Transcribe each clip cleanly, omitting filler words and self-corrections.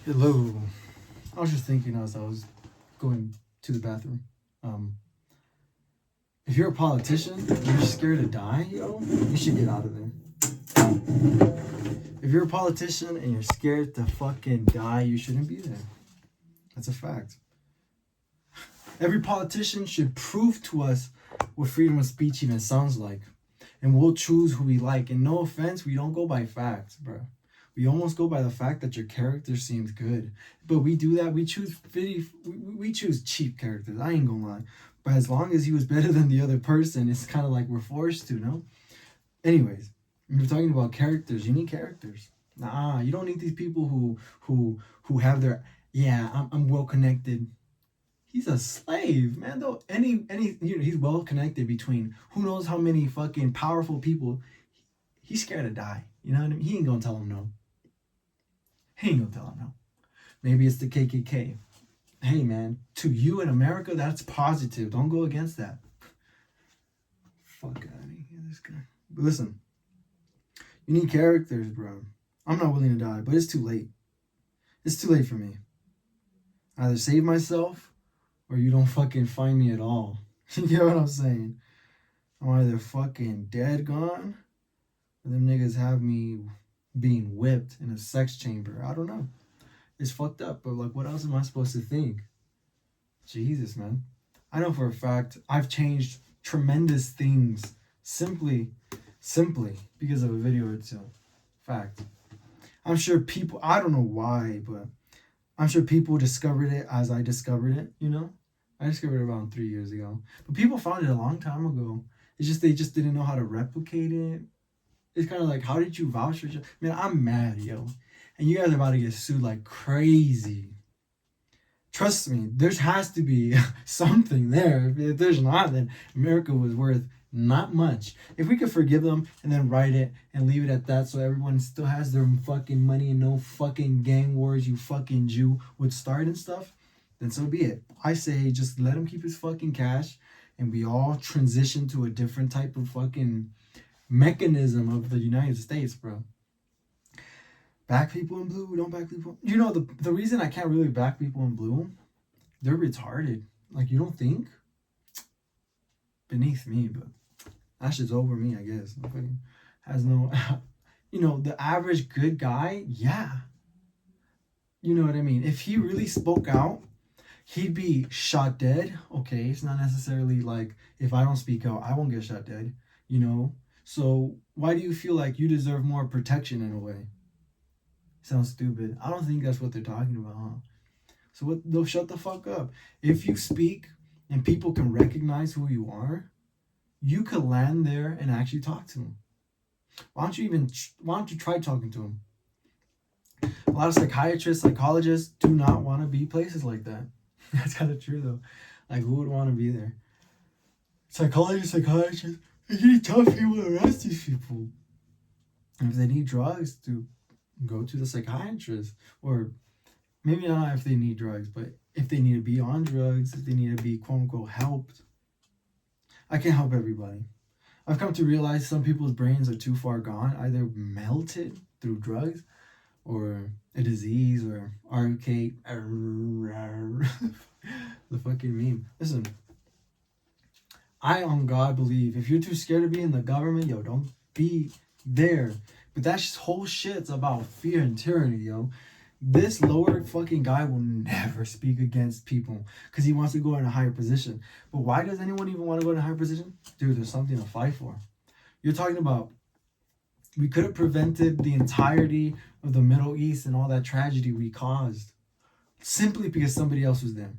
Hello. I was just thinking as I was going to the bathroom. If you're a politician and you're scared to die, you should get out of there. If you're a politician and you're scared to fucking die, you shouldn't be there. That's a fact. Every politician should prove to us what freedom of speech even sounds like. And we'll choose who we like. And no offense, we don't go by facts, bro. We almost go by the fact that your character seems good. But we do that. We choose cheap characters. I ain't gonna lie. But as long as he was better than the other person, it's kind of like we're forced to, no? Anyways, when you're talking about characters, you need characters. Nah, you don't need these people who have their I'm well connected. He's a slave, man. Though he's well connected between who knows how many fucking powerful people. He's scared to die. You know what I mean? He ain't gonna tell him no. He ain't gonna tell him no. Maybe it's the KKK. Hey, man, to you in America, that's positive. Don't go against that. Fuck out of here, this guy. But listen, you need characters, bro. I'm not willing to die, but it's too late. It's too late for me. Either save myself or you don't fucking find me at all. You get what I'm saying? I'm either fucking dead, gone, or them niggas have me being whipped in a sex chamber. I don't know. It's fucked up, but like, what else am I supposed to think? Jesus, man. I know for a fact I've changed tremendous things simply because of a video or two. Fact. I'm sure people, I don't know why, but I'm sure people discovered it as I discovered it, you know? I discovered it around 3 years ago. But people found it a long time ago. It's just they just didn't know how to replicate it. It's kind of like, how did you vouch for? Man, I'm mad, yo. And you guys are about to get sued like crazy. Trust me, there has to be something there. If there's not, then America was worth not much. If we could forgive them and then write it and leave it at that so everyone still has their fucking money and no fucking gang wars, you fucking Jew, would start and stuff, then so be it. I say just let him keep his fucking cash and we all transition to a different type of fucking mechanism of the United States, bro. Back people in blue, don't back people. You know, the reason I can't really back people in blue, they're retarded. Like, you don't think? Beneath me, but that shit's over me, I guess. Has no, you know, the average good guy, yeah. You know what I mean? If he really spoke out, he'd be shot dead. Okay, it's not necessarily like if I don't speak out, I won't get shot dead, you know? So why do you feel like you deserve more protection in a way? Sounds stupid. I don't think that's what they're talking about, huh? So what? They'll shut the fuck up. If you speak and people can recognize who you are, you could land there and actually talk to them. Why don't you try talking to them? A lot of psychiatrists, psychologists do not want to be places like that. That's kind of true though. Like, who would want to be there? Psychologists, psychiatrists, they need tough people to arrest these people. And if they need drugs, to go to the psychiatrist. Or maybe not if they need drugs, but if they need to be on drugs, if they need to be quote unquote helped. I can't help everybody. I've come to realize some people's brains are too far gone, either melted through drugs or a disease or RK. The fucking meme. Listen, I on God believe if you're too scared to be in the government, yo, don't be there. But that whole shit's about fear and tyranny, yo. This lower fucking guy will never speak against people because he wants to go in a higher position. But why does anyone even want to go in a higher position? Dude, there's something to fight for. You're talking about we could have prevented the entirety of the Middle East and all that tragedy we caused simply because somebody else was there.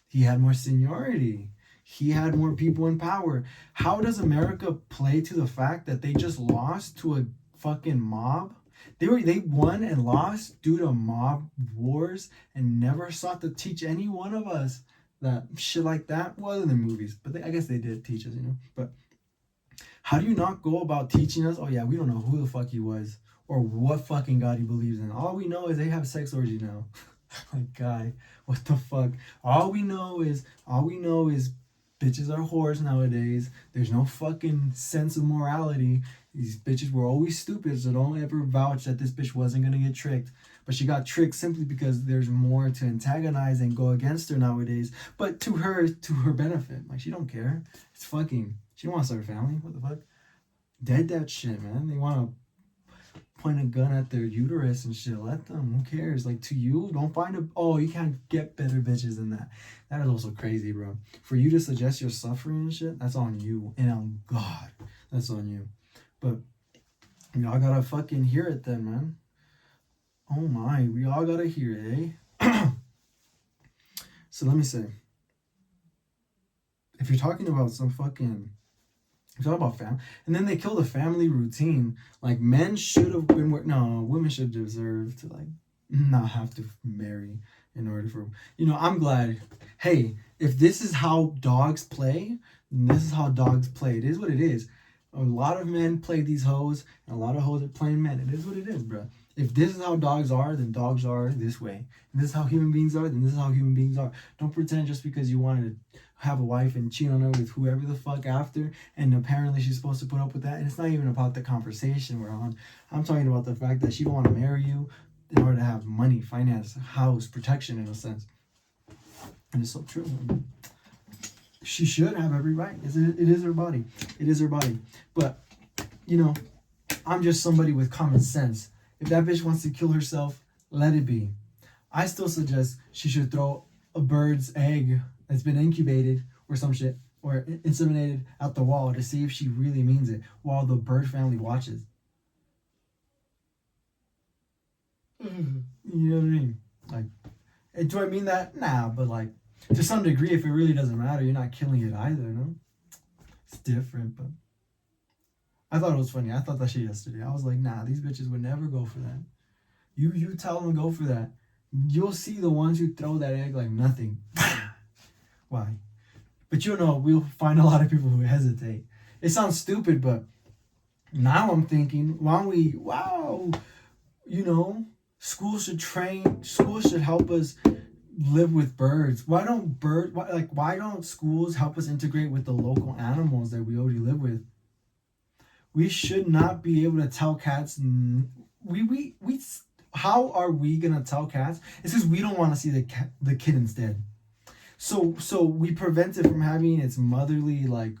He had more seniority. He had more people in power. How does America play to the fact that they just lost to a fucking mob? They won and lost due to mob wars and never sought to teach any one of us that shit like that. Well, other than movies, but I guess they did teach us, you know. But how do you not go about teaching us? Oh yeah, we don't know who the fuck he was or what fucking God he believes in. All we know is they have sex orgies now. Like, guy, what the fuck? All we know is Bitches are whores nowadays. There's no fucking sense of morality. These bitches were always stupid, so don't ever vouch that this bitch wasn't gonna get tricked. But she got tricked simply because there's more to antagonize and go against her nowadays. But to her benefit. Like, she don't care. It's fucking, she don't want to start a family. What the fuck? Dead that shit, man. They want to point a gun at their uterus and shit. Let them. Who cares? Like, to you, don't find a, oh, you can't get better bitches than that. That is also crazy, bro. For you to suggest you're suffering and shit, that's on you. And on God, that's on you. But y'all gotta fucking hear it then, man. Oh my, we all gotta hear it, eh? So let me say, if you're talking about some fucking, you're talking about family, and then they kill the family routine. Like, men should have been, no, women should deserve to, like, not have to marry in order for, you know, I'm glad, hey, if this is how dogs play, then this is how dogs play. It is what it is. A lot of men play these hoes, and a lot of hoes are playing men. It is what it is, bro. If this is how dogs are, then dogs are this way. And this is how human beings are, then this is how human beings are. Don't pretend just because you wanted to have a wife and cheat on her with whoever the fuck after, and apparently she's supposed to put up with that. And it's not even about the conversation we're on. I'm talking about the fact that she don't want to marry you in order to have money, finance, house, protection in a sense. And it's so true. She should have every right. It is her body. It is her body. But, you know, I'm just somebody with common sense. If that bitch wants to kill herself, let it be. I still suggest she should throw a bird's egg that's been incubated or some shit, or inseminated out the wall to see if she really means it while the bird family watches. You know what I mean? Like, do I mean that? Nah, but like, to some degree, if it really doesn't matter, you're not killing it either, no? It's different, but I thought it was funny. I thought that shit yesterday. I was like, nah, these bitches would never go for that. You tell them to go for that. You'll see the ones who throw that egg like nothing. Why? But you know, we'll find a lot of people who hesitate. It sounds stupid, but now I'm thinking, you know, schools should help us live with birds. Why don't schools help us integrate with the local animals that we already live with? We should not be able to tell cats. How are we gonna tell cats? It's because we don't want to see the kid instead. So we prevent it from having its motherly, like,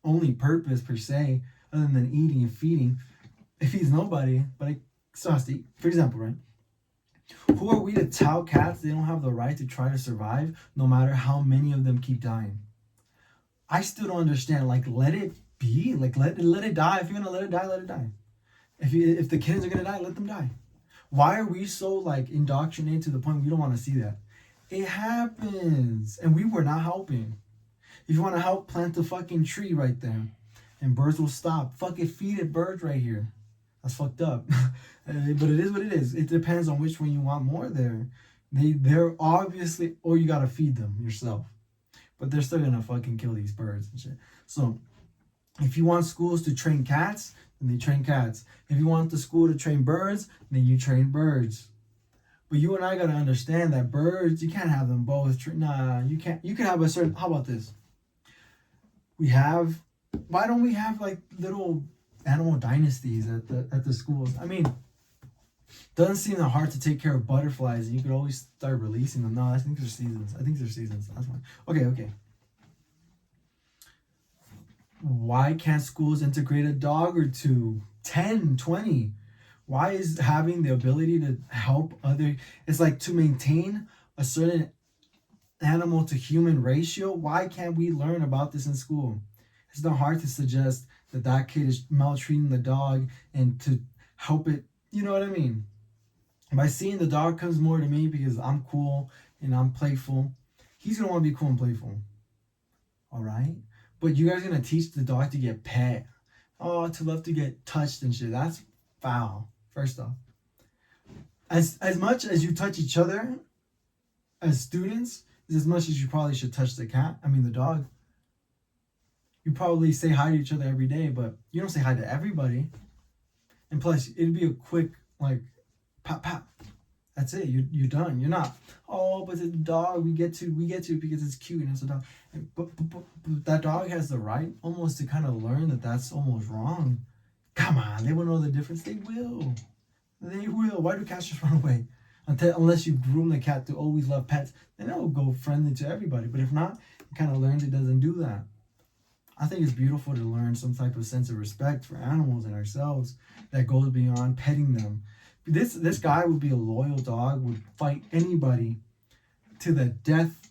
only purpose per se, other than eating and feeding. It feeds nobody, but it still has to eat. For example, right? Who are we to tell cats they don't have the right to try to survive, no matter how many of them keep dying? I still don't understand. Like, let it be. Like, let it die. If you're gonna let it die, let it die. If the kids are gonna die, let them die. Why are we so, like, indoctrinated to the point we don't want to see that? It happens, and we were not helping. If you want to help, plant the fucking tree right there, and birds will stop. Fuck it, feed it birds right here. That's fucked up. But it is what it is. It depends on which one you want more there. They're obviously, or you gotta feed them yourself. But they're still gonna fucking kill these birds and shit. So, if you want schools to train cats, then they train cats. If you want the school to train birds, then you train birds. But you and I gotta understand that birds, you can't have them both. Nah, you can't. You can have a certain. How about this? Why don't we have, like, little animal dynasties at the schools? I mean, doesn't seem that hard to take care of butterflies, and you could always start releasing them. No, I think there's seasons. That's fine. Okay. Why can't schools integrate a dog or two? 10, 20? Why is having the ability to help it's like to maintain a certain animal to human ratio? Why can't we learn about this in school? It's not hard to suggest that kid is maltreating the dog and to help it. You know what I mean? By seeing the dog comes more to me because I'm cool and I'm playful. He's going to want to be cool and playful. All right? But you guys are going to teach the dog to get pet. Oh, to love to get touched and shit. That's foul, first off. As much as you touch each other as students, is as much as you probably should touch the dog. You probably say hi to each other every day, but you don't say hi to everybody. And plus, it'd be a quick, like, pop, pop. That's it. You're done. You're not. Oh, but the dog, we get to because it's cute and it's a dog. But that dog has the right almost to kind of learn that that's almost wrong. Come on, they will know the difference. They will. They will. Why do cats just run away? Unless you groom the cat to always love pets, then it will go friendly to everybody. But if not, it kind of learns it doesn't do that. I think it's beautiful to learn some type of sense of respect for animals and ourselves that goes beyond petting them. This guy would be a loyal dog, would fight anybody to the death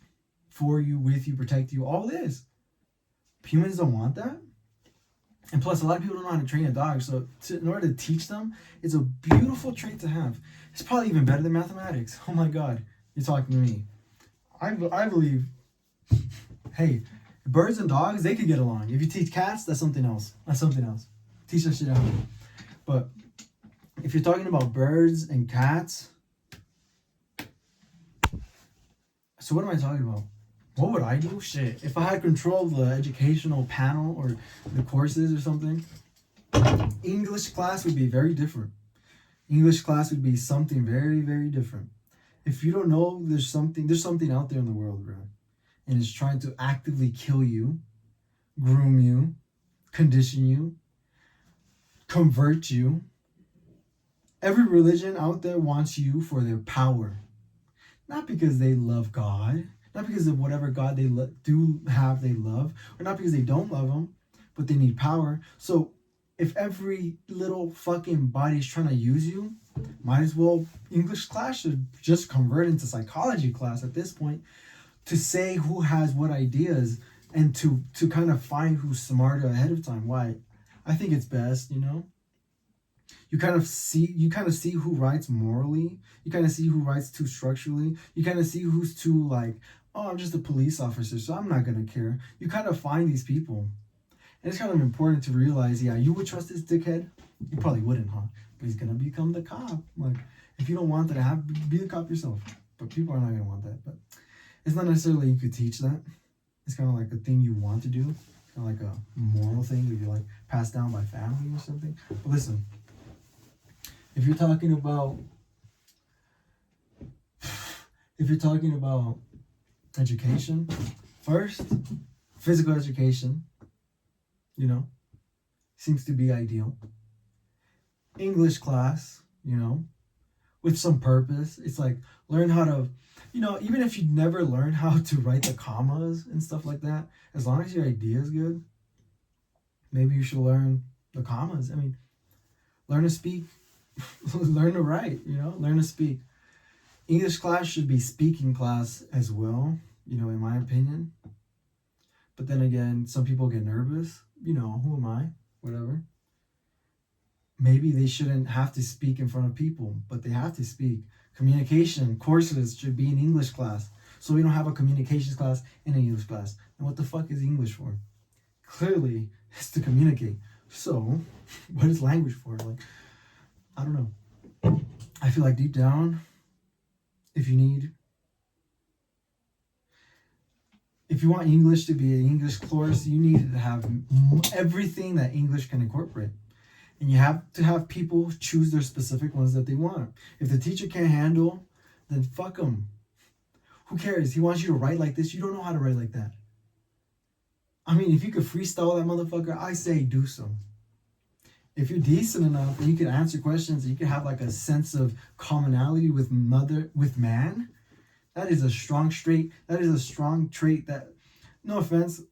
for you, with you, protect you, all this. Humans don't want that. And plus, a lot of people don't know how to train a dog. So in order to teach them, it's a beautiful trait to have. It's probably even better than mathematics. Oh my God, you're talking to me. I believe, hey, birds and dogs, they could get along. If you teach cats, that's something else. That's something else. Teach that shit out. But if you're talking about birds and cats, so what am I talking about? What would I do? Shit. If I had control of the educational panel or the courses or something, English class would be very different. English class would be something very, very different. If you don't know, there's something out there in the world, bro. And it's trying to actively kill you, groom you, condition you, convert you. Every religion out there wants you for their power. Not because they love God, not because of whatever God they love, or not because they don't love him, but they need power. So if every little fucking body's trying to use you, might as well, English class should just convert into psychology class at this point, to say who has what ideas and to kind of find who's smarter ahead of time. Why? I think it's best, you know? You kind of see who writes morally. You kind of see who writes too structurally. You kind of see who's too like, oh, I'm just a police officer, so I'm not going to care. You kind of find these people. And it's kind of important to realize, yeah, you would trust this dickhead? You probably wouldn't, huh? But he's going to become the cop. Like, if you don't want that to happen, be the cop yourself. But people are not going to want that. But it's not necessarily you could teach that. It's kind of like a thing you want to do. Kind of like a moral thing that you like passed down by family or something. But listen, if you're talking about education, first, physical education, you know, seems to be ideal. English class, you know, with some purpose. It's like learn how to, you know, even if you never learn how to write the commas and stuff like that, as long as your idea is good, maybe you should learn the commas. I mean, learn to speak, learn to write, you know, learn to speak. English class should be speaking class as well, you know, in my opinion. But then again, some people get nervous. You know, who am I? Whatever. Maybe they shouldn't have to speak in front of people, but they have to speak. Communication courses should be in English class. So we don't have a communications class and an English class. And what the fuck is English for? Clearly, it's to communicate. So, what is language for? Like, I don't know. I feel like deep down, if you want English to be an English course, you need to have everything that English can incorporate. And you have to have people choose their specific ones that they want. If the teacher can't handle, then fuck them. Who cares? He wants you to write like this. You don't know how to write like that. I mean, if you could freestyle that motherfucker, I say do so. If you're decent enough and you can answer questions and you can have like a sense of commonality with man, that is a strong trait that, no offense,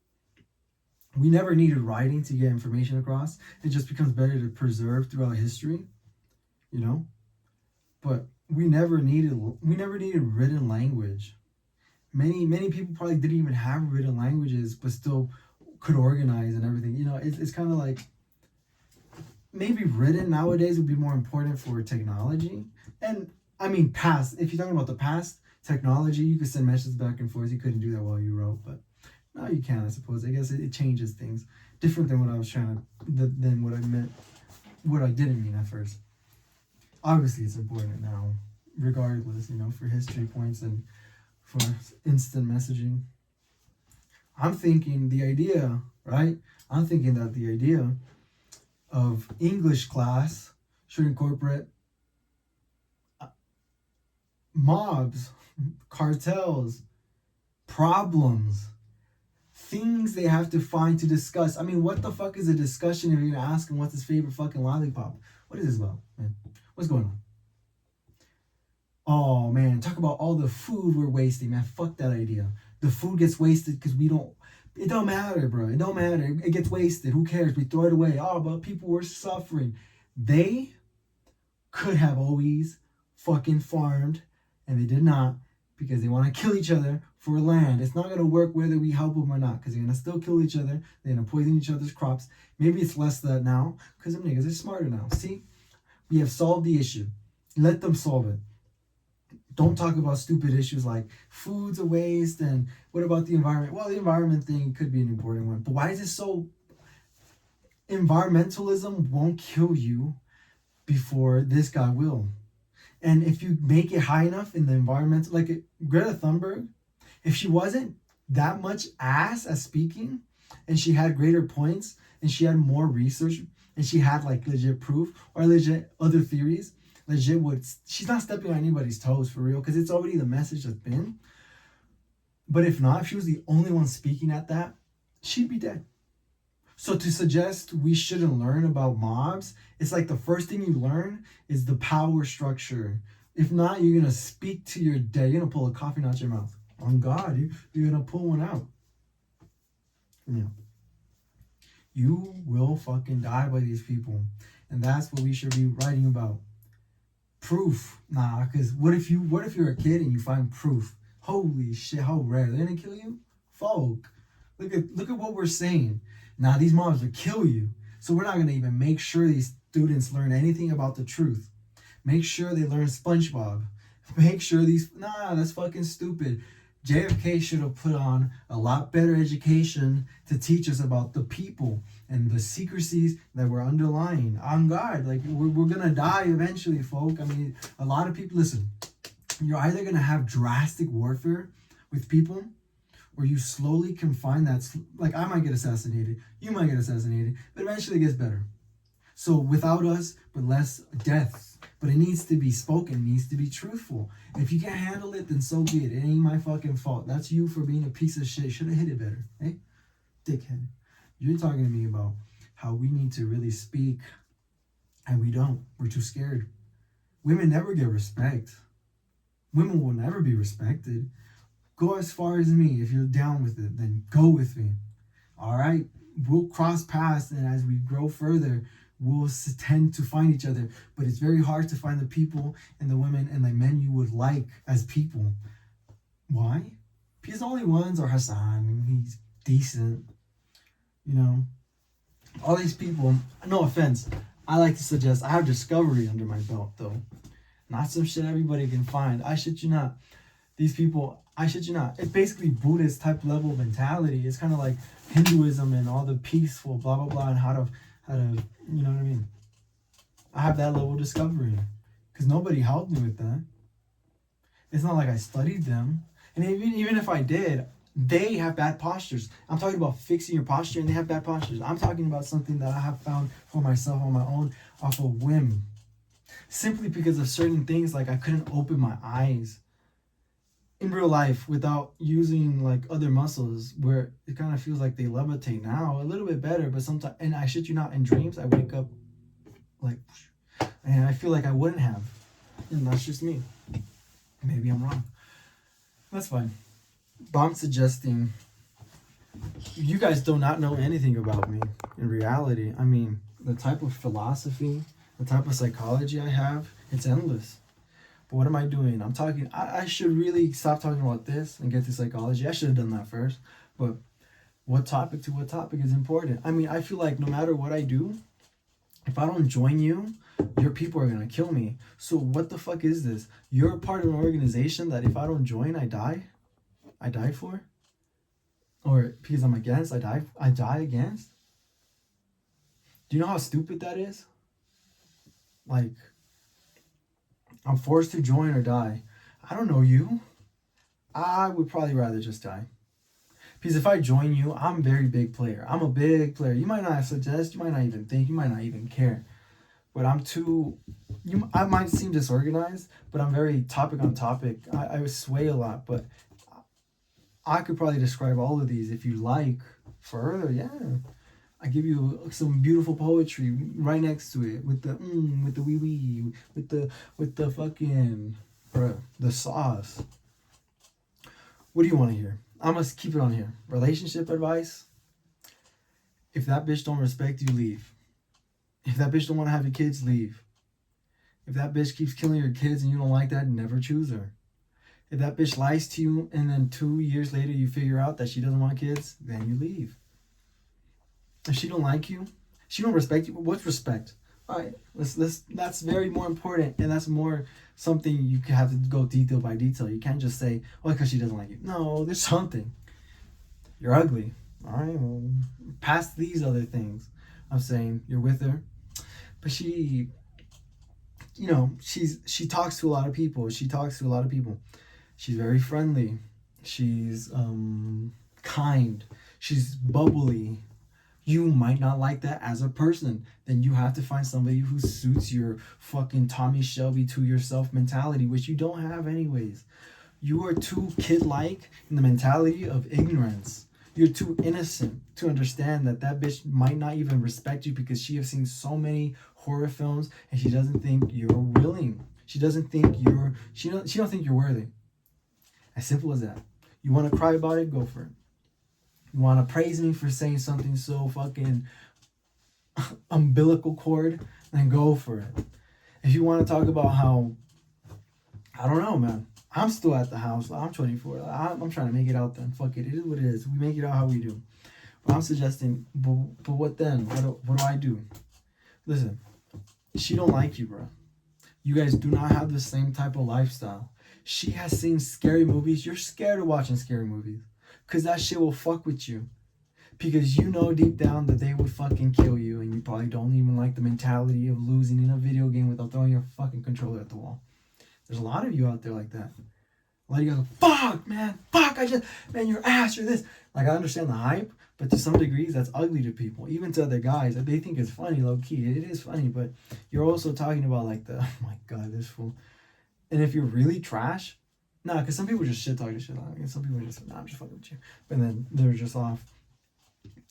we never needed writing to get information across. It just becomes better to preserve throughout history, you know? But we never needed written language. Many people probably didn't even have written languages, but still could organize and everything. You know, it's kind of like, maybe written nowadays would be more important for technology. And I mean, if you're talking about the past, technology, you could send messages back and forth. You couldn't do that while you wrote, but now you can, I suppose. I guess it changes things. Different than what I was than what I meant, what I didn't mean at first. Obviously, it's important now, regardless, you know, for history points and for instant messaging. I'm thinking that the idea of English class should incorporate mobs, cartels, problems, things they have to find to discuss. I mean, what the fuck is a discussion if you're gonna ask him what's his favorite fucking lollipop? What is this about, man? What's going on? Oh man, talk about all the food we're wasting, man. Fuck that idea. The food gets wasted because we don't. It don't matter, bro. It don't matter. It gets wasted. Who cares? We throw it away. Oh, but people were suffering. They could have always fucking farmed, and they did not because they want to kill each other for land. It's not gonna work whether we help them or not because they're gonna still kill each other. They're gonna poison each other's crops. Maybe it's less of that now because them niggas are smarter now. See, we have solved the issue. Let them solve it. Don't talk about stupid issues like food's a waste and what about the environment? Well, the environment thing could be an important one, but why is it so? Environmentalism won't kill you before this guy will. And if you make it high enough in the environment, like Greta Thunberg, if she wasn't that much ass at speaking and she had greater points and she had more research and she had like legit proof or legit other theories, legit would, she's not stepping on anybody's toes for real because it's already the message that's been. But if not, if she was the only one speaking at that, she'd be dead. So to suggest we shouldn't learn about mobs, it's like the first thing you learn is the power structure. If not, you're going to speak to your dead. You're going to pull a coffin out your mouth. On God, you're going to pull one out. Yeah. You will fucking die by these people. And that's what we should be writing about. Proof. Nah, because what if you're a kid and you find proof? Holy shit, how rare. They're going to kill you? Folk. Look at what we're saying. Now these mobs will kill you. So we're not going to even make sure these students learn anything about the truth. Make sure they learn SpongeBob. Make sure that's fucking stupid. JFK should have put on a lot better education to teach us about the people and the secrecies that were underlying. On God, like we're going to die eventually, folk. I mean, a lot of people, listen, you're either going to have drastic warfare with people where you slowly can find that, like I might get assassinated, you might get assassinated, but eventually it gets better. So without us, but less deaths. But it needs to be spoken, it needs to be truthful. And if you can't handle it, then so be it. It ain't my fucking fault. That's you for being a piece of shit. Should have hit it better, eh? Dickhead. You're talking to me about how we need to really speak, and we don't. We're too scared. Women never get respect. Women will never be respected. Go as far as me. If you're down with it, then go with me. All right? We'll cross paths, and as we grow further, we'll tend to find each other. But it's very hard to find the people and the women and the men you would like as people. Why? Because the only ones are Hassan. He's decent. You know? All these people, no offense, I like to suggest I have Discovery under my belt, though. Not some shit everybody can find. I shit you not. These people, I shit you not. It's basically Buddhist type level mentality. It's kind of like Hinduism and all the peaceful blah blah blah and how to you know what I mean. I have that level of discovery because nobody helped me with that. It's not like I studied them, and even if I did, they have bad postures. I'm talking about fixing your posture, and they have bad postures. I'm talking about something that I have found for myself on my own off a whim, simply because of certain things like I couldn't open my eyes in real life without using like other muscles, where it kind of feels like they levitate now a little bit better, but sometimes, and I shit you not, in dreams I wake up like, and I feel like I wouldn't have, and that's just me. Maybe I'm wrong. That's fine. But I'm suggesting you guys do not know anything about me in reality. I mean, the type of philosophy, the type of psychology I have, it's endless. But what am I doing? I'm talking, I should really stop talking about this and get to psychology. I should have done that first. But what topic to what topic is important. I mean, I feel like no matter what I do, if I don't join you, your people are going to kill me. So what the fuck is this? You're a part of an organization that if I don't join, I die? I die for? Or because I'm against, I die against? Do you know how stupid that is? Like, I'm forced to join or die. I don't know you. I would probably rather just die. Because if I join you, I'm a very big player. I'm a big player. You might not suggest, you might not even think, you might not even care. but I'm too. I might seem disorganized, but I'm very topic on topic. I sway a lot, but I could probably describe all of these if you like further. Yeah, I give you some beautiful poetry right next to it with the wee wee, with the fucking bruh, the sauce. What do you want to hear? I'm gonna keep it on here. Relationship advice. If that bitch don't respect you, leave. If that bitch don't want to have your kids, leave. If that bitch keeps killing your kids and you don't like that, never choose her. If that bitch lies to you and then 2 years later you figure out that she doesn't want kids, then you leave. If she don't like you, she don't respect you. What's respect? All right, that's very more important, and that's more something you can have to go detail by detail. You can't just say, "Oh, because she doesn't like you." No, there's something. You're ugly. All right, well, past these other things, I'm saying you're with her, but she, she talks to a lot of people. She's very friendly. She's kind. She's bubbly. You might not like that as a person. Then you have to find somebody who suits your fucking Tommy Shelby to yourself mentality, which you don't have anyways. You are too kid-like in the mentality of ignorance. You're too innocent to understand that that bitch might not even respect you because she has seen so many horror films and she doesn't think you're willing. She doesn't think she don't think you're worthy. As simple as that. You want to cry about it? Go for it. You want to praise me for saying something so fucking umbilical cord? Then go for it. If you want to talk about how, I don't know, man. I'm still at the house. I'm 24. I'm trying to make it out then. Fuck it. It is what it is. We make it out how we do. But I'm suggesting, but what then? What do I do? Listen, she don't like you, bro. You guys do not have the same type of lifestyle. She has seen scary movies. You're scared of watching scary movies. Because that shit will fuck with you. Because you know deep down that they would fucking kill you. And you probably don't even like the mentality of losing in a video game without throwing your fucking controller at the wall. There's a lot of you out there like that. A lot of you guys go, fuck, man. Fuck, man, your ass, you're this. Like, I understand the hype. But to some degrees, that's ugly to people. Even to other guys. They think it's funny, low-key. It is funny. But you're also talking about, like, oh, my God, this fool. And if you're really trash... Nah, because some people just shit talk the shit out. And some people just, I'm just fucking with you. But then they're just off.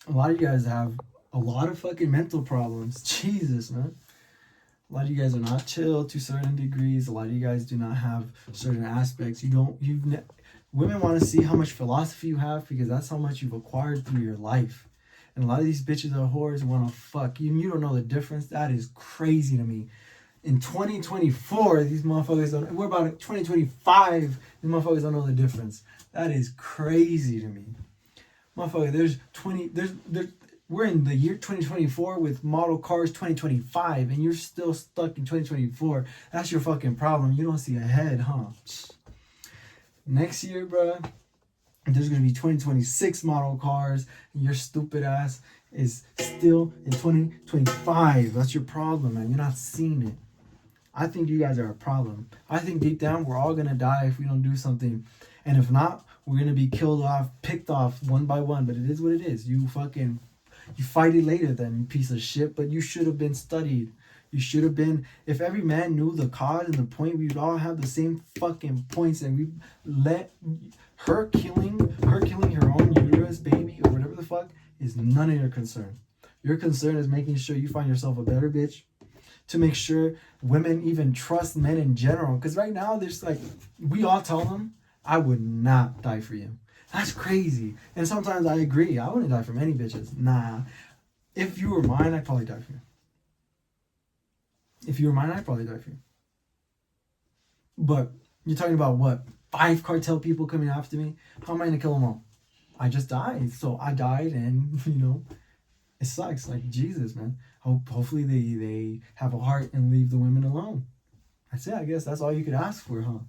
A lot of you guys have a lot of fucking mental problems. Jesus, man. A lot of you guys are not chill to certain degrees. A lot of you guys do not have certain aspects. Women want to see how much philosophy you have because that's how much you've acquired through your life. And a lot of these bitches are whores who want to fuck you. You don't know the difference. That is crazy to me. In 2024, these motherfuckers don't. We're about 2025. These motherfuckers don't know the difference. That is crazy to me, motherfucker. We're in the year 2024 with model cars 2025, and you're still stuck in 2024. That's your fucking problem. You don't see ahead, huh? Next year, bro, there's gonna be 2026 model cars, and your stupid ass is still in 2025. That's your problem, man. You're not seeing it. I think you guys are a problem. I think deep down we're all gonna die if we don't do something. And if not, we're gonna be killed off, picked off one by one. But it is what it is. You fight it later then, you piece of shit. But you should have been studied. You should have been, if every man knew the cause and the point, we would all have the same fucking points. And we let her killing her own uterus, baby, or whatever the fuck, is none of your concern. Your concern is making sure you find yourself a better bitch, to make sure women even trust men in general. Because right now, there's like, we all tell them, I would not die for you. That's crazy. And sometimes I agree. I wouldn't die for many bitches. Nah. If you were mine, I'd probably die for you. If you were mine, I'd probably die for you. But you're talking about what? 5 cartel people coming after me? How am I going to kill them all? I just died. So I died and, it sucks. Like, Jesus, man. Hopefully they have a heart and leave the women alone. That's it, I guess. That's all you could ask for, huh?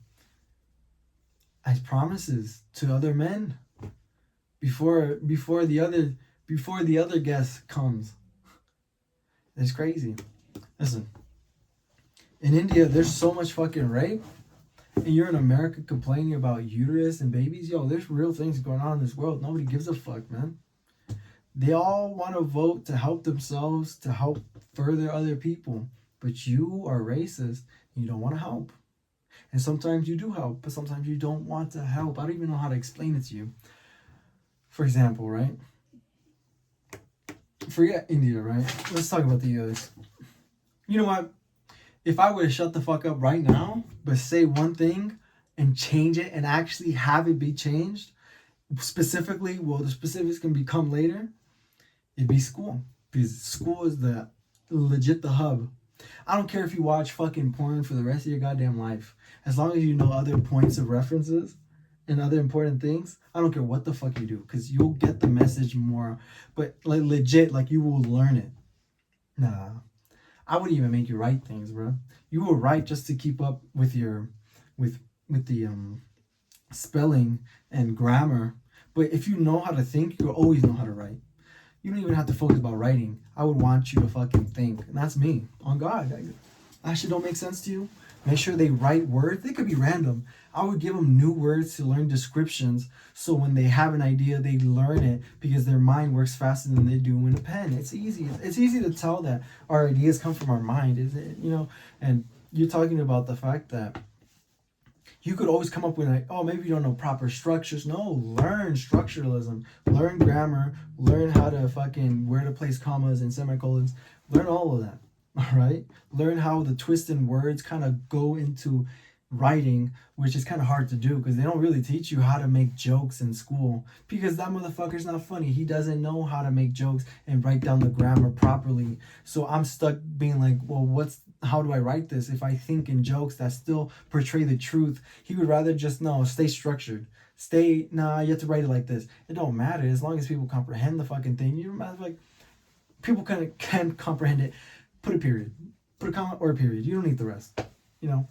As promises to other men before the other guest comes. It's crazy. Listen, in India, there's so much fucking rape, and you're in America complaining about uterus and babies. Yo, there's real things going on in this world. Nobody gives a fuck, man. They all want to vote to help themselves, to help further other people. but you are racist and you don't want to help. And sometimes you do help, but sometimes you don't want to help. I don't even know how to explain it to you. For example, right? Forget India, right? Let's talk about the US. You know what? If I were to shut the fuck up right now, but say one thing and change it and actually have it be changed, specifically, well, the specifics can become later, it'd be school. Because school is the legit the hub. I don't care if you watch fucking porn for the rest of your goddamn life. As long as you know other points of references and other important things, I don't care what the fuck you do, because you'll get the message more. But like legit, like you will learn it. Nah. I wouldn't even make you write things, bro. You will write just to keep up with your with the spelling and grammar. But if you know how to think, you'll always know how to write. You don't even have to focus about writing. I would want you to fucking think. And that's me. On God. That shit don't make sense to you? Make sure they write words. They could be random. I would give them new words to learn descriptions, so when they have an idea, they learn it, because their mind works faster than they do in a pen. It's easy. It's easy to tell that our ideas come from our mind, is it? You know, and you're talking about the fact that you could always come up with like, oh, maybe you don't know proper structures. No, learn structuralism, learn grammar, learn how to fucking where to place commas and semicolons, learn all of that. All right, learn how the twist in words kind of go into writing, which is kind of hard to do because they don't really teach you how to make jokes in school, because that motherfucker's not funny. He doesn't know how to make jokes and write down the grammar properly. So I'm stuck being like, well, how do I write this if I think in jokes that still portray the truth? He would rather just stay structured. You have to write it like this. It don't matter as long as people comprehend the fucking thing. You don't matter, like people can comprehend it. Put a period, put a comma or a period. You don't need the rest. You know,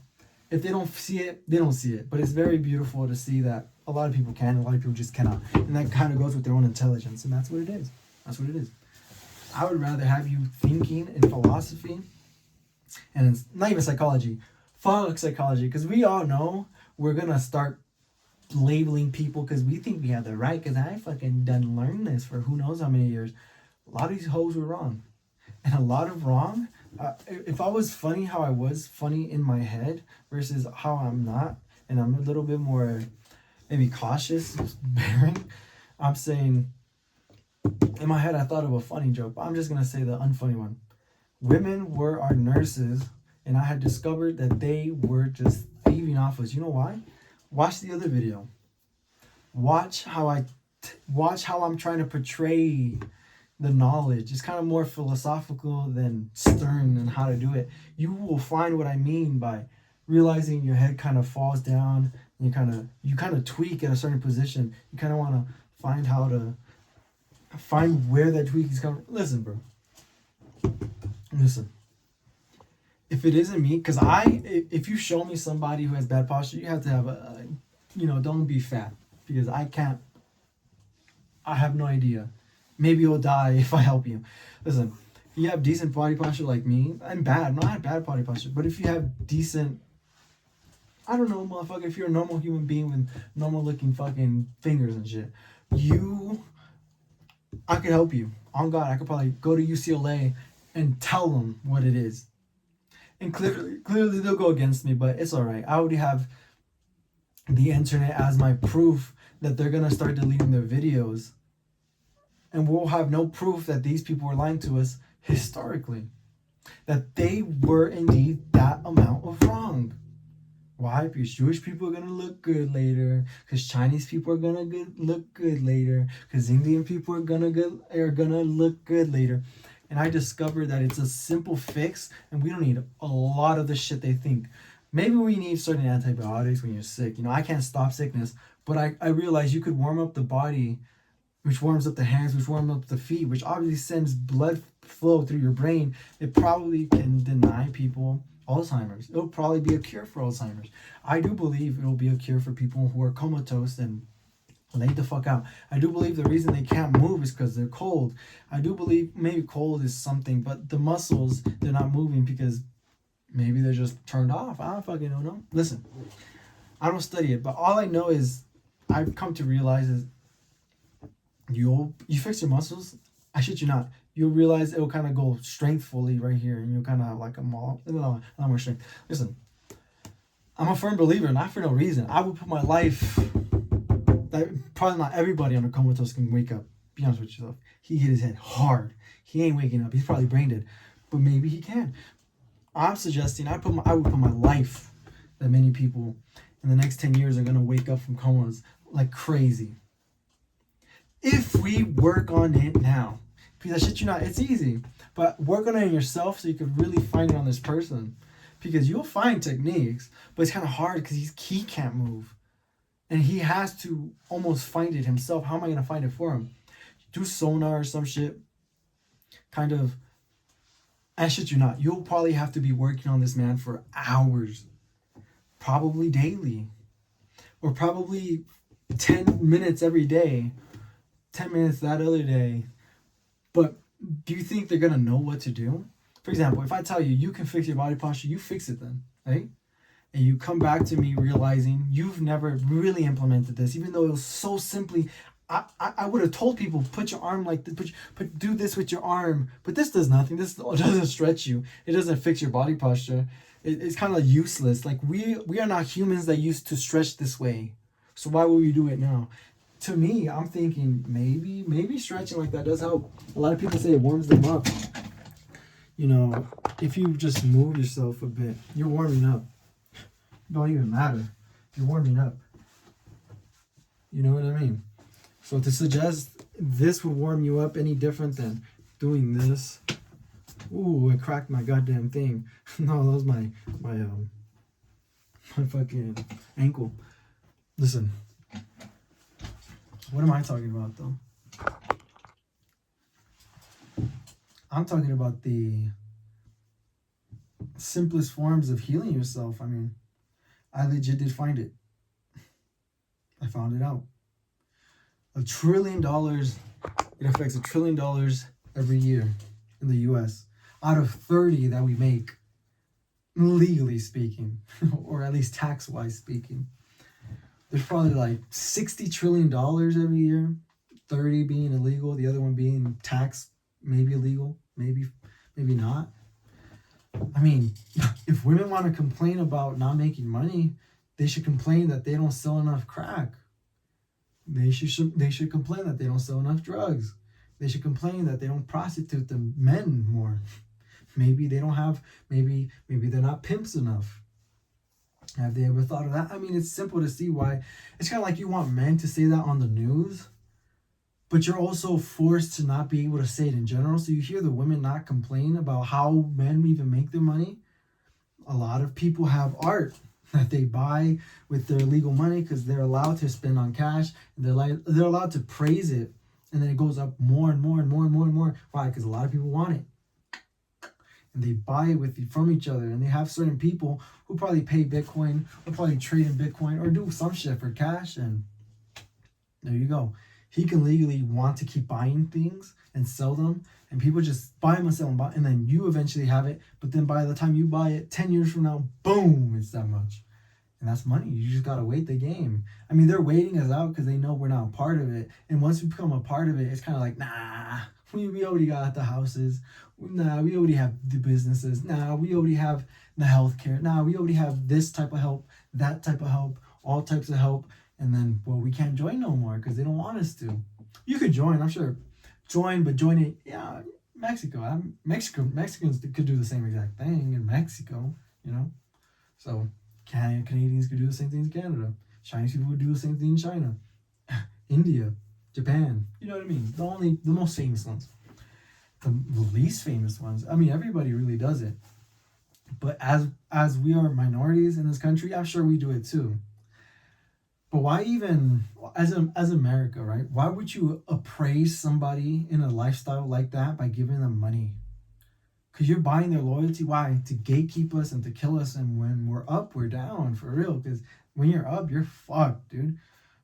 if they don't see it, they don't see it. But it's very beautiful to see that a lot of people can, a lot of people just cannot. And that kind of goes with their own intelligence. And that's what it is. That's what it is. I would rather have you thinking in philosophy, and it's not even psychology, fuck psychology. Because we all know we're going to start labeling people because we think we have the right. Because I fucking done learned this for who knows how many years. A lot of these hoes were wrong. And a lot of wrong. If I was funny how I was funny in my head versus how I'm not, and I'm a little bit more maybe cautious, bearing, I'm saying in my head I thought of a funny joke, but I'm just gonna say the unfunny one. Women were our nurses, and I had discovered that they were just thieving off us. You know why? Watch the other video. Watch how I'm trying to portray the knowledge. It's kind of more philosophical than stern in how to do it. You will find what I mean by realizing your head kind of falls down, and you kind of tweak at a certain position. You kind of want to find how to find where that tweak is coming. Listen, bro. Listen. If it isn't me, because if you show me somebody who has bad posture, you have to have don't be fat, because I have no idea. Maybe you'll die if I help you. Listen, you have decent body posture like me. I'm bad. No, I have bad body posture. But if you have decent, I don't know, motherfucker, if you're a normal human being with normal looking fucking fingers and shit, I could help you. On God, I could probably go to UCLA and tell them what it is. And clearly they'll go against me, but it's all right. I already have the internet as my proof that they're going to start deleting their videos. And we'll have no proof that these people were lying to us historically. That they were indeed that amount of wrong. Why? Because Jewish people are going to look good later. Because Chinese people are going to look good later. Because Indian people are going to look good later. And I discovered that it's a simple fix. And we don't need a lot of the shit they think. Maybe we need certain antibiotics when you're sick. I can't stop sickness. But I realized you could warm up the body, which warms up the hands, which warms up the feet, which obviously sends blood flow through your brain. It probably can deny people Alzheimer's. It'll probably be a cure for Alzheimer's. I do believe it'll be a cure for people who are comatose and laid the fuck out. I do believe the reason they can't move is because they're cold. I do believe maybe cold is something, but the muscles, they're not moving because maybe they're just turned off. I don't fucking know. Listen, I don't study it, but all I know is I've come to realize is you fix your muscles, I shit you not, you'll realize it'll kind of go strengthfully right here, and you'll kind of have like a lot more strength. Listen, I'm a firm believer, not for no reason. I would put my life, that probably not everybody on a comatose can wake up. Be honest with yourself. He hit his head hard. He ain't waking up. He's probably brain dead, but maybe he can. I'm suggesting I would put my life that many people in the next 10 years are gonna wake up from comas like crazy. If we work on it now, because I shit you not, it's easy, but work on it yourself so you can really find it on this person. Because you'll find techniques, but it's kind of hard because he can't move. And he has to almost find it himself. How am I going to find it for him? Do sonar or some shit. Kind of. I shit you not. You'll probably have to be working on this man for hours. Probably daily. Or probably 10 minutes every day. 10 minutes that other day. But do you think they're going to know what to do? For example, if I tell you, you can fix your body posture, you fix it then, right? And you come back to me realizing you've never really implemented this, even though it was so simply, I would have told people, put your arm like this, do this with your arm, but this does nothing. This doesn't stretch you. It doesn't fix your body posture. It's kind of useless. Like we are not humans that used to stretch this way. So why would we do it now? To me, I'm thinking maybe stretching like that does help. A lot of people say it warms them up. You know, if you just move yourself a bit, you're warming up. It don't even matter. You're warming up. You know what I mean? So to suggest this would warm you up any different than doing this. Ooh, I cracked my goddamn thing. No, that was my fucking ankle. Listen. What am I talking about though? I'm talking about the simplest forms of healing yourself. I mean, I legit did find it. I found it out. $1 trillion, it affects $1 trillion every year in the US. Out of 30 that we make, legally speaking, or at least tax-wise speaking. There's probably like $60 trillion every year, 30 being illegal, the other one being tax, maybe illegal, maybe not. I mean, if women want to complain about not making money, they should complain that they don't sell enough crack. They should complain that they don't sell enough drugs. They should complain that they don't prostitute the men more. Maybe they don't have, maybe they're not pimps enough. Have they ever thought of that? I mean, it's simple to see why. It's kind of like you want men to say that on the news, but you're also forced to not be able to say it in general. So you hear the women not complain about how men even make their money. A lot of people have art that they buy with their legal money because they're allowed to spend on cash. And they're allowed to praise it. And then it goes up more and more and more and more and more. Why? Because a lot of people want it. And they buy it from each other. And they have certain people who probably pay Bitcoin or probably trade in Bitcoin or do some shit for cash. And there you go. He can legally want to keep buying things and sell them. And people just buy them and sell them. And then you eventually have it. But then by the time you buy it, 10 years from now, boom, it's that much. And that's money. You just got to wait the game. I mean, they're waiting us out because they know we're not a part of it. And once we become a part of it, it's kind of like, nah, we already got the houses. Nah, we already have the businesses. Nah, we already have the healthcare. Nah, we already have this type of help, that type of help, all types of help. And then, well, we can't join no more because they don't want us to. You could join, I'm sure. Join, but join it, yeah, Mexico. Mexicans could do the same exact thing in Mexico, you know? So Canadians could do the same thing in Canada. Chinese people would do the same thing in China. India, Japan, you know what I mean? The most famous ones. The least famous ones. I mean, everybody really does it. But as we are minorities in this country, I'm sure we do it too. But why even, as America, right? Why would you appraise somebody in a lifestyle like that by giving them money? Because you're buying their loyalty. Why? To gatekeep us and to kill us. And when we're up, we're down, for real. Because when you're up, you're fucked, dude.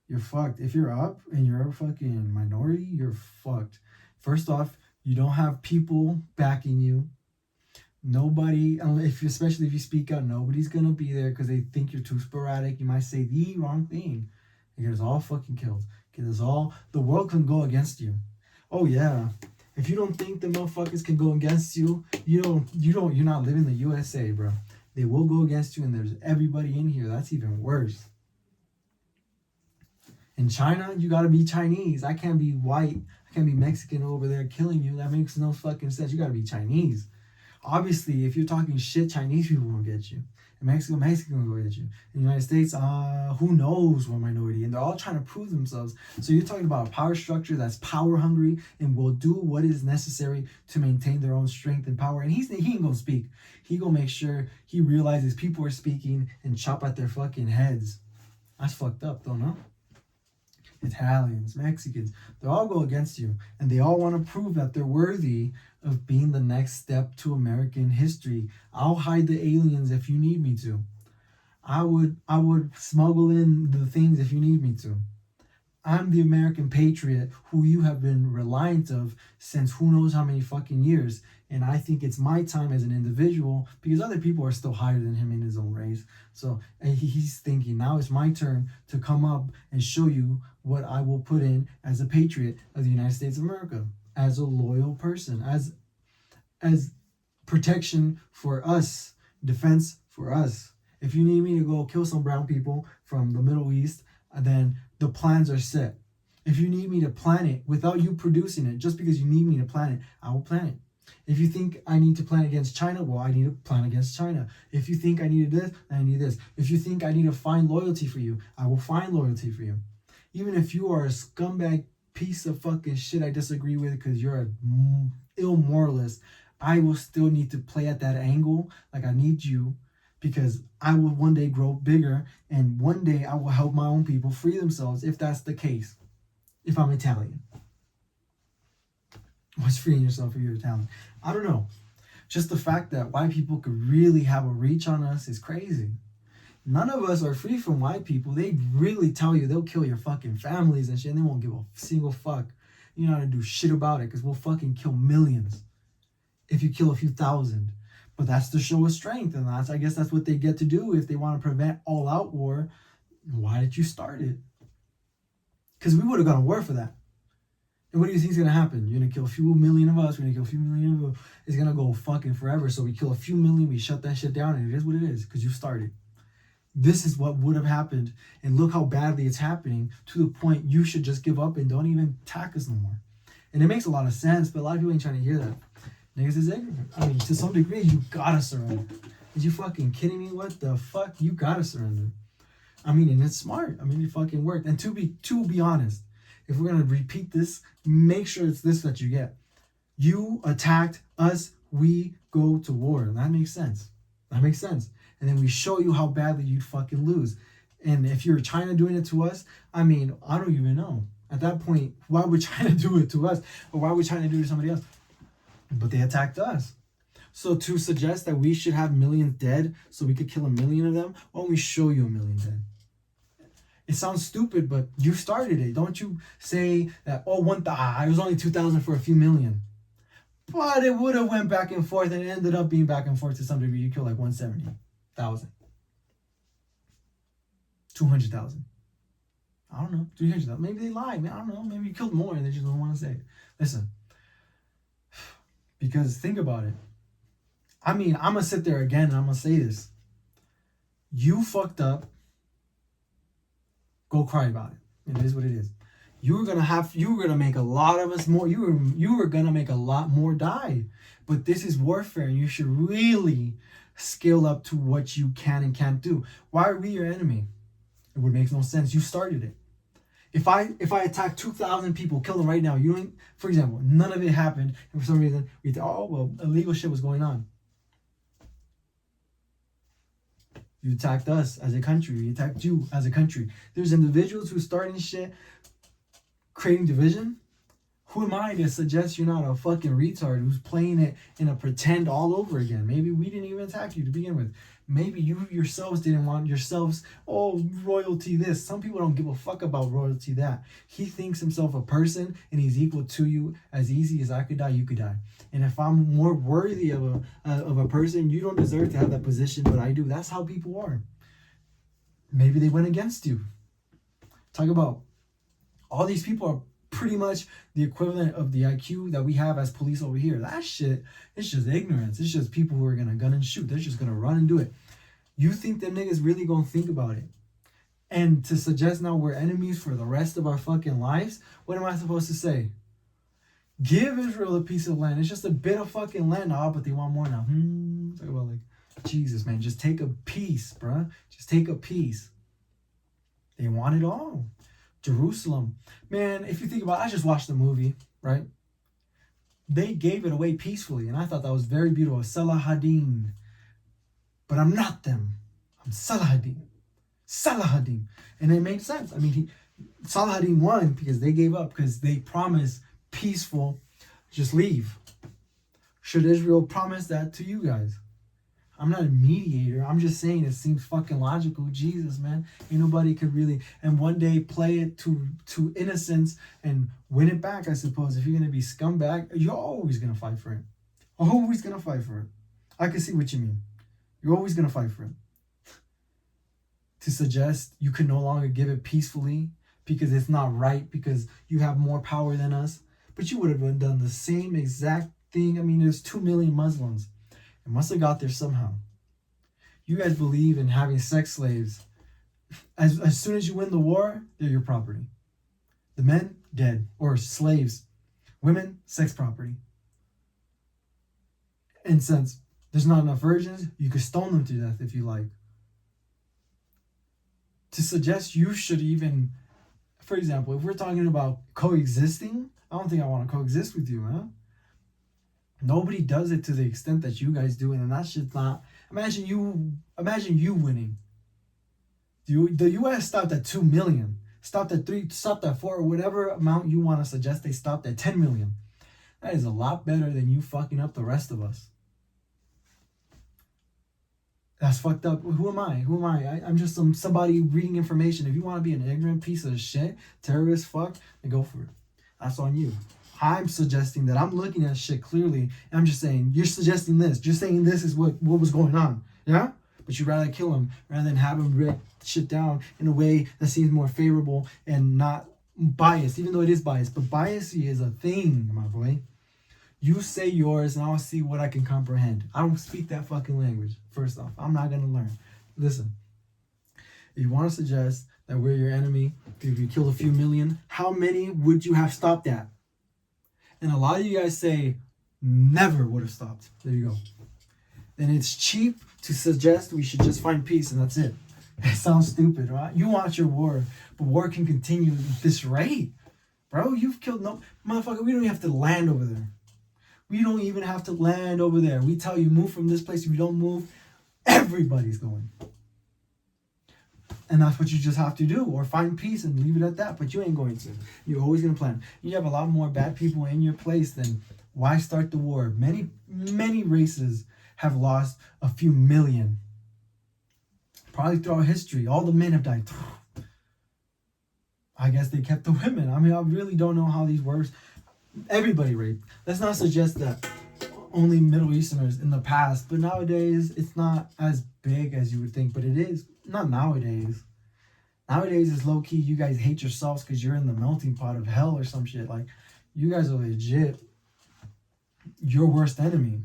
You're fucked. If you're up and you're a fucking minority, you're fucked. First off, you don't have people backing you. Nobody, especially if you speak out, nobody's gonna be there because they think you're too sporadic. You might say the wrong thing and get us all fucking killed. Get us all, the world can go against you. Oh yeah, If you don't think the motherfuckers can go against you, you're not living the USA, bro. They will go against you, and there's everybody in here. That's even worse. In China, you gotta be Chinese. I can't be white. I can't be Mexican over there killing you. That makes no fucking sense. You gotta be Chinese. Obviously, if you're talking shit, Chinese people will get you. In Mexico, Mexican will get you. In the United States, who knows what minority? And they're all trying to prove themselves. So you're talking about a power structure that's power hungry and will do what is necessary to maintain their own strength and power. And he ain't gonna speak. He gonna make sure he realizes people are speaking and chop at their fucking heads. That's fucked up, though, no? Italians, Mexicans, they all go against you, and they all want to prove that they're worthy of being the next step to American history. I'll hide the aliens if you need me to. I would smuggle in the things if you need me to. I'm the American patriot who you have been reliant of since who knows how many fucking years. And I think it's my time as an individual, because other people are still higher than him in his own race. So he's thinking, now it's my turn to come up and show you what I will put in as a patriot of the United States of America, as a loyal person, as protection for us, defense for us. If you need me to go kill some brown people from the Middle East, then the plans are set. If you need me to plan it without you producing it, just because you need me to plan it, I will plan it. If you think I need to plan against China, well, I need to plan against China. If you think I need this, I need this. If you think I need to find loyalty for you, I will find loyalty for you. Even if you are a scumbag piece of fucking shit I disagree with because you're an ill moralist, I will still need to play at that angle like I need you, because I will one day grow bigger, and one day I will help my own people free themselves, if that's the case. If I'm Italian. What's freeing yourself if you're Italian? I don't know. Just the fact that white people could really have a reach on us is crazy. None of us are free from white people. They really tell you they'll kill your fucking families and shit, and they won't give a single fuck. You know how to do shit about it, because we'll fucking kill millions if you kill a few thousand. But that's the show of strength, and I guess that's what they get to do if they want to prevent all-out war. Why did you start it? Because we would have gone to war for that. And what do you think is going to happen? You're going to kill a few million of us. We're going to kill a few million of them. It's going to go fucking forever. So we kill a few million. We shut that shit down. And it is what it is, because you started. This is what would have happened. And look how badly it's happening, to the point you should just give up and don't even attack us no more. And it makes a lot of sense, but a lot of people ain't trying to hear that. Niggas is ignorant. I mean, to some degree, you gotta surrender. Is you fucking kidding me? What the fuck? You gotta surrender. I mean, and it's smart. I mean, it fucking worked. And to be honest, if we're going to repeat this, make sure it's this that you get. You attacked us, we go to war. That makes sense. That makes sense. And then we show you how badly you'd fucking lose. And if you're China doing it to us, I mean, I don't even know. At that point, why would China do it to us? Or why would China do it to somebody else? But they attacked us. So to suggest that we should have millions dead so we could kill a million of them, why don't we show you a million dead? It sounds stupid, but you started it. Don't you say that, it was only 2,000 for a few million. But it would have went back and forth, and it ended up being back and forth to some degree. You killed like 170,000. 200,000. I don't know. 300,000. Maybe they lied. I don't know. Maybe you killed more and they just don't want to say it. Listen. Because think about it. I mean, I'm going to sit there again and I'm going to say this. You fucked up. Go cry about it. It is what it is. You were gonna make a lot of us more. You were gonna make a lot more die. But this is warfare, and you should really scale up to what you can and can't do. Why are we your enemy? It would make no sense. You started it. If I attack 2,000 people, kill them right now, you ain't, for example, none of it happened, and for some reason we thought, illegal shit was going on. You attacked us as a country. We attacked you as a country. There's individuals who starting shit, creating division. Who am I to suggest you're not a fucking retard who's playing it in a pretend all over again? Maybe we didn't even attack you to begin with. Maybe you yourselves didn't want yourselves, royalty this. Some people don't give a fuck about royalty that. He thinks himself a person and he's equal to you. As easy as I could die, you could die. And if I'm more worthy of a person, you don't deserve to have that position, but I do. That's how people are. Maybe they went against you. Talk about all these people are pretty much the equivalent of the IQ that we have as police over here. That shit, it's just ignorance. It's just people who are gonna gun and shoot. They're just gonna run and do it. You think them niggas really gonna think about it? And to suggest now we're enemies for the rest of our fucking lives, what am I supposed to say? Give Israel a piece of land. It's just a bit of fucking land. Oh, but they want more now. Talk about like, Jesus, man, just take a piece, bruh. Just take a piece. They want it all. Jerusalem. Man, if you think about it, I just watched the movie, right? They gave it away peacefully, and I thought that was very beautiful. Salahadin. But I'm not them. I'm Salahadin. Salahadin. And it made sense. I mean, Salahadin won because they gave up, because they promised peaceful, just leave. Should Israel promise that to you guys? I'm not a mediator. I'm just saying it seems fucking logical. Jesus, man. Ain't nobody could really, and one day play it to innocence and win it back, I suppose. If you're going to be scumbag, you're always going to fight for it. Always going to fight for it. I can see what you mean. You're always going to fight for it. To suggest you can no longer give it peacefully because it's not right, because you have more power than us. But you would have done the same exact thing. I mean, there's 2 million Muslims. It must have got there somehow. You guys believe in having sex slaves. As soon as you win the war, they're your property. The men, dead, or slaves. Women, sex property. And since there's not enough virgins, you could stone them to death if you like. To suggest you should even, for example, if we're talking about coexisting, I don't think I want to coexist with you, man. Nobody does it to the extent that you guys do, and that shit's not. Imagine you winning. The U.S. stopped at 2 million, stopped at 3, stopped at 4, whatever amount you want to suggest. They stopped at 10 million. That is a lot better than you fucking up the rest of us. That's fucked up. Who am I? I'm just somebody reading information. If you want to be an ignorant piece of shit, terrorist, fuck, then go for it. That's on you. I'm suggesting that I'm looking at shit clearly. And I'm just saying, you're suggesting this. You're saying this is what was going on. Yeah? But you'd rather kill him rather than have him break shit down in a way that seems more favorable and not biased, even though it is biased. But bias is a thing, my boy. You say yours and I'll see what I can comprehend. I don't speak that fucking language. First off, I'm not going to learn. Listen, if you want to suggest that we're your enemy, if you killed a few million, how many would you have stopped at? And a lot of you guys say, never would have stopped. There you go. Then it's cheap to suggest we should just find peace and that's it. It sounds stupid, right? You want your war, but war can continue at this rate. Bro, you've killed no... Motherfucker, we don't even have to land over there. We don't even have to land over there. We tell you, move from this place. If you don't move, everybody's going. And that's what you just have to do, or find peace and leave it at that. But you ain't going to. You're always going to plan. You have a lot more bad people in your place, then why start the war? Many races have lost a few million. Probably throughout history. All the men have died. I guess they kept the women. I mean, I really don't know how these works. Everybody raped. Let's not suggest that only Middle Easterners in the past, but nowadays it's not as big as you would think, but it is. Not nowadays. Nowadays it's low-key, you guys hate yourselves because you're in the melting pot of hell or some shit. Like, you guys are legit your worst enemy.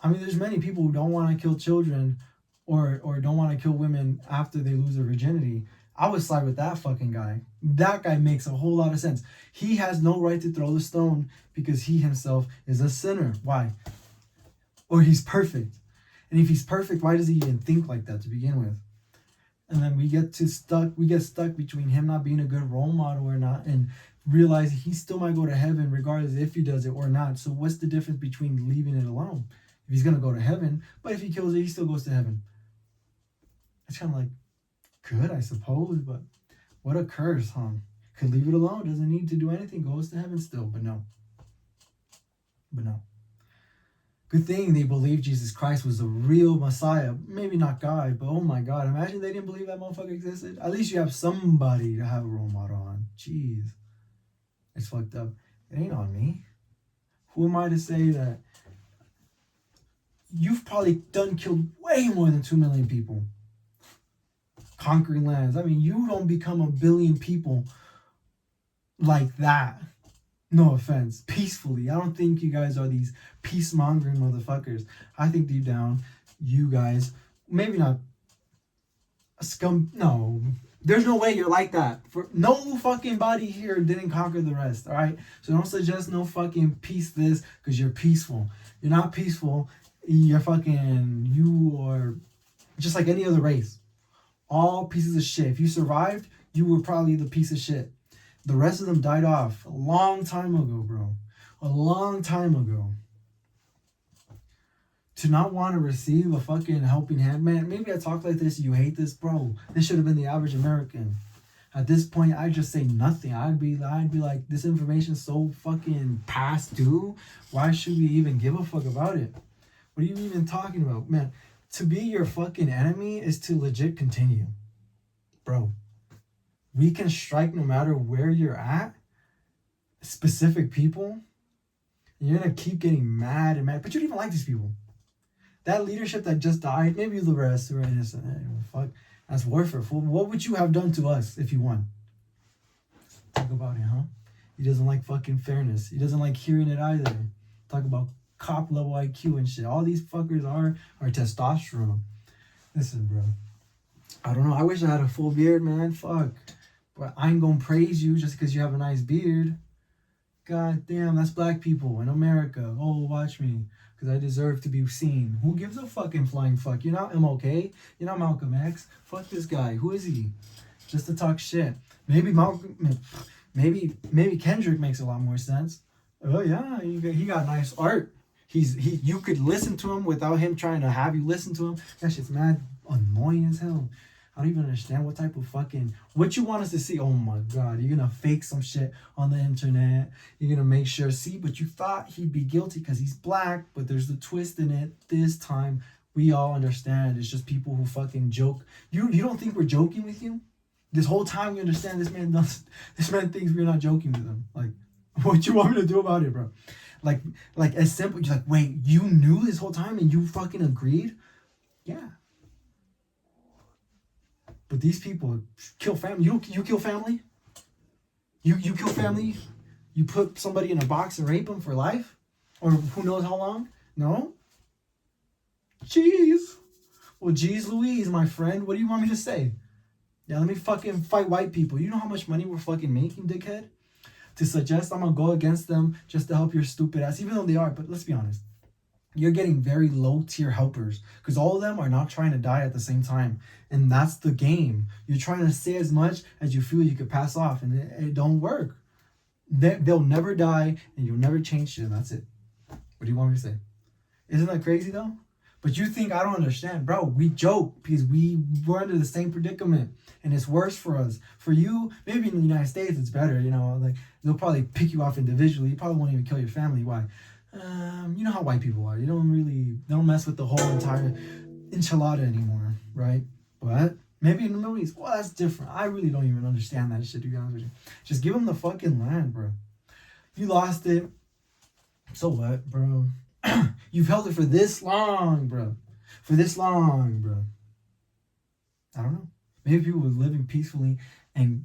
I mean, there's many people who don't want to kill children or don't want to kill women after they lose their virginity. I would side with that fucking guy. That guy makes a whole lot of sense. He has no right to throw the stone because he himself is a sinner. Why? Or he's perfect. And if he's perfect, why does he even think like that to begin with? And then we get stuck between him not being a good role model or not, and realize he still might go to heaven regardless if he does it or not. So what's the difference between leaving it alone? If he's going to go to heaven, but if he kills it, he still goes to heaven. It's kind of like, good, I suppose, but what a curse, huh? Could leave it alone, doesn't need to do anything, goes to heaven still, but no. Good thing they believed Jesus Christ was the real Messiah. Maybe not God, but oh my God, imagine they didn't believe that motherfucker existed. At least you have somebody to have a role model on. Jeez. It's fucked up. It ain't on me. Who am I to say that? You've probably killed way more than 2 million people. Conquering lands. I mean, you don't become 1 billion people like that. No offense. Peacefully. I don't think you guys are these peace-mongering motherfuckers. I think deep down, you guys, maybe not scum. No. There's no way you're like that. For no fucking body here didn't conquer the rest, alright? So don't suggest no fucking peace this because you're peaceful. You're not peaceful. You're fucking, you are just like any other race. All pieces of shit. If you survived, you were probably the piece of shit. The rest of them died off a long time ago, bro. A long time ago. To not want to receive a fucking helping hand, man. Maybe I talk like this, you hate this, bro. This should have been the average American. At this point, I'd just say nothing. I'd be like, this information's so fucking past due. Why should we even give a fuck about it? What are you even talking about, man? To be your fucking enemy is to legit continue, bro. We can strike no matter where you're at. Specific people. And you're gonna keep getting mad and mad, but you don't even like these people. That leadership that just died, maybe the rest were innocent. Fuck, that's warfare. What would you have done to us if you won? Talk about it, huh? He doesn't like fucking fairness. He doesn't like hearing it either. Talk about cop level IQ and shit. All these fuckers are testosterone. Listen, bro. I don't know. I wish I had a full beard, man. Fuck. But I ain't gonna praise you just because you have a nice beard. God damn, that's black people in America. Oh, watch me. Because I deserve to be seen. Who gives a fucking flying fuck? You're not MLK. You're not Malcolm X. Fuck this guy. Who is he? Just to talk shit. Maybe maybe Kendrick makes a lot more sense. Oh yeah, he got nice art. You could listen to him without him trying to have you listen to him. That shit's mad annoying as hell. I don't even understand what type of what you want us to see. Oh my God, you're gonna fake some shit on the internet. You're gonna make sure, see, but you thought he'd be guilty because he's black, but there's the twist in it. This time, we all understand. It's just people who fucking joke. You don't think we're joking with you? This whole time we understand this man thinks we're not joking with him. Like, what you want me to do about it, bro? Like as simple, you're like, wait, you knew this whole time and you fucking agreed? Yeah. But these people kill family. You kill family? You kill family? You put somebody in a box and rape them for life? Or who knows how long? No? Jeez. Well, geez Louise, my friend. What do you want me to say? Yeah, let me fucking fight white people. You know how much money we're fucking making, dickhead? To suggest I'm gonna go against them just to help your stupid ass, even though they are. But let's be honest. You're getting very low tier helpers because all of them are not trying to die at the same time. And that's the game. You're trying to say as much as you feel you could pass off, and it don't work. They'll never die and you'll never change shit. That's it. What do you want me to say? Isn't that crazy though? But you think I don't understand, bro. We joke because we're under the same predicament and it's worse for us. For you, maybe in the United States it's better, you know, like they'll probably pick you off individually. You probably won't even kill your family. Why? You know how white people are. They don't mess with the whole entire enchilada anymore, right? But maybe in the Middle East, well, that's different. I really don't even understand that shit, to be honest with you. Just give them the fucking land, bro. You lost it. So what, bro? You've held it for this long, bro. For this long, bro. I don't know. Maybe people were living peacefully and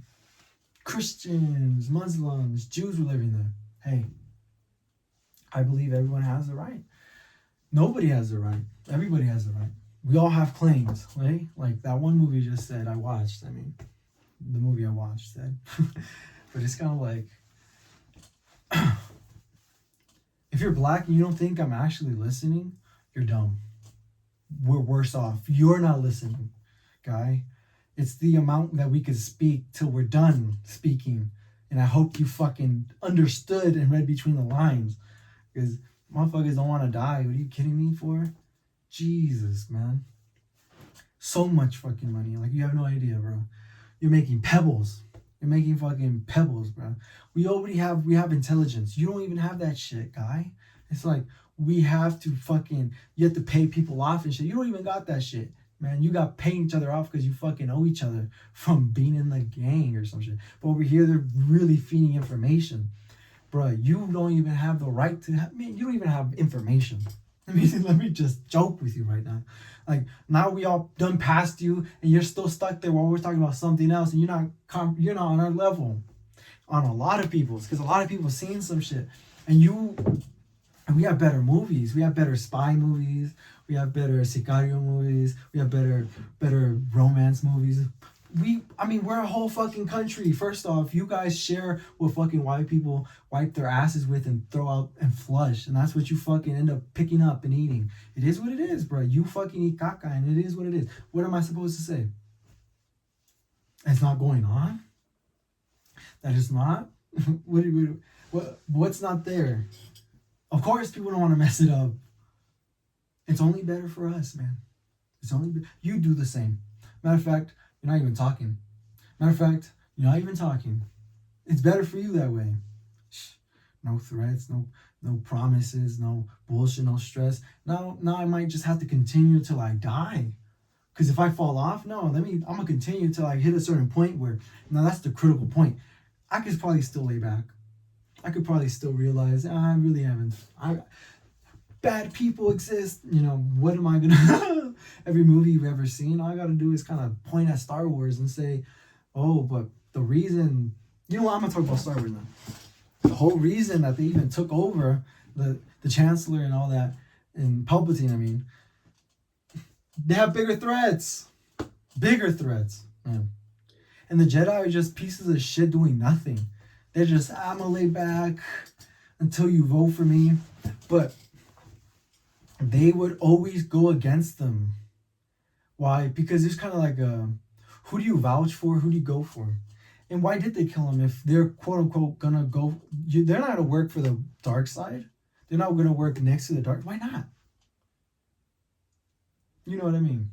Christians, Muslims, Jews were living there. Hey, I believe everyone has the right. Nobody has the right. Everybody has the right. We all have claims, right? Like that one movie just said, I watched. I mean, the movie I watched said. But it's kind of like, if you're black and you don't think I'm actually listening, you're dumb. We're worse off. You're not listening, guy. It's the amount that we could speak till we're done speaking. And I hope you fucking understood and read between the lines. Because motherfuckers don't want to die. What are you kidding me for? Jesus, man. So much fucking money. Like, you have no idea, bro. You're making pebbles. You're making fucking pebbles, bro. We have intelligence. You don't even have that shit, guy. It's like, we have to fucking, you have to pay people off and shit. You don't even got that shit, man. You got paying each other off because you fucking owe each other from being in the gang or some shit. But over here, they're really feeding information. Bro, you don't even have the right to have, man, you don't even have information. Let me just joke with you right now. Like, now we all done past you and you're still stuck there while we're talking about something else and you're not on our level. on a lot of people's, because a lot of people seen some shit, and we have better movies. We have better spy movies. We have better Sicario movies. We have better romance movies. We're a whole fucking country. First off, you guys share what fucking white people wipe their asses with and throw out and flush. And that's what you fucking end up picking up and eating. It is what it is, bro. You fucking eat caca and it is what it is. What am I supposed to say? It's not going on? That is not? What's not there? Of course, people don't want to mess it up. It's only better for us, man. You do the same. Matter of fact, you're not even talking. It's better for you that way. No threats, no promises, no bullshit, no stress. Now I might just have to continue till I die. Because if I fall off, I'm gonna continue until I hit a certain point where, now that's the critical point. I could probably still lay back. I could probably still realize I really haven't. Bad people exist. What am I gonna? Every movie you've ever seen, all I gotta do is kind of point at Star Wars and say, oh, but the reason. I'm gonna talk about Star Wars now. The whole reason that they even took over the Chancellor and all that, and Palpatine, they have bigger threats. Man. And the Jedi are just pieces of shit doing nothing. They're just, I'm gonna lay back until you vote for me. But they would always go against them. Why? Because it's kind of like, who do you vouch for? Who do you go for? And why did they kill him if they're quote unquote gonna go? They're not gonna work for the dark side. They're not gonna work next to the dark. Why not? You know what I mean?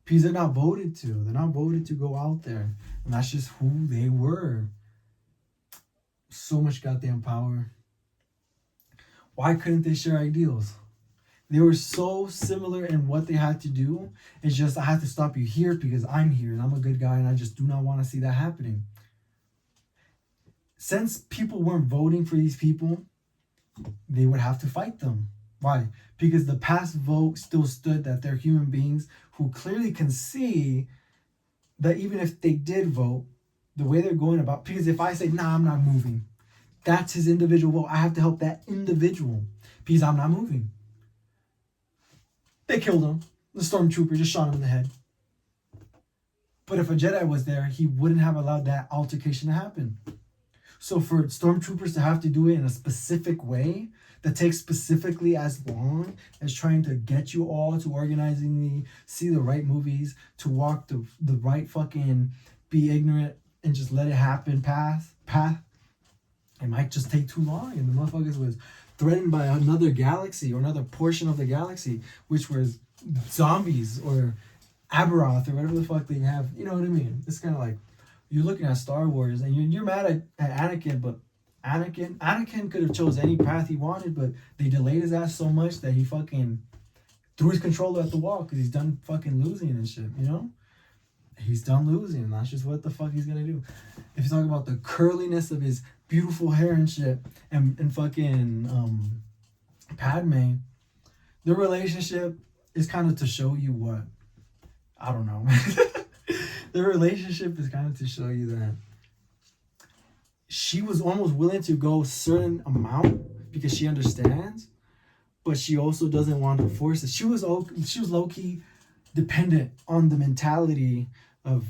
Because they're not voted to. They're not voted to go out there. And that's just who they were. So much goddamn power. Why couldn't they share ideals? They were so similar in what they had to do. It's just, I have to stop you here because I'm here and I'm a good guy and I just do not want to see that happening. Since people weren't voting for these people, they would have to fight them. Why? Because the past vote still stood that they're human beings who clearly can see that even if they did vote, the way they're going about, because if I say, nah, I'm not moving, that's his individual vote. I have to help that individual because I'm not moving. They killed him. The stormtrooper just shot him in the head. But if a Jedi was there, he wouldn't have allowed that altercation to happen. So for stormtroopers to have to do it in a specific way that takes specifically as long as trying to get you all to organizingly see the right movies, to walk the right fucking, be ignorant and just let it happen path, it might just take too long. And the motherfuckers was threatened by another galaxy or another portion of the galaxy, which was zombies or Aberoth or whatever the fuck they have. You know what I mean? It's kind of like, you're looking at Star Wars and you're mad at Anakin, but Anakin could have chose any path he wanted, but they delayed his ass so much that he fucking threw his controller at the wall because he's done fucking losing and shit, He's done losing, and that's just what the fuck he's gonna do. If you talk about the curliness of his beautiful hair and shit, and fucking Padme, the relationship is kind of to show you what, I don't know. The relationship is kind of to show you that she was almost willing to go a certain amount because she understands, but she also doesn't want to force it. She was low-key dependent on the mentality of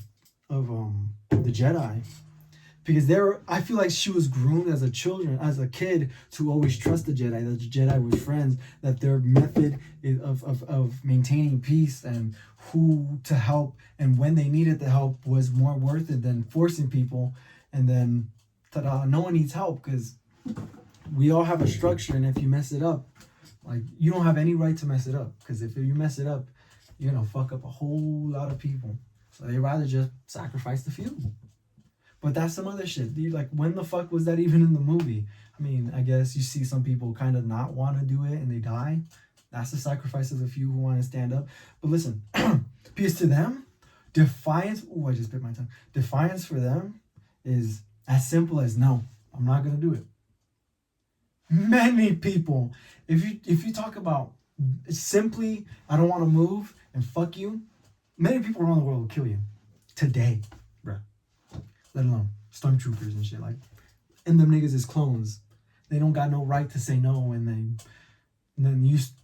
the Jedi, because I feel like she was groomed as a kid to always trust the Jedi, that the Jedi was friends, that their method of maintaining peace and who to help and when they needed the help was more worth it than forcing people. And then ta-da, no one needs help because we all have a structure, and if you mess it up, like, you don't have any right to mess it up, because if you mess it up, you're gonna fuck up a whole lot of people. So they rather just sacrifice the few. But that's some other shit. Dude, like, when the fuck was that even in the movie? I mean, I guess you see some people kind of not want to do it and they die. That's the sacrifice of the few who want to stand up. But listen, because to them, defiance, I just bit my tongue. Defiance for them is as simple as, no, I'm not going to do it. Many people, if you talk about simply, I don't want to move and fuck you, many people around the world will kill you today, bruh. Let alone stormtroopers and shit. Like, and them niggas is clones. They don't got no right to say no, and then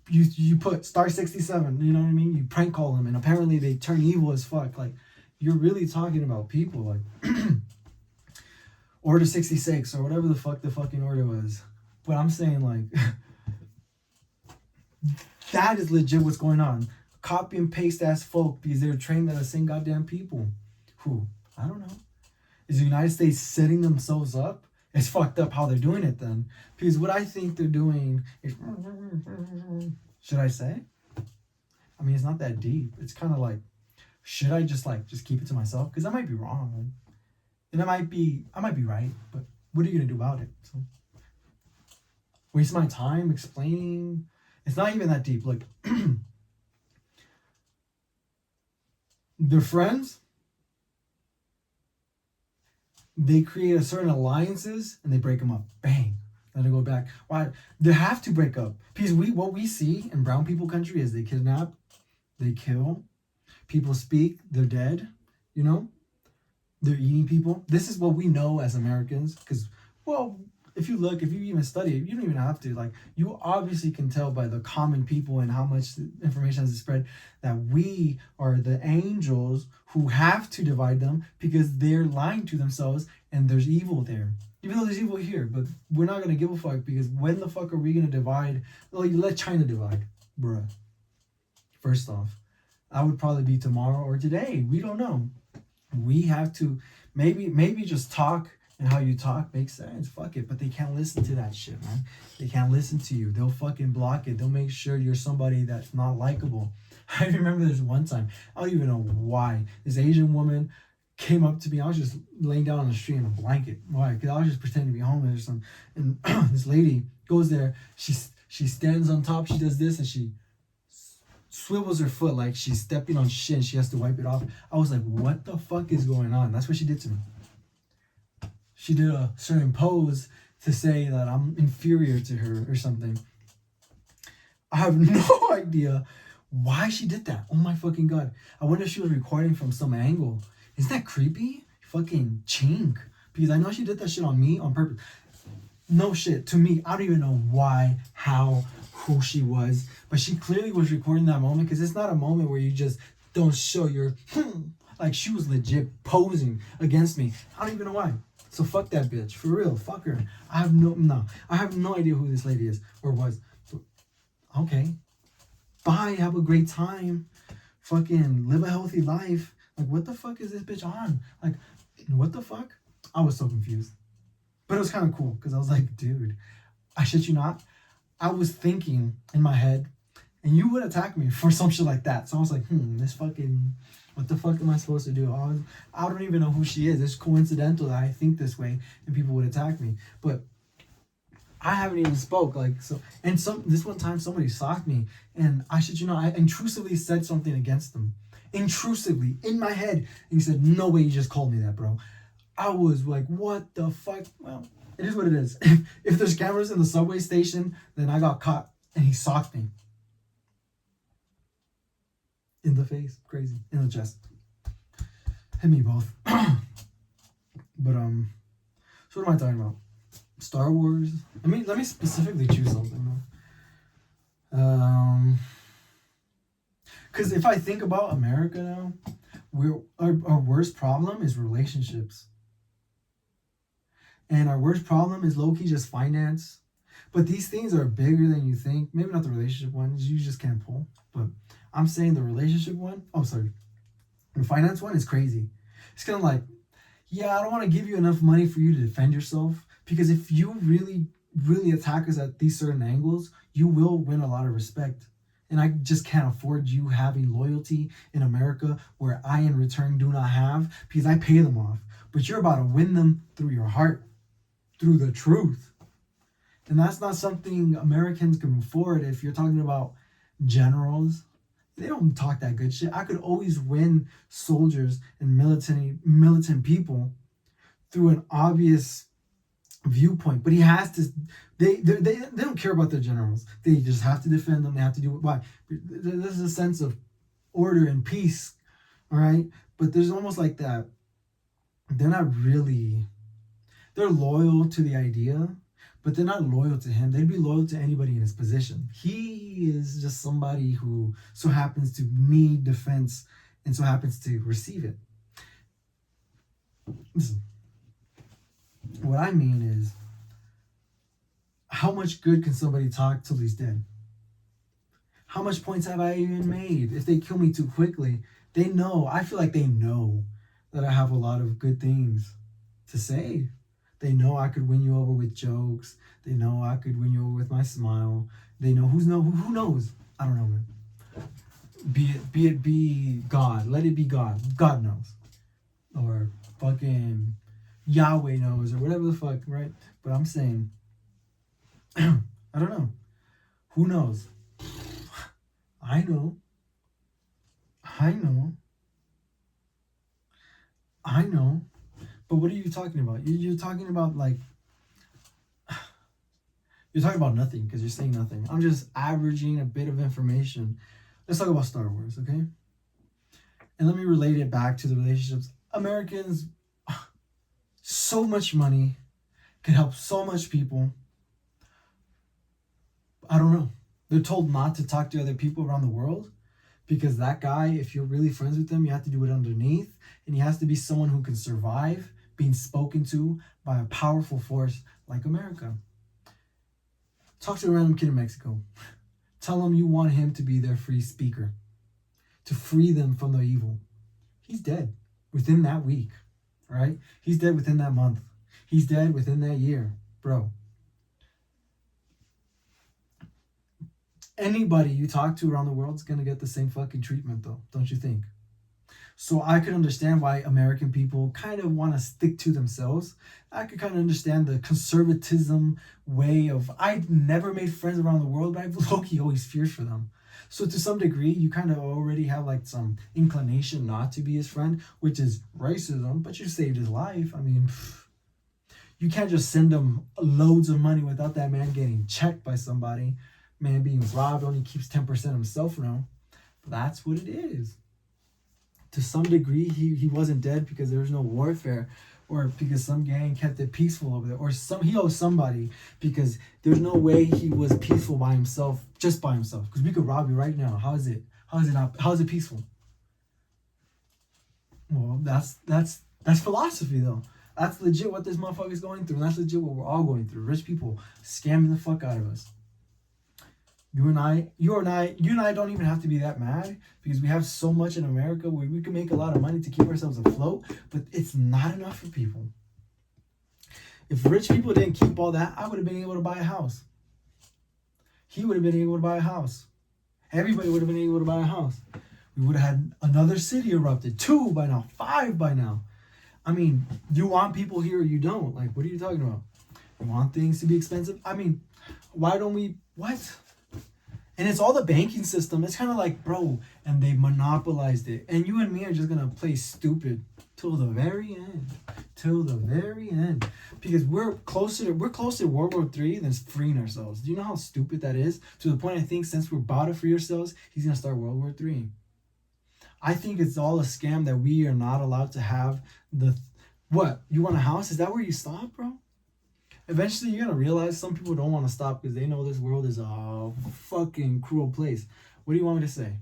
you put Star 67, you know what I mean? You prank call them, and apparently they turn evil as fuck. Like, you're really talking about people, like Order 66 or whatever the fuck the fucking order was. But I'm saying, like, that is legit what's going on. Copy and paste ass folk because they're trained by the same goddamn people. Who? I don't know. Is the United States setting themselves up? It's fucked up how they're doing it then. Because what I think they're doing is... Should I say? I mean, it's not that deep. It's kind of like, should I just keep it to myself? Because I might be wrong. And I might be right. But what are you going to do about it? So, waste my time explaining? It's not even that deep. Look, they're friends. They create a certain alliances and they break them up. Bang. Then they go back. Why? They have to break up. Because what we see in brown people country is they kidnap, they kill, people speak, they're dead, you know? They're eating people. This is what we know as Americans. Because, well, if you even study it, you don't even have to. Like, you obviously can tell by the common people and how much information has spread that we are the angels who have to divide them because they're lying to themselves and there's evil there. Even though there's evil here, but we're not going to give a fuck because when the fuck are we going to divide? Like, let China divide, bruh. First off, I would probably be tomorrow or today. We don't know. We have to maybe just talk. And how you talk makes sense. Fuck it. But they can't listen to that shit, man. They can't listen to you. They'll fucking block it. They'll make sure you're somebody that's not likable. I remember this one time. I don't even know why. This Asian woman came up to me. I was just laying down on the street in a blanket. Why? Because I was just pretending to be homeless or something. And this lady goes there. She stands on top. She does this and she swivels her foot like she's stepping on shit and she has to wipe it off. I was like, what the fuck is going on? That's what she did to me. She did a certain pose to say that I'm inferior to her or something. I have no idea why she did that. Oh my fucking God. I wonder if she was recording from some angle. Isn't that creepy? Fucking chink. Because I know she did that shit on me on purpose. No shit. To me, I don't even know why, how, who she was. But she clearly was recording that moment because it's not a moment where you just don't show your... Like, she was legit posing against me. I don't even know why. So fuck that bitch. For real. Fuck her. I have no idea who this lady is or was. So, okay. Bye. Have a great time. Fucking live a healthy life. Like, what the fuck is this bitch on? Like, what the fuck? I was so confused. But it was kind of cool because I was like, dude, I shit you not. I was thinking in my head, and you would attack me for some shit like that. So I was like, this fucking... What the fuck am I supposed to do? I don't even know who she is. It's coincidental that I think this way and people would attack me. But I haven't even spoke. Like, so, and this one time somebody socked me and I intrusively said something against them. Intrusively, in my head. And he said, no way you just called me that, bro. I was like, what the fuck? Well, it is what it is. If there's cameras in the subway station, then I got caught and he socked me. In the face, crazy. In the chest. Hit me both. But so what am I talking about? Star Wars. Let me specifically choose something though. Because if I think about America now, our worst problem is relationships. And our worst problem is low-key just finance. But these things are bigger than you think. Maybe not the relationship ones. You just can't pull. But I'm saying the relationship one. Oh, sorry. The finance one is crazy. It's kind of like, yeah, I don't want to give you enough money for you to defend yourself. Because if you really, really attack us at these certain angles, you will win a lot of respect. And I just can't afford you having loyalty in America where I, in return, do not have. Because I pay them off. But you're about to win them through your heart. Through the truth. And that's not something Americans can afford if you're talking about generals. They don't talk that good shit. I could always win soldiers and militant people through an obvious viewpoint. But he has to... They don't care about their generals. They just have to defend them. They have to do it. Why? There's a sense of order and peace. All right? But there's almost like that. They're not really... They're loyal to the idea, but they're not loyal to him. They'd be loyal to anybody in his position. He is just somebody who so happens to need defense and so happens to receive it. Listen, what I mean is, how much good can somebody talk till he's dead? How much points have I even made? If they kill me too quickly, they know, I feel like they know that I have a lot of good things to say. They know I could win you over with jokes. They know I could win you over with my smile. They know who knows? I don't know, man. Be God. Let it be God. God knows. Or fucking Yahweh knows, or whatever the fuck, right? But I'm saying, I don't know. Who knows? I know. But what are you talking about? You're talking about like, you're talking about nothing because you're saying nothing. I'm just averaging a bit of information. Let's talk about Star Wars, okay? And let me relate it back to the relationships. Americans, so much money can help so much people. I don't know. They're told not to talk to other people around the world because that guy, if you're really friends with him, you have to do it underneath, and he has to be someone who can survive being spoken to by a powerful force like America. Talk to a random kid in Mexico. Tell him you want him to be their free speaker, to free them from the evil. He's dead within that week, right? He's dead within that month. He's dead within that year, bro. Anybody you talk to around the world is going to get the same fucking treatment, though, don't you think? So I could understand why American people kind of want to stick to themselves. I could kind of understand the conservatism way of, I've never made friends around the world, but I've low-key always feared for them. So to some degree, you kind of already have like some inclination not to be his friend, which is racism, but you saved his life. I mean, you can't just send him loads of money without that man getting checked by somebody. Man being robbed only keeps 10% himself now. But that's what it is. To some degree, he wasn't dead because there was no warfare, or because some gang kept it peaceful over there, or he owes somebody because there's no way he was peaceful by himself, just by himself. Because we could rob you right now. How is it peaceful? Well, that's philosophy though. That's legit what this motherfucker's going through, and that's legit what we're all going through. Rich people scamming the fuck out of us. You and I don't even have to be that mad because we have so much in America where we can make a lot of money to keep ourselves afloat, but it's not enough for people. If rich people didn't keep all that, I would have been able to buy a house. He would have been able to buy a house. Everybody would have been able to buy a house. We would have had another city erupted. 2 by now. 5 by now. I mean, you want people here or you don't. Like, what are you talking about? You want things to be expensive? I mean, why don't we... What? And it's all the banking system. It's kind of like, bro, and they monopolized it. And you and me are just going to play stupid till the very end. Till the very end. Because we're closer to World War III than freeing ourselves. Do you know how stupid that is? To the point I think since we're about to free ourselves, he's going to start World War III. I think it's all a scam that we are not allowed to have the... What? You want a house? Is that where you stop, bro? Eventually, you're going to realize some people don't want to stop because they know this world is a fucking cruel place. What do you want me to say?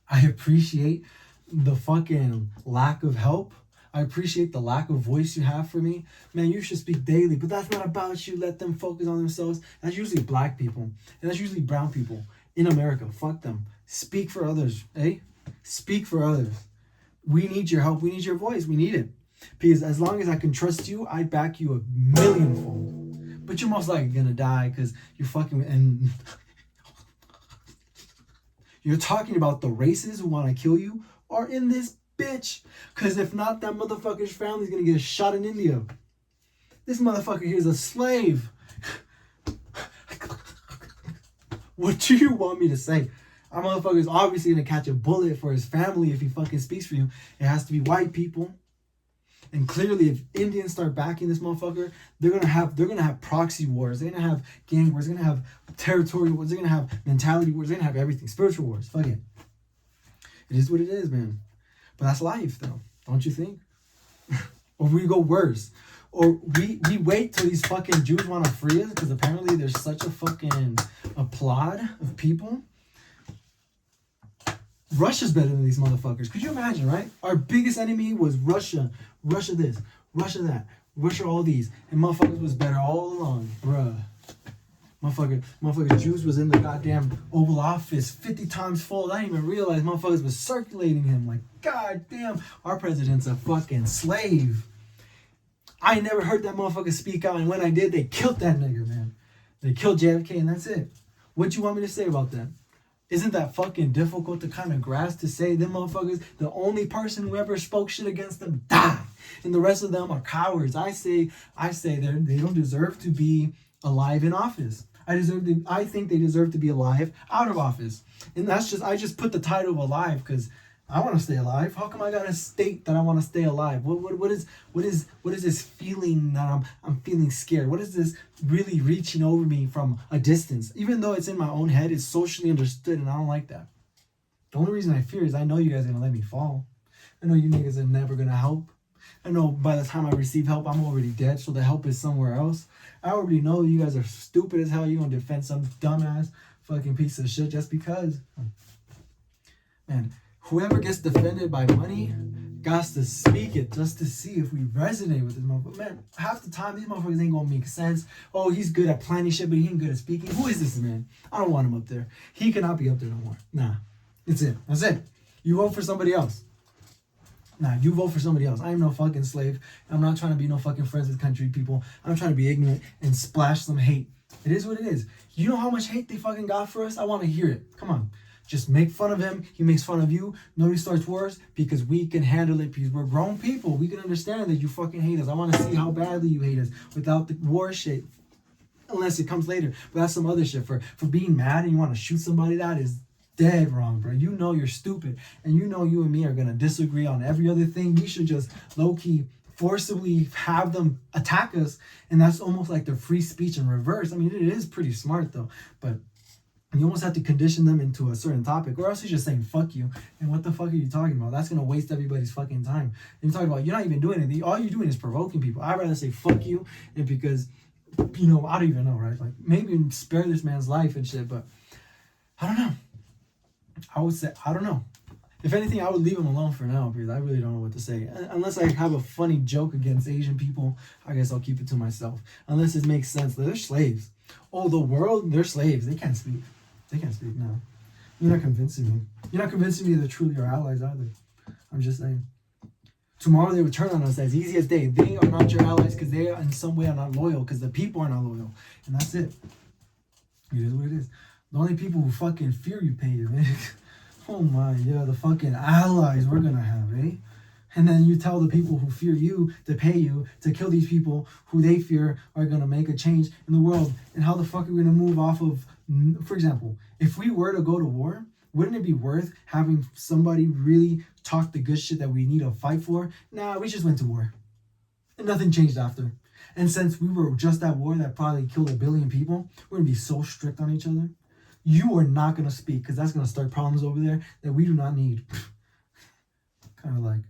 I appreciate the fucking lack of help. I appreciate the lack of voice you have for me. Man, you should speak daily, but that's not about you. Let them focus on themselves. That's usually black people. And that's usually brown people in America. Fuck them. Speak for others, eh? Speak for others. We need your help. We need your voice. We need it. Because as long as I can trust you, I back you a millionfold. But you're most likely gonna die because you're fucking... And you're talking about the races who want to kill you are in this bitch. Because if not, that motherfucker's family's gonna get shot in India. This motherfucker here is a slave. What do you want me to say? Our motherfucker is obviously gonna catch a bullet for his family if he fucking speaks for you. It has to be white people. And clearly, if Indians start backing this motherfucker, they're gonna have proxy wars. They're gonna have gang wars. They're gonna have territorial wars. They're gonna have mentality wars. They're gonna have everything. Spiritual wars. Fuck it. It is what it is, man. But that's life, though. Don't you think? Or we go worse. Or we wait till these fucking Jews want to free us because apparently there's such a fucking applaud of people. Russia's better than these motherfuckers. Could you imagine, right? Our biggest enemy was Russia. Russia this, Russia that, Russia all these. And motherfuckers was better all along. Bruh. Motherfucker Jews was in the goddamn Oval Office 50 times full. I didn't even realize motherfuckers was circulating him. Like, goddamn, our president's a fucking slave. I never heard that motherfucker speak out, and when I did, they killed that nigger, man. They killed JFK, and that's it. What you want me to say about that? Isn't that fucking difficult to kind of grasp, to say them motherfuckers, the only person who ever spoke shit against them died, and the rest of them are cowards? I say they don't deserve to be alive in office. I think they deserve to be alive out of office. And I just put the title of alive because I want to stay alive. How come I gotta state that I want to stay alive? What is this feeling that I'm feeling scared? What is this really reaching over me from a distance? Even though it's in my own head, it's socially understood, and I don't like that. The only reason I fear is I know you guys are gonna let me fall. I know you niggas are never gonna help. I know by the time I receive help, I'm already dead, so the help is somewhere else. I already know you guys are stupid as hell. You're gonna defend some dumbass fucking piece of shit just because. Man, whoever gets defended by money got to speak it just to see if we resonate with this motherfucker. Man, half the time these motherfuckers ain't gonna make sense. Oh, he's good at planning shit, but he ain't good at speaking. Who is this man? I don't want him up there. He cannot be up there no more. Nah, it's it. That's it. You vote for somebody else. Nah, you vote for somebody else. I am no fucking slave. I'm not trying to be no fucking friends with country people. I'm trying to be ignorant and splash some hate. It is what it is. You know how much hate they fucking got for us? I want to hear it. Come on. Just make fun of him. He makes fun of you. Nobody starts wars because we can handle it because we're grown people. We can understand that you fucking hate us. I want to see how badly you hate us without the war shit. Unless it comes later. But that's some other shit. For being mad and you want to shoot somebody, that is dead wrong, bro. You know you're stupid. And you know you and me are going to disagree on every other thing. We should just low-key forcibly have them attack us. And that's almost like the free speech in reverse. I mean, it is pretty smart, though. But you almost have to condition them into a certain topic, or else you're just saying fuck you. And what the fuck are you talking about? That's gonna waste everybody's fucking time. And you're talking about, you're not even doing anything. All you're doing is provoking people. I'd rather say fuck you, and because, you know, I don't even know, right? Like, maybe spare this man's life and shit, but I don't know. I would say, I don't know. If anything, I would leave him alone for now because I really don't know what to say. Unless I have a funny joke against Asian people, I guess I'll keep it to myself. Unless it makes sense. They're slaves. Oh, the world, they're slaves. They can't speak. They can't speak now. You're not convincing me. You're not convincing me they're truly our allies either. I'm just saying. Tomorrow they would turn on us as easy as day. They are not your allies because they in some way are not loyal because the people are not loyal. And that's it. It is what it is. The only people who fucking fear you pay you, man. Oh my, yeah, the fucking allies we're gonna have, eh? And then you tell the people who fear you to pay you to kill these people who they fear are gonna make a change in the world. And how the fuck are we gonna move off of, for example, if we were to go to war, wouldn't it be worth having somebody really talk the good shit that we need to fight for? Nah, we just went to war. And nothing changed after. And since we were just at war that probably killed 1 billion people, we're gonna be so strict on each other. You are not going to speak because that's going to start problems over there that we do not need. Kind of like,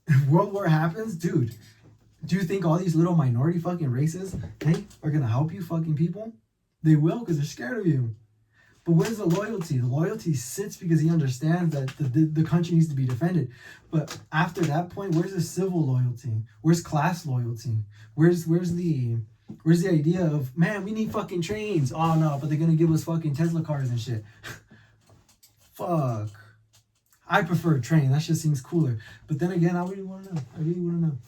if World War happens, dude, do you think all these little minority fucking races, hey, are going to help you fucking people? They will because they're scared of you. But where's the loyalty? The loyalty sits because he understands that the country needs to be defended. But after that point, where's the civil loyalty? Where's class loyalty? Where's the idea of, man, we need fucking trains? Oh no, but they're gonna give us fucking Tesla cars and shit. Fuck. I prefer a train. That shit seems cooler. But then again, I really want to know. I really want to know.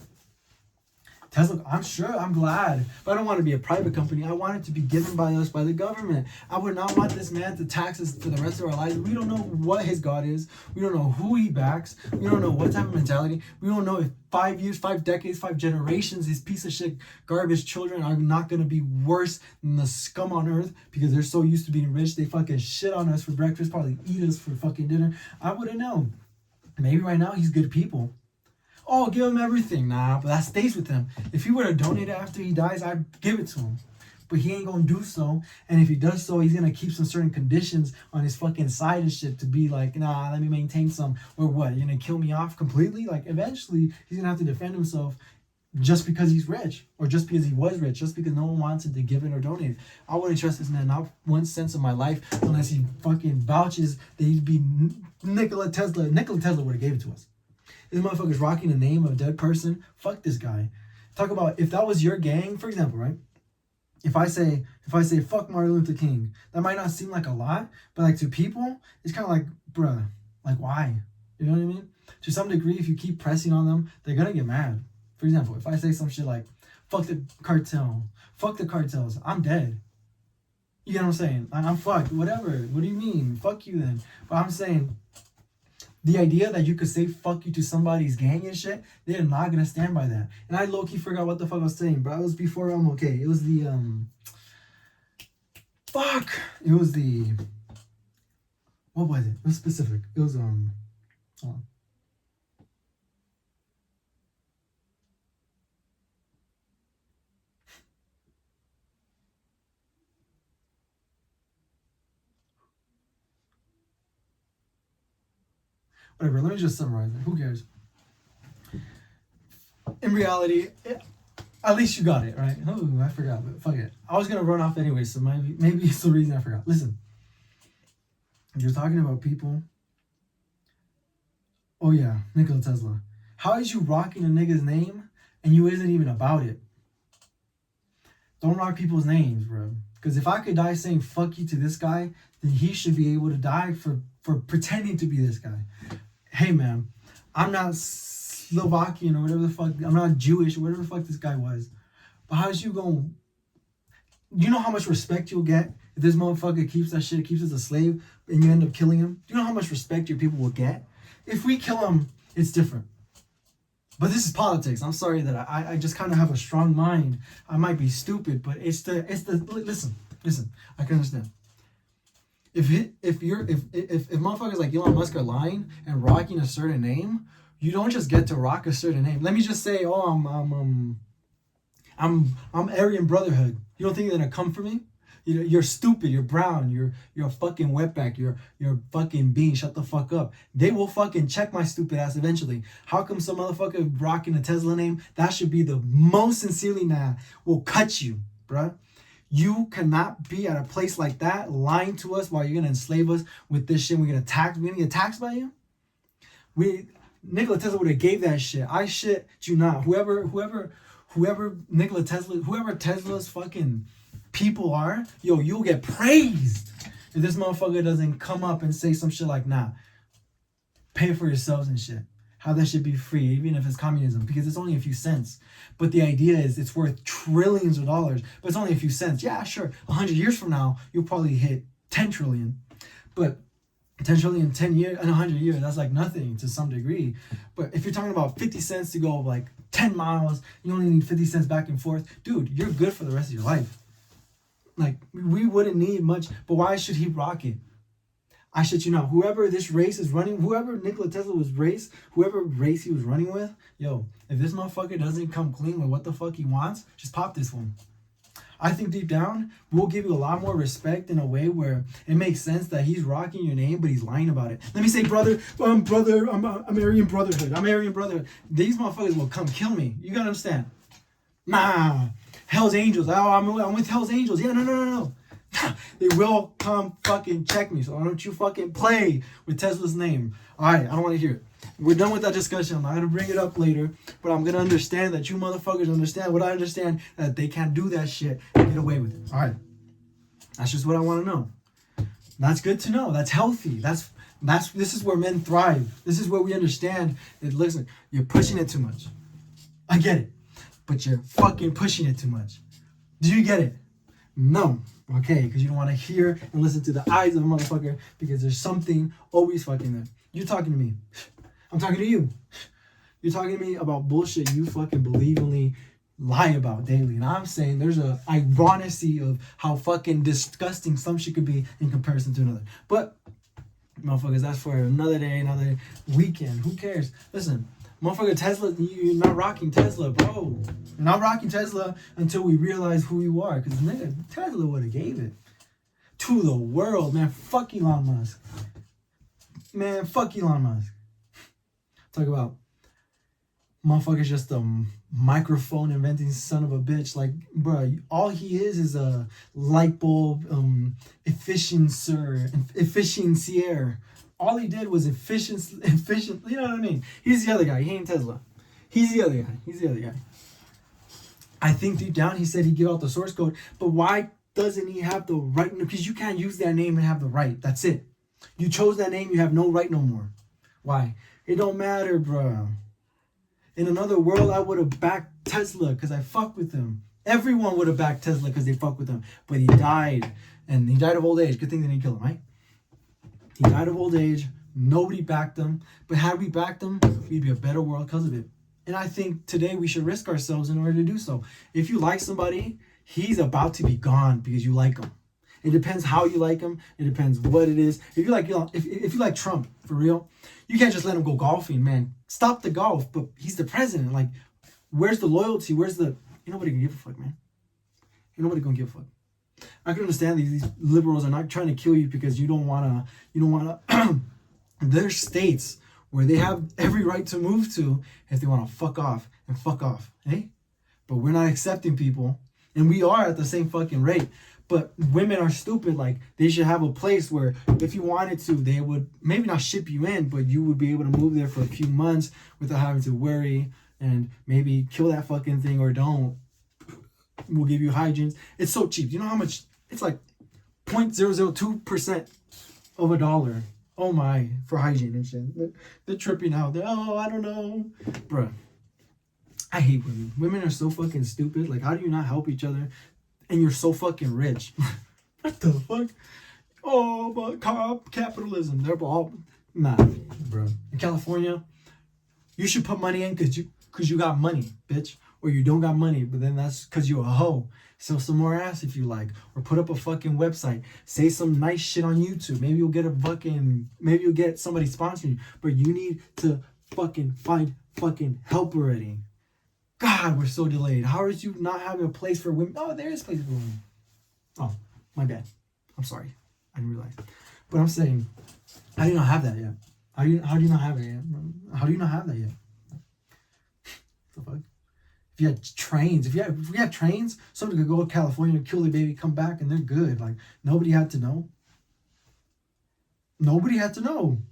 Tesla, I'm sure, I'm glad. But I don't want to be a private company. I want it to be given by us, by the government. I would not want this man to tax us for the rest of our lives. We don't know what his God is. We don't know who he backs. We don't know what type of mentality. We don't know if 5 years, 5 decades, 5 generations, these piece of shit garbage children are not going to be worse than the scum on earth because they're so used to being rich. They fucking shit on us for breakfast, probably eat us for fucking dinner. I wouldn't know. Maybe right now he's good people. Oh, give him everything. Nah, but that stays with him. If he were to donate it after he dies, I'd give it to him. But he ain't gonna do so. And if he does so, he's gonna keep some certain conditions on his fucking side and shit to be like, nah, let me maintain some. Or what? You're gonna kill me off completely? Like, eventually, he's gonna have to defend himself just because he's rich, or just because he was rich, just because no one wanted to give it or donate it. I wouldn't trust this man not 1 cent of my life unless he fucking vouches that he'd be Nikola Tesla. Nikola Tesla would have gave it to us. This motherfucker's rocking the name of a dead person. Fuck this guy. Talk about if that was your gang, for example, right? If I say fuck Martin Luther King, that might not seem like a lot, but like to people, it's kind of like, bruh, like why? You know what I mean? To some degree, if you keep pressing on them, they're gonna get mad. For example, if I say some shit like, fuck the cartel, fuck the cartels, I'm dead. You get what I'm saying? I'm fucked, whatever. What do you mean? Fuck you then. But I'm saying, the idea that you could say fuck you to somebody's gang and shit, they're not gonna stand by that. And I low-key forgot what the fuck I was saying, bro. It was before okay. It was the, fuck! It was the, what was it? It was specific. It was, hold on. Whatever, let me just summarize it. Who cares? In reality, at least you got it, right? Oh, I forgot, but fuck it. I was gonna run off anyway, so maybe it's the reason I forgot. Listen, you're talking about people. Oh yeah, Nikola Tesla. How is you rocking a nigga's name and you isn't even about it? Don't rock people's names, bro. Because if I could die saying fuck you to this guy, then he should be able to die for pretending to be this guy. Hey man, I'm not Slovakian or whatever the fuck, I'm not Jewish or whatever the fuck this guy was. But how's you going? You know how much respect you'll get if this motherfucker keeps that shit, keeps as a slave, and you end up killing him? Do you know how much respect your people will get? If we kill him, it's different. But this is politics. I'm sorry that I just kind of have a strong mind. I might be stupid, but it's the listen. I can understand. If motherfuckers like Elon Musk are lying and rocking a certain name, you don't just get to rock a certain name. Let me just say, oh, I'm Aryan Brotherhood. You don't think they're gonna come for me? You're stupid. You're brown. You're a fucking wetback. You're a fucking bean. Shut the fuck up. They will fucking check my stupid ass eventually. How come some motherfucker rocking a Tesla name? That should be the most sincerely will cut you, bruh. You cannot be at a place like that lying to us while you're gonna enslave us with this shit. We're gonna get taxed by you. Nikola Tesla would have gave that shit. I shit you not. Whoever Nikola Tesla, whoever Tesla's fucking people are, you'll get praised if this motherfucker doesn't come up and say some shit like, nah, pay for yourselves and shit. How that should be free, even if it's communism, because it's only a few cents. But the idea is it's worth trillions of dollars, but it's only a few cents. Yeah, sure. 100 years from now, you'll probably hit 10 trillion. But 10 trillion in 10 years and 100 years, that's like nothing to some degree. But if you're talking about 50 cents to go like 10 miles, you only need 50 cents back and forth. Dude, you're good for the rest of your life. Like, we wouldn't need much, but why should he rock it? I shit you not. Whoever this race is running, whoever Nikola Tesla whoever race he was running with, if this motherfucker doesn't come clean with what the fuck he wants, just pop this one. I think deep down, we'll give you a lot more respect in a way where it makes sense that he's rocking your name, but he's lying about it. Let me say, I'm Aryan Brotherhood. I'm Aryan Brotherhood. These motherfuckers will come kill me. You gotta understand. Nah. Hell's Angels. Oh, I'm with Hell's Angels. Yeah, no. They will come fucking check me. So why don't you fucking play with Tesla's name? All right, I don't want to hear it. We're done with that discussion. I'm not going to bring it up later, but I'm going to understand that you motherfuckers understand what I understand, that they can't do that shit and get away with it. All right. That's just what I want to know. That's good to know. That's healthy. This is where men thrive. This is where we understand that, listen, you're pushing it too much. I get it. But you're fucking pushing it too much. Do you get it? No. Okay, because you don't want to hear and listen to the eyes of a motherfucker, because there's something always fucking there. You're talking to me. I'm talking to you. You're talking to me about bullshit you fucking believingly lie about daily. And I'm saying there's a ironicity of how fucking disgusting some shit could be in comparison to another. But, motherfuckers, that's for another day, another weekend. Who cares? Listen. Motherfucker, Tesla, you're not rocking Tesla, bro. You're not rocking Tesla until we realize who you are. Because, nigga, Tesla would have gave it to the world, man. Fuck Elon Musk. Man, fuck Elon Musk. Talk about Motherfucker's just a microphone inventing son of a bitch. Like, bro, all he is a light bulb efficiencer. All he did was efficient. You know what I mean? He's the other guy. He ain't Tesla. He's the other guy. I think deep down he said he'd give out the source code, but why doesn't he have the right? Because you can't use that name and have the right. That's it. You chose that name, you have no right no more. Why? It don't matter, bro. In another world, I would have backed Tesla because I fuck with him. Everyone would have backed Tesla because they fuck with him. But he died. And he died of old age. Good thing they didn't kill him, right? He died of old age. Nobody backed him. But had we backed him, we'd be a better world because of it. And I think today we should risk ourselves in order to do so. If you like somebody, he's about to be gone because you like him. It depends how you like him. It depends what it is. If you like, if you like Trump for real, you can't just let him go golfing, man. Stop the golf. But he's the president. Like, where's the loyalty? Where's the? Ain't nobody gonna give a fuck, man. Ain't nobody gonna give a fuck. I can understand these liberals are not trying to kill you because you don't wanna. There's states where they have every right to move to if they want to fuck off, eh? But we're not accepting people, and we are at the same fucking rate. But women are stupid. Like, they should have a place where if you wanted to, they would maybe not ship you in, but you would be able to move there for a few months without having to worry and maybe kill that fucking thing or don't. We'll give you hygienes. It's so cheap. You know how much? It's like 0.002% of a dollar. Oh my, for hygiene and shit. They're tripping out. Oh, I don't know. Bruh. I hate women. Women are so fucking stupid. Like, how do you not help each other? And you're so fucking rich. What the fuck? Oh, but capitalism. They're all... Nah, bro. In California, you should put money in because you got money, bitch. Or you don't got money, but then that's because you a hoe. Sell some more ass if you like. Or put up a fucking website. Say some nice shit on YouTube. Maybe you'll get somebody sponsoring you. But you need to fucking find fucking help already. God, we're so delayed. How are you not having a place for women? Oh, there is a place for women. Oh, my bad. I'm sorry. I didn't realize. But I'm saying, how do you not have that yet? How do you not have it yet? How do you not have that yet? What the fuck? If you had trains, if we had trains, somebody could go to California, kill the baby, come back, and they're good. Like, nobody had to know. Nobody had to know.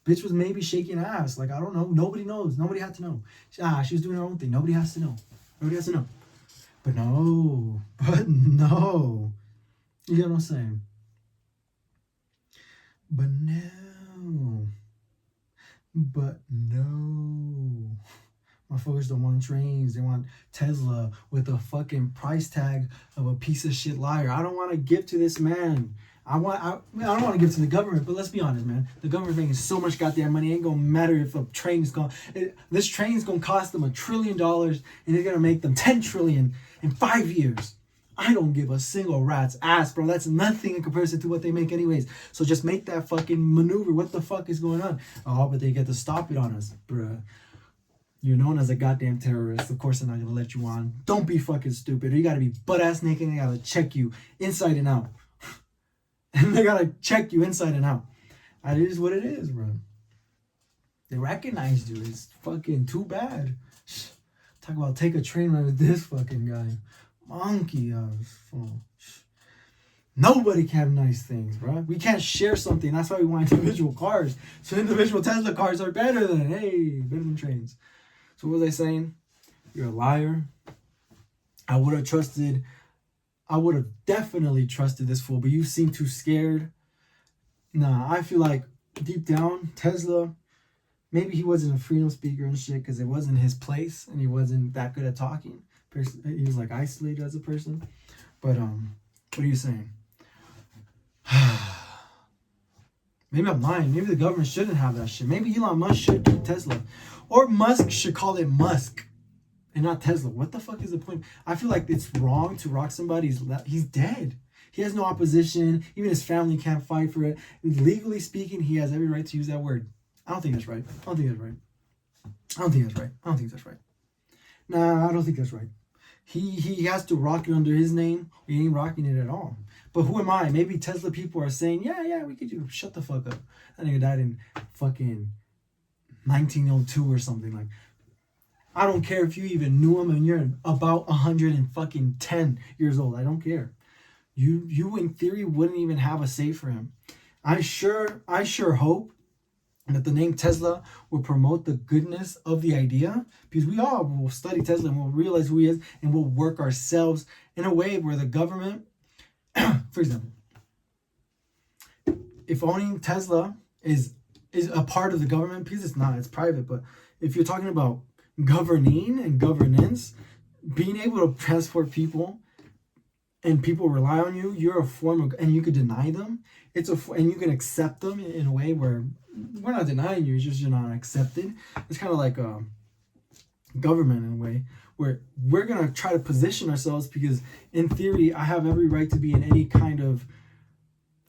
Bitch was maybe shaking ass. Like, I don't know. Nobody knows. Nobody had to know. She was doing her own thing. Nobody has to know. Nobody has to know. But no. You get what I'm saying? But no. Motherfuckers don't want trains. They want Tesla with a fucking price tag of a piece of shit liar. I don't want to give to this man. I don't want to give to the government, but let's be honest, man. The government's making so much goddamn money. It ain't gonna matter if a train is gone. This train is gonna cost them $1 trillion, and they're gonna make them 10 trillion in 5 years. I don't give a single rat's ass, bro. That's nothing in comparison to what they make anyways. So just make that fucking maneuver. What the fuck is going on? Oh, but they get to stop it on us, bruh. You're known as a goddamn terrorist. Of course they're not gonna let you on. Don't be fucking stupid. Or you gotta be butt-ass naked and they gotta check you inside and out. And they gotta check you inside and out. That is what it is, bro. They recognized you. It's fucking too bad. Talk about take a train ride with this fucking guy. Monkey ass fool. Nobody can have nice things, bro. We can't share something. That's why we want individual cars. So individual Tesla cars are better than trains. So what was I saying? You're a liar. I would have definitely trusted this fool, but you seem too scared. Nah, I feel like deep down, Tesla, maybe he wasn't a freedom speaker and shit because it wasn't his place and he wasn't that good at talking. He was like isolated as a person. But what are you saying? Maybe I'm lying. Maybe the government shouldn't have that shit. Maybe Elon Musk should keep Tesla. Or Musk should call it Musk and not Tesla. What the fuck is the point? I feel like it's wrong to rock somebody. He's dead. He has no opposition. Even his family can't fight for it. Legally speaking, he has every right to use that word. I don't think that's right. I don't think that's right. Nah, I don't think that's right. He has to rock it under his name. He ain't rocking it at all. But who am I? Maybe Tesla people are saying, yeah, we could do. Shut the fuck up. That nigga died in fucking 1902 or something. Like, I don't care if you even knew him and you're about 110 years old. I don't care. You in theory wouldn't even have a say for him. I sure hope that the name Tesla will promote the goodness of the idea, because we all will study Tesla and we'll realize who he is, and we'll work ourselves in a way where the government, for example, if owning Tesla is a part of the government, because it's not, it's private, but if you're talking about governing and governance, being able to transport people and people rely on you, you're a form of, and you could deny them. And you can accept them in a way where we're not denying you, it's just you're not accepted. It's kind of like government in a way where we're going to try to position ourselves, because in theory, I have every right to be in any kind of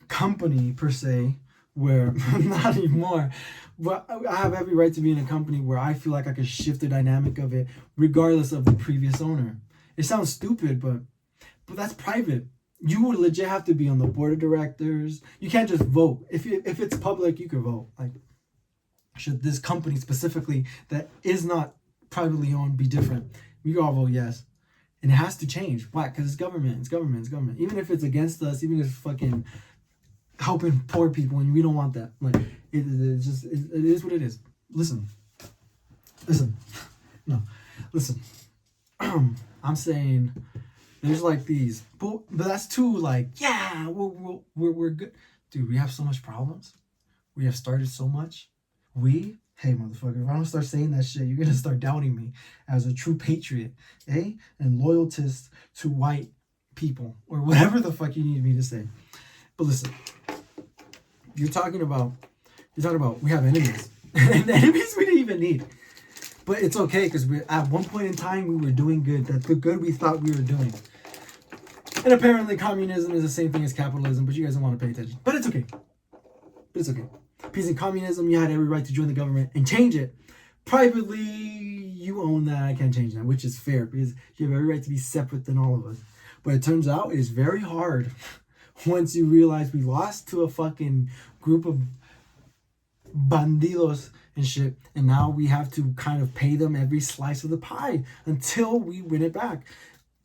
company per se, where not anymore, but I have every right to be in a company where I feel like I can shift the dynamic of it regardless of the previous owner. It sounds stupid, but that's private. You would legit have to be on the board of directors. You can't just vote. If it's public, you can vote. Like, should this company specifically that is not privately owned be different? We can all vote yes. And it has to change. Why? Because it's government. It's government. It's government. Even if it's against us, even if it's fucking helping poor people, and we don't want that. Like, it is what it is. Listen. No. Listen. I'm saying there's like these, but that's too like, yeah, we're good. Dude, we have so much problems. We have started so much. Hey, motherfucker, if I don't start saying that shit, you're going to start doubting me as a true patriot, eh? And loyalist to white people, or whatever the fuck you need me to say. But listen, you're talking about we have enemies. And enemies we didn't even need. But it's okay, because at one point in time, we were doing good. That's the good we thought we were doing. And apparently communism is the same thing as capitalism, but you guys don't want to pay attention. But it's okay. Because in communism, you had every right to join the government and change it. Privately, you own that. I can't change that, which is fair, because you have every right to be separate than all of us. But it turns out it is very hard once you realize we lost to a fucking group of bandidos and shit, and now we have to kind of pay them every slice of the pie until we win it back.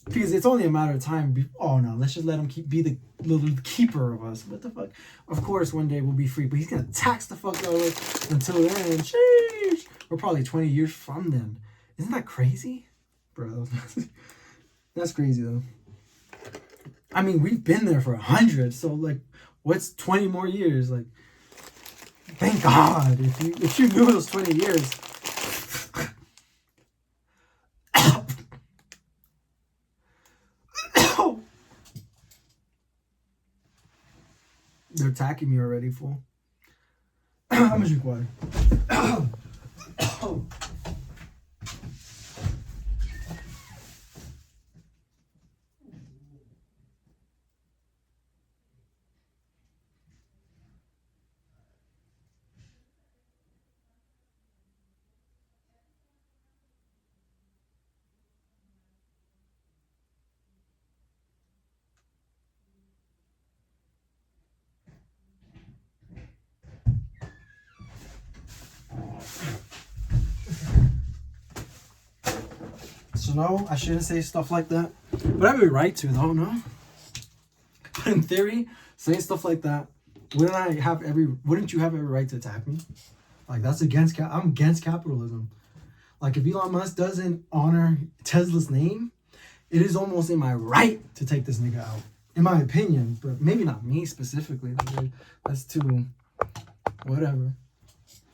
Because it's only a matter of time. Oh no, let's just let him be the little keeper of us. What the fuck? Of course, one day we'll be free, but he's gonna tax the fuck out of us until then. Sheesh. We're probably 20 years from then. Isn't that crazy, bro? That's crazy though. I mean, we've been there for 100, so like, what's 20 more years? Like, thank God. If you knew those 20 years. They're attacking me already, fool. I'm gonna drink water. So no, I shouldn't say stuff like that. But I have a right to, though, no? But in theory, saying stuff like that, wouldn't you have every right to attack me? Like, that's I'm against capitalism. Like, if Elon Musk doesn't honor Tesla's name, it is almost in my right to take this nigga out. In my opinion, but maybe not me specifically. That's too, whatever.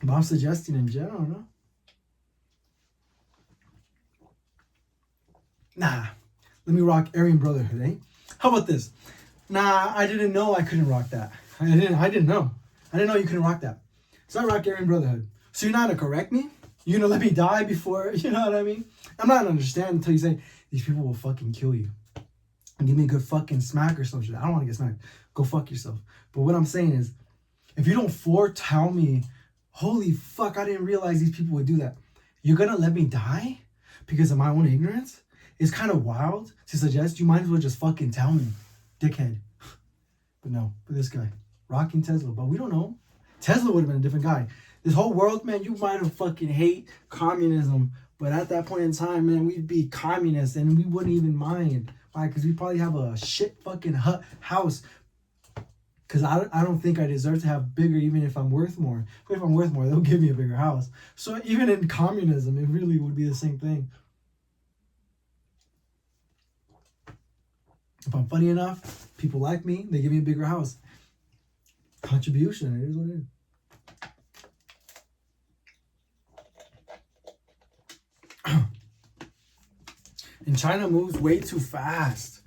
But I'm suggesting in general, no? Nah, let me rock Aryan Brotherhood, eh? How about this? Nah, I didn't know I couldn't rock that. I didn't know. I didn't know you couldn't rock that. So I rock Aryan Brotherhood. So you're not gonna correct me? You're gonna let me die before, you know what I mean? I'm not gonna understand until you say, these people will fucking kill you. And give me a good fucking smack or some shit. I don't want to get smacked. Go fuck yourself. But what I'm saying is, if you don't foretell me, holy fuck, I didn't realize these people would do that. You're gonna let me die because of my own ignorance? It's kind of wild to suggest. You might as well just fucking tell me, dickhead. But no, but this guy, rocking Tesla. But we don't know. Tesla would have been a different guy. This whole world, man, you might have fucking hate communism But at that point in time, man, we'd be communists and we wouldn't even mind. Why? Because we probably have a shit fucking house. Because I don't think I deserve to have bigger, even if I'm worth more. But if I'm worth more, they'll give me a bigger house. So even in communism, it really would be the same thing. If I'm funny enough, people like me, they give me a bigger house. Contribution, it is what it is. And China moves way too fast.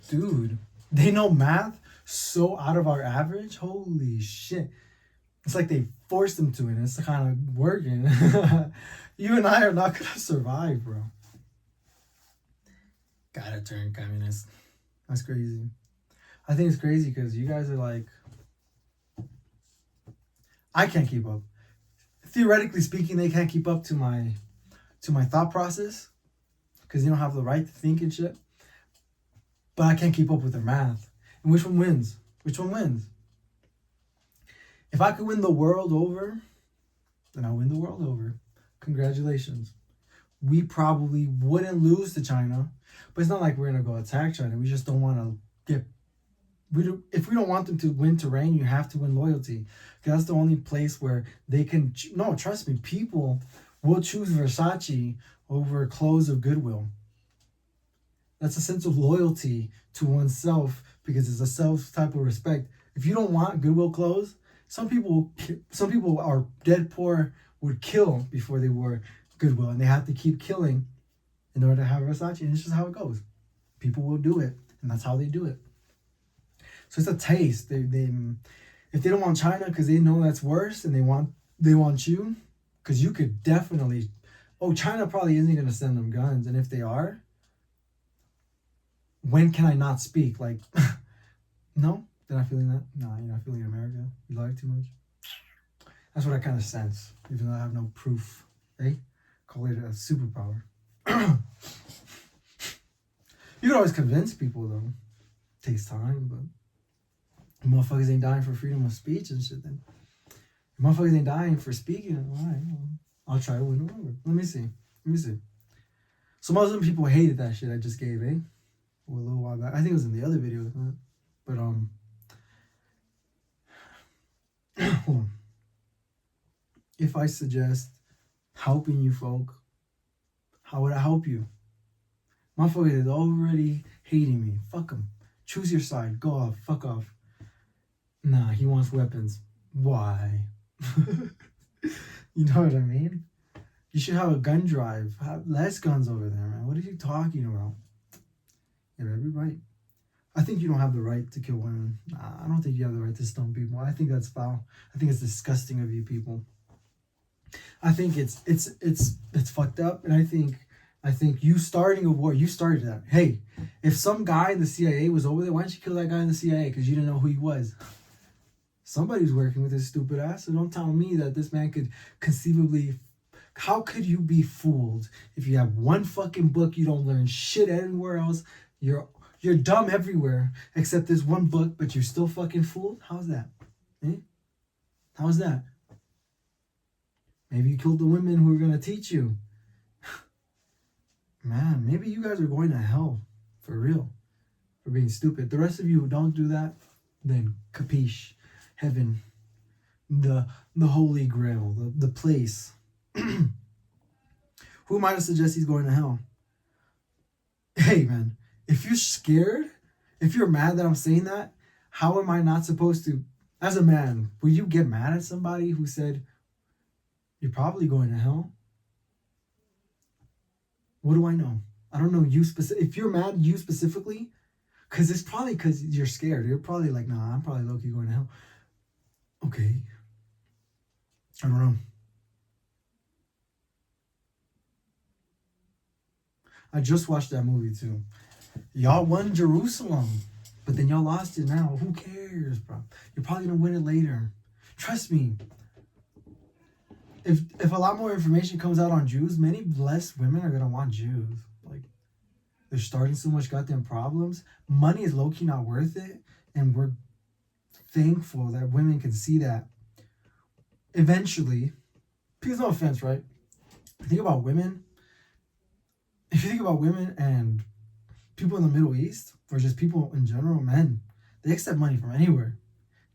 Dude, they know math so out of our average. Holy shit. It's like they forced them to it, and it's kind of working. You and I are not going to survive, bro. Gotta turn communist. That's crazy. I think it's crazy because you guys are like, I can't keep up. Theoretically speaking, they can't keep up to my thought process because they don't have the right to think and shit. But I can't keep up with their math. And which one wins? Which one wins? If I could win the world over, then I'll win the world over. Congratulations. We probably wouldn't lose to China, but it's not like we're going to go attack China. We just don't want to get... If we don't want them to win terrain, you have to win loyalty. Because that's the only place where they can... No, trust me, people will choose Versace over clothes of Goodwill. That's a sense of loyalty to oneself because it's a self type of respect. If you don't want Goodwill clothes, some people are dead poor, would kill before they wore Goodwill, and they have to keep killing in order to have Versace, and it's just how it goes. People will do it, and that's how they do it. So it's a taste. They if they don't want China because they know that's worse, and they want you, because you could definitely... Oh, China probably isn't going to send them guns, and if they are, when can I not speak? Like, no? They're not feeling that? No, you're not feeling America? You lie too much? That's what I kind of sense, even though I have no proof. Eh? Call it a superpower. You can always convince people, though. It takes time, but motherfuckers ain't dying for freedom of speech and shit, then. Motherfuckers ain't dying for speaking. All right, well, I'll try to win over. Let me see. So Muslim people hated that shit I just gave, eh? Well, a little while back. I think it was in the other video. But, hold on. If I suggest helping you folk, how would I help you? Motherfucker is already hating me. Fuck him. Choose your side. Go off. Fuck off. Nah, he wants weapons. Why? You know what I mean? You should have a gun drive. Have less guns over there, man. What are you talking about? You have every right. I think you don't have the right to kill women. I don't think you have the right to stone people. I think that's foul. I think it's disgusting of you people. I think it's fucked up, and I think you starting a war, you started that. Hey, if some guy in the CIA was over there, why didn't you kill that guy in the CIA? Because you didn't know who he was. Somebody's working with his stupid ass, so don't tell me that this man could conceivably... How could you be fooled if you have one fucking book, you don't learn shit anywhere else, you're dumb everywhere except this one book, but you're still fucking fooled? How's that? Eh? How's that? Maybe you killed the women who were going to teach you. Man, maybe you guys are going to hell. For real. For being stupid. The rest of you who don't do that, then capiche. Heaven. The holy grail. The place. Who am I to suggest he's going to hell? Hey, man. If you're scared, if you're mad that I'm saying that, how am I not supposed to... As a man, will you get mad at somebody who said... You're probably going to hell. What do I know? I don't know you specific. If you're mad, you specifically, because it's probably because you're scared. You're probably like, nah, I'm probably low-key going to hell. Okay. I don't know. I just watched that movie too. Y'all won Jerusalem, but then y'all lost it now. Who cares, bro? You're probably gonna win it later. Trust me. If a lot more information comes out on Jews, many less women are gonna want Jews. Like, they're starting so much goddamn problems. Money is low-key not worth it, and we're thankful that women can see that. Eventually, because no offense, right? Think about women. if you think about women and people in the Middle East, or just people in general, men, they accept money from anywhere.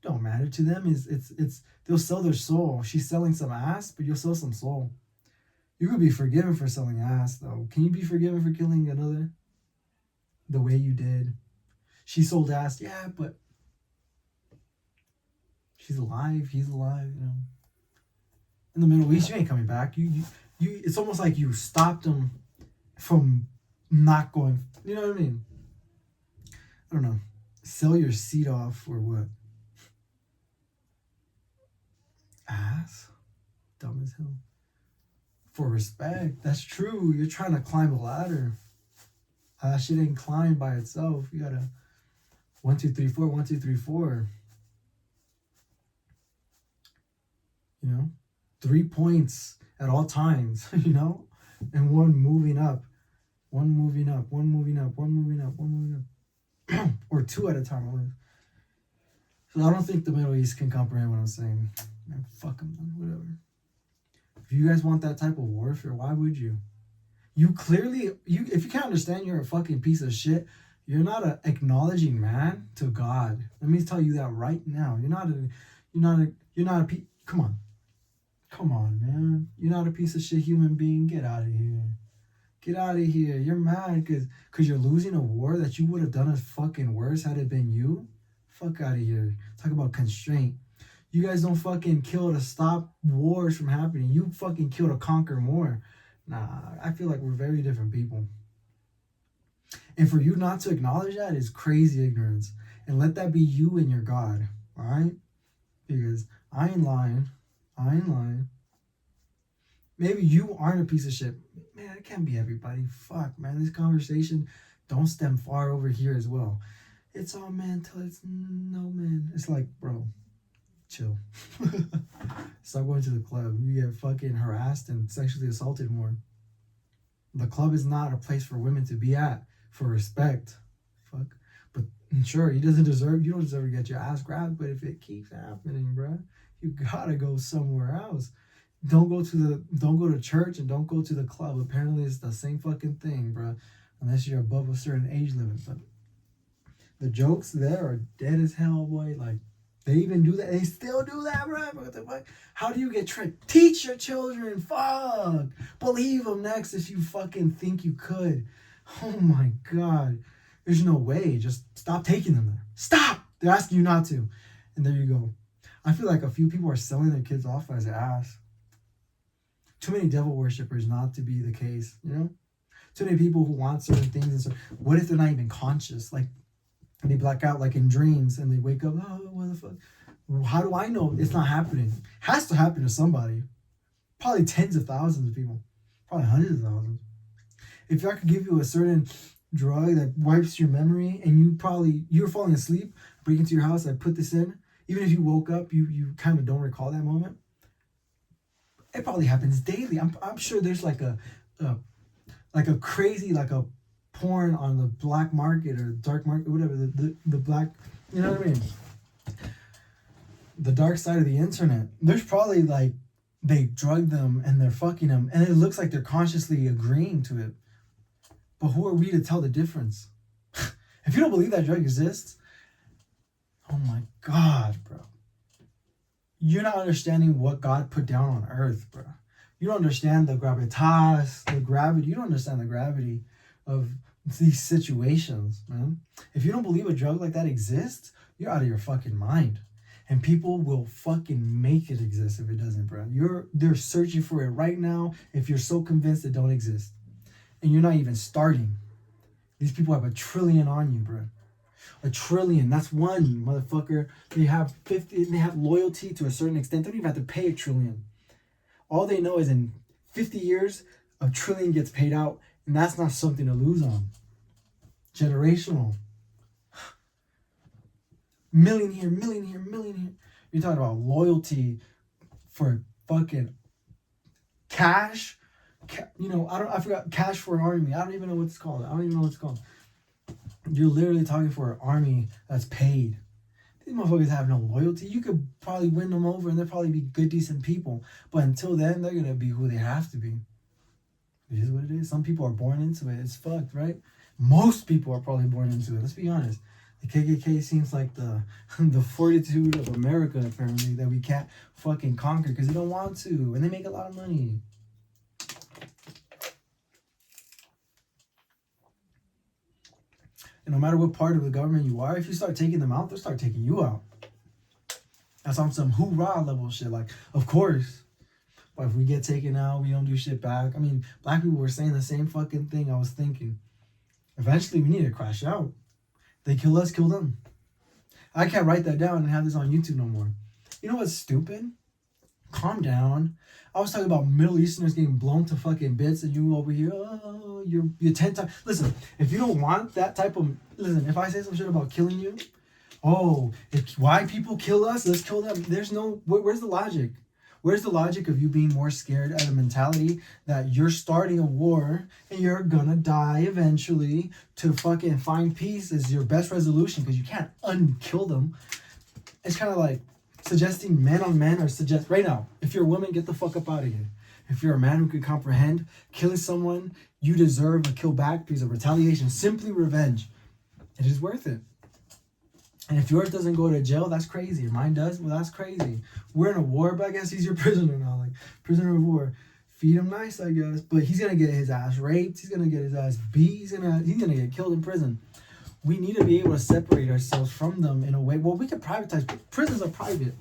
It don't matter to them. It's they'll sell their soul. She's selling some ass, but you'll sell some soul. You could be forgiven for selling ass, though. Can you be forgiven for killing another the way you did? She sold ass, yeah, but she's alive. He's alive, you know. In the Middle East, you ain't coming back. You. It's almost like you stopped them from not going. You know what I mean? I don't know. Sell your seat off for what? Ass? Dumb as hell. For respect. That's true. You're trying to climb a ladder. That shit ain't climb by itself. You gotta 1, 2, 3, 4, 1, 2, 3, 4. You know? 3 points at all times, you know? And one moving up. One moving up, one moving up, one moving up, one moving up. Or 2 at a time. So I don't think the Middle East can comprehend what I'm saying. Man, fuck them, whatever. If you guys want that type of warfare, why would you? You clearly, if you can't understand you're a fucking piece of shit, you're not an acknowledging man to God. Let me tell you that right now. Come on, man. You're not a piece of shit human being. Get out of here. Get out of here. You're mad because you're losing a war that you would have done as fucking worse had it been you. Fuck out of here. Talk about constraint. You guys don't fucking kill to stop wars from happening. You fucking kill to conquer more. Nah, I feel like we're very different people. And for you not to acknowledge that is crazy ignorance. And let that be you and your God. Alright? Because I ain't lying. Maybe you aren't a piece of shit. Man, it can't be everybody. Fuck, man. This conversation don't stem far over here as well. It's all man till it's no man. It's like, bro, chill. Stop going to the club. You get fucking harassed and sexually assaulted more. The club is not a place for women to be at for respect. Fuck. But sure, you don't deserve to get your ass grabbed, but if it keeps happening, bro, you gotta go somewhere else. Don't go to church and don't go to the club. Apparently it's the same fucking thing, bro. Unless you're above a certain age limit. But the jokes there are dead as hell, boy. Like, they even do that. They still do that, bro. What the fuck? How do you get tricked? Teach your children. Fuck. Believe them next if you fucking think you could. Oh my God. There's no way. Just stop taking them there. Stop. They're asking you not to. And there you go. I feel like a few people are selling their kids off as ass. Too many devil worshippers not to be the case, you know? Too many people who want certain things. And so, what if they're not even conscious? Like, they black out like in dreams and they wake up, oh, what the fuck? How do I know it's not happening? It has to happen to somebody. Probably tens of thousands of people. Probably hundreds of thousands. If I could give you a certain drug that wipes your memory and you're falling asleep, break into your house, I put this in, even if you woke up, you kind of don't recall that moment. It probably happens daily. I'm sure there's like a crazy, like a porn on the black market or dark market, whatever, the black, you know what I mean? The dark side of the internet. There's probably like, they drug them and they're fucking them and it looks like they're consciously agreeing to it. But who are we to tell the difference? If you don't believe that drug exists, oh my God, bro. You're not understanding what God put down on earth, bro. You don't understand the gravitas, the gravity. You don't understand the gravity of these situations, man. If you don't believe a drug like that exists, you're out of your fucking mind. And people will fucking make it exist if it doesn't, bro. They're searching for it right now if you're so convinced it don't exist. And you're not even starting. These people have 1 trillion on you, bro. 1 trillion. That's one, motherfucker. They have 50. They have loyalty to a certain extent. They don't even have to pay 1 trillion. All they know is in 50 years, 1 trillion gets paid out, and that's not something to lose on. Generational. Million here, million here, million here. You're talking about loyalty for fucking cash. I forgot, cash for an army. I don't even know what it's called. You're literally talking for an army that's paid. These motherfuckers have no loyalty. You could probably win them over and they'll probably be good, decent people. But until then, they're going to be who they have to be. It is what it what it is. Some people are born into it. It's fucked, right? Most people are probably born into it. Let's be honest. The KKK seems like the fortitude of America, apparently, that we can't fucking conquer because they don't want to. And they make a lot of money. And no matter what part of the government you are, if you start taking them out, they'll start taking you out. That's on some hoorah level shit. Like, of course. But if we get taken out, we don't do shit back. I mean, black people were saying the same fucking thing I was thinking. Eventually, we need to crash out. They kill us, kill them. I can't write that down and have this on YouTube no more. You know what's stupid? Calm down. I was talking about Middle Easterners getting blown to fucking bits, and you over here, oh, you're 10 times. Listen, if you don't want that type of, listen, if I say some shit about killing you, oh, why people kill us, let's kill them. There's no, where's the logic? Where's the logic of you being more scared at a mentality that you're starting a war and you're gonna die eventually to fucking find peace as your best resolution because you can't unkill them? It's kind of like suggesting men on men, or suggest right now, if you're a woman, get the fuck up out of here. If you're a man who can comprehend killing someone, you deserve a kill back because of retaliation, simply revenge. It is worth it. And if yours doesn't go to jail, that's crazy. If mine does, well, that's crazy. We're in a war, but I guess he's your prisoner now, like prisoner of war. Feed him nice, I guess, but he's gonna get his ass raped. He's gonna get his ass beat. He's gonna get killed in prison. We need to be able to separate ourselves from them in a way. Well, we could privatize. Prisons are private.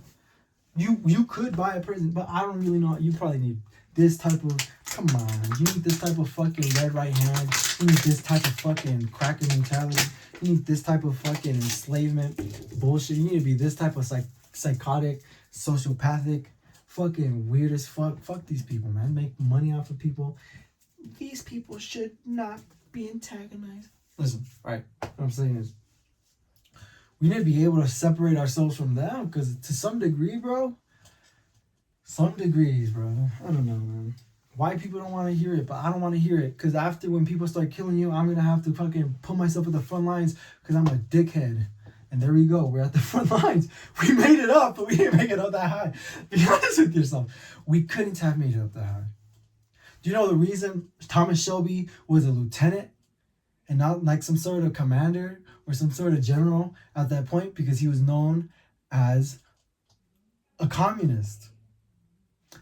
You could buy a prison, but I don't really know. You probably need this type of, come on. You need this type of fucking red right hand. You need this type of fucking cracker mentality. You need this type of fucking enslavement bullshit. You need to be this type of psychotic, sociopathic, fucking weird as fuck. Fuck these people, man. Make money off of people. These people should not be antagonized. Listen, right, what I'm saying is, we need to be able to separate ourselves from them, because to some degree, bro, some degrees, bro, I don't know, man. White people don't want to hear it, but I don't want to hear it, because after when people start killing you, I'm going to have to fucking put myself at the front lines, because I'm a dickhead. And there we go, we're at the front lines. We made it up, but we didn't make it up that high. Be honest with yourself. We couldn't have made it up that high. Do you know the reason Thomas Shelby was a lieutenant and not like some sort of commander or some sort of general at that point? Because he was known as a communist.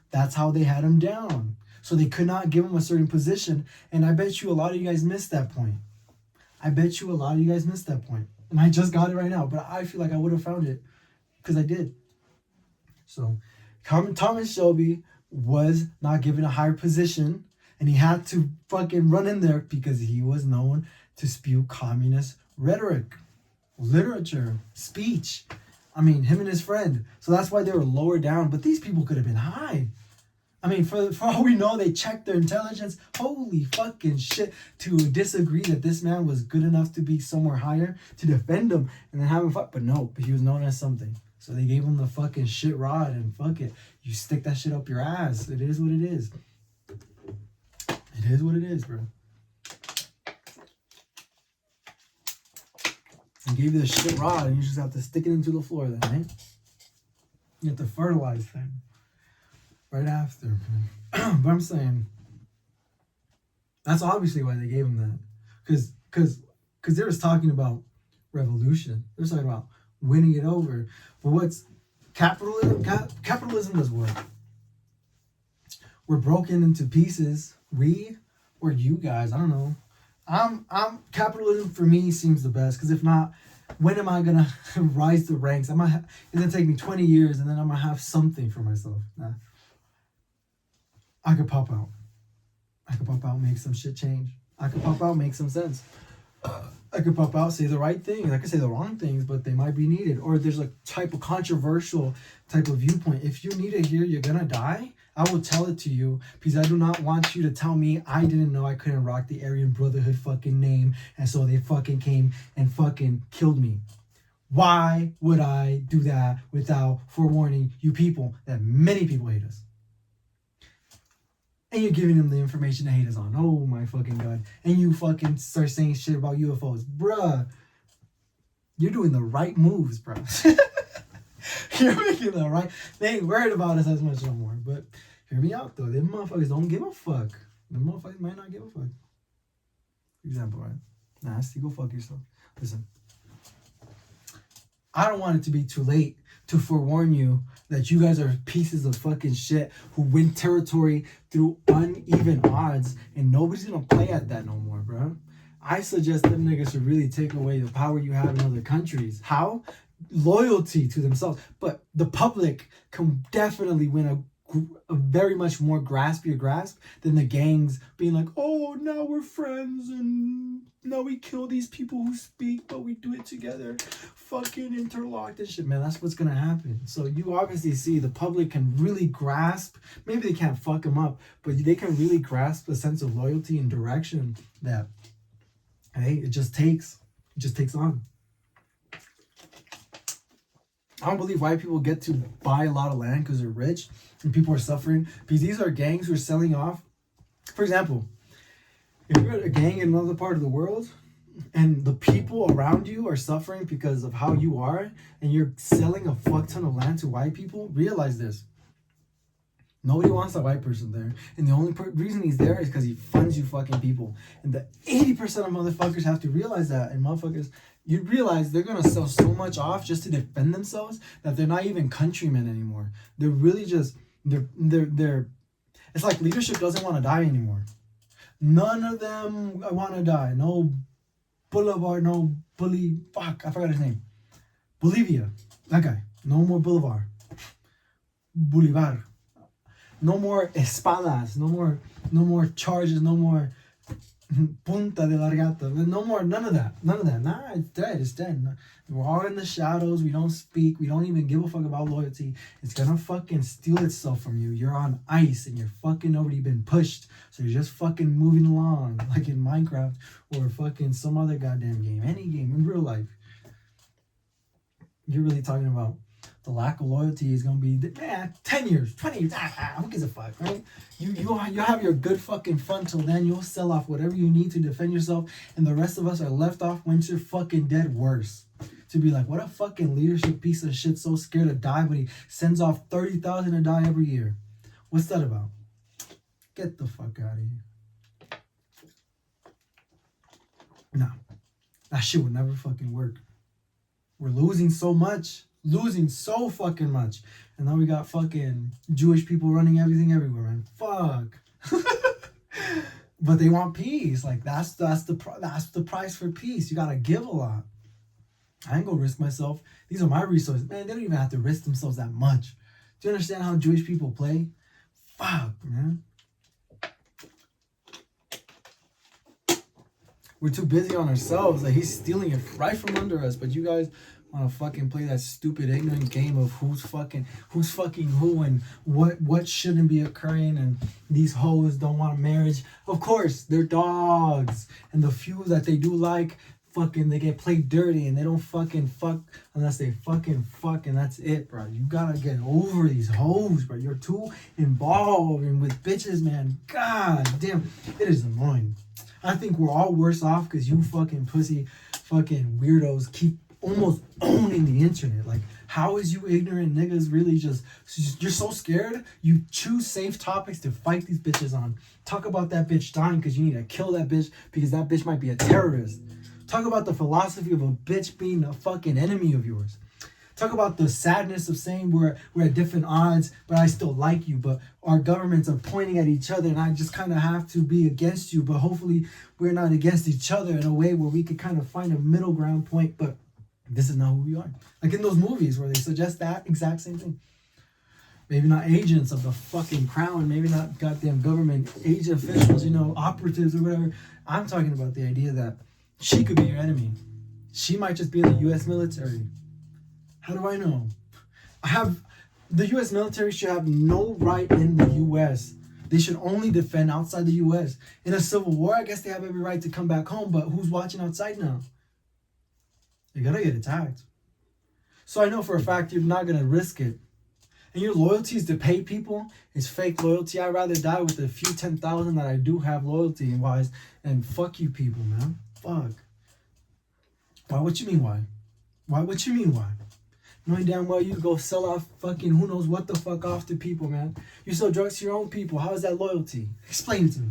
That's how they had him down. So they could not give him a certain position. And I bet you a lot of you guys missed that point. I bet you a lot of you guys missed that point. And I just got it right now. But I feel like I would have found it because I did. So Thomas Shelby was not given a higher position. And he had to fucking run in there because he was known to spew communist rhetoric, literature, speech. I mean, him and his friend. So that's why they were lower down. But these people could have been high. I mean, for all we know, they checked their intelligence. Holy fucking shit. To disagree that this man was good enough to be somewhere higher, to defend him, and then have him fuck. But no, but he was known as something. So they gave him the fucking shit rod, and fuck it. You stick that shit up your ass. It is what it is. It is what it is, bro. And gave you the shit rod, and you just have to stick it into the floor then, right? You have to fertilize things right after. But I'm saying, that's obviously why they gave him that. Because they was talking about revolution. They was talking about winning it over. But what's capitalism? Capitalism does what? We're broken into pieces. We or you guys, I don't know. I'm capitalism for me seems the best, because if not, when am I gonna rise the ranks? It's gonna take me 20 years, and then I'm gonna have something for myself. Nah. I could pop out. Make some shit change. I could pop out, make some sense. I could pop out, say the right things. I could say the wrong things, but they might be needed. Or there's a type of controversial type of viewpoint. If you need to hear you're gonna die, I will tell it to you, because I do not want you to tell me I didn't know I couldn't rock the Aryan Brotherhood fucking name, and so they fucking came and fucking killed me. Why would I do that without forewarning you people that many people hate us? And you're giving them the information to hate us on. Oh my fucking God. And you fucking start saying shit about UFOs. Bruh. You're doing the right moves, bro. You're making the right... They ain't worried about us as much no more. But hear me out, though. Them motherfuckers don't give a fuck. The motherfuckers might not give a fuck. Example, right? Nasty, go fuck yourself. Listen, I don't want it to be too late to forewarn you that you guys are pieces of fucking shit who win territory through uneven odds, and nobody's gonna play at that no more, bro. I suggest them niggas should really take away the power you have in other countries. How? Loyalty to themselves. But the public can definitely win a very much more graspier grasp than the gangs being like, oh, now we're friends and now we kill these people who speak, but we do it together. Fucking interlocked and shit, man. That's what's gonna happen. So you obviously see the public can really grasp, maybe they can't fuck them up, but they can really grasp a sense of loyalty and direction that, hey, it just takes on. I don't believe white people get to buy a lot of land because they're rich and people are suffering, because these are gangs who are selling off. For example, if you're a gang in another part of the world and the people around you are suffering because of how you are, and you're selling a fuck ton of land to white people, realize this. Nobody wants that white person there. And the only reason he's there is because he funds you fucking people. And the 80% of motherfuckers have to realize that. And motherfuckers, you realize they're going to sell so much off just to defend themselves that they're not even countrymen anymore. They're really just, they're it's like leadership doesn't want to die anymore. None of them want to die. No Boulevard, no Bully, fuck, I forgot his name. Bolivia, that guy. No more Boulevard. Bolivar. No more espadas, no more charges, no more punta de largata, no more, none of that. Nah, it's dead. We're all in the shadows, we don't speak, we don't even give a fuck about loyalty. It's gonna fucking steal itself from you. You're on ice and you're fucking already been pushed, so you're just fucking moving along, like in Minecraft or fucking some other goddamn game, any game, in real life. You're really talking about the lack of loyalty is going to be, 10 years, 20 years, who gives a fuck, right? You'll have your good fucking fun till then. You'll sell off whatever you need to defend yourself, and the rest of us are left off once you're fucking dead worse. To be like, what a fucking leadership piece of shit, so scared to die, but he sends off 30,000 to die every year. What's that about? Get the fuck out of here. No, that shit would never fucking work. We're losing so fucking much, and now we got fucking Jewish people running everything everywhere, man. Fuck. But they want peace. Like that's the price for peace. You gotta give a lot. I ain't gonna risk myself. These are my resources, man. They don't even have to risk themselves that much. Do you understand how Jewish people play? Fuck, man. We're too busy on ourselves. Like, he's stealing it right from under us. But you guys want to fucking play that stupid ignorant game of who's fucking who and what shouldn't be occurring, and these hoes don't want marriage. Of course, they're dogs. And the few that they do like, fucking, they get played dirty and they don't fucking fuck unless they fucking fuck, and that's it, bro. You gotta get over these hoes, bro. You're too involved and with bitches, man. God damn, it is annoying. I think we're all worse off because you fucking pussy fucking weirdos keep almost owning the internet. Like, how is you ignorant niggas really just, you're so scared, you choose safe topics to fight these bitches on. Talk about that bitch dying because you need to kill that bitch because that bitch might be a terrorist. Talk about the philosophy of a bitch being a fucking enemy of yours. Talk about the sadness of saying we're at different odds, but I still like you. But our governments are pointing at each other, and I just kind of have to be against you. But hopefully we're not against each other in a way where we could kind of find a middle ground point. But this is not who we are. Like in those movies where they suggest that exact same thing. Maybe not agents of the fucking crown, maybe not goddamn government agent officials, operatives or whatever. I'm talking about the idea that she could be your enemy. She might just be in the U.S. military. How do I know? The U.S. military should have no right in the U.S. They should only defend outside the U.S. In a civil war, I guess they have every right to come back home, but who's watching outside now? You're gonna get attacked. So I know for a fact you're not gonna risk it. And your loyalty is to pay people. It's fake loyalty. I'd rather die with the few 10,000 that I do have loyalty wise, and fuck you people, man. Fuck. Why? What you mean why? Why? What you mean why? Knowing damn well you go sell off fucking who knows what the fuck off to people, man. You sell drugs to your own people. How is that loyalty? Explain it to me.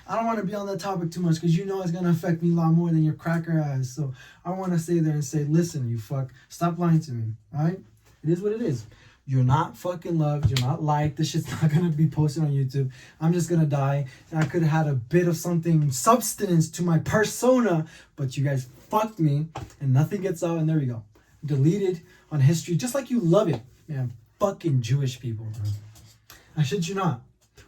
I don't want to be on that topic too much because you know it's going to affect me a lot more than your cracker ass. So I want to stay there and say, listen, you fuck, stop lying to me, all right? It is what it is. You're not fucking loved. You're not liked. This shit's not going to be posted on YouTube. I'm just going to die. And I could have had a bit of something, substance to my persona, but you guys fucked me and nothing gets out. And there we go. Deleted on history, just like you love it. Man, fucking Jewish people, bro. I shit you not.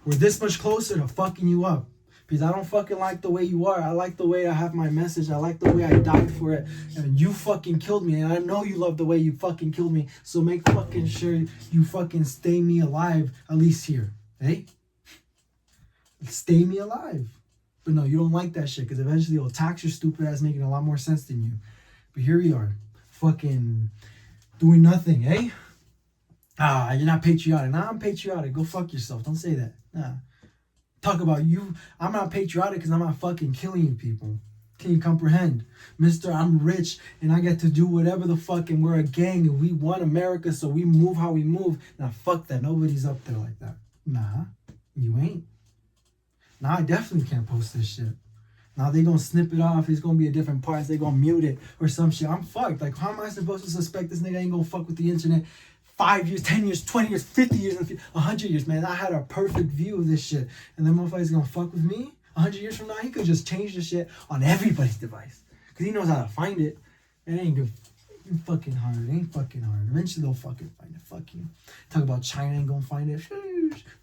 We're this much closer to fucking you up. Because I don't fucking like the way you are. I like the way I have my message. I like the way I died for it. And you fucking killed me. And I know you love the way you fucking killed me. So make fucking sure you fucking stay me alive, at least here. Hey? Stay me alive. But no, you don't like that shit. Because eventually it'll tax your stupid ass, making a lot more sense than you. But here we are. Fucking doing nothing, eh? Ah, you're not patriotic. Nah, I'm patriotic. Go fuck yourself. Don't say that. Nah. Talk about you. I'm not patriotic because I'm not fucking killing you people. Can you comprehend? Mister, I'm rich and I get to do whatever the fuck, and we're a gang and we want America, so we move how we move. Now fuck that. Nobody's up there like that. Nah, you ain't. Nah, I definitely can't post this shit. Now they gonna snip it off. It's gonna be a different parts. They gonna mute it or some shit. I'm fucked. Like, how am I supposed to suspect this nigga ain't gonna fuck with the internet 5 years, 10 years, 20 years, 50 years, 100 years, man? I had a perfect view of this shit. And then motherfucker's gonna fuck with me 100 years from now? He could just change the shit on everybody's device. Because he knows how to find it. It ain't good. Ain't fucking hard. It ain't fucking hard. Eventually they'll fucking find it. Fuck you. Talk about China ain't gonna find it.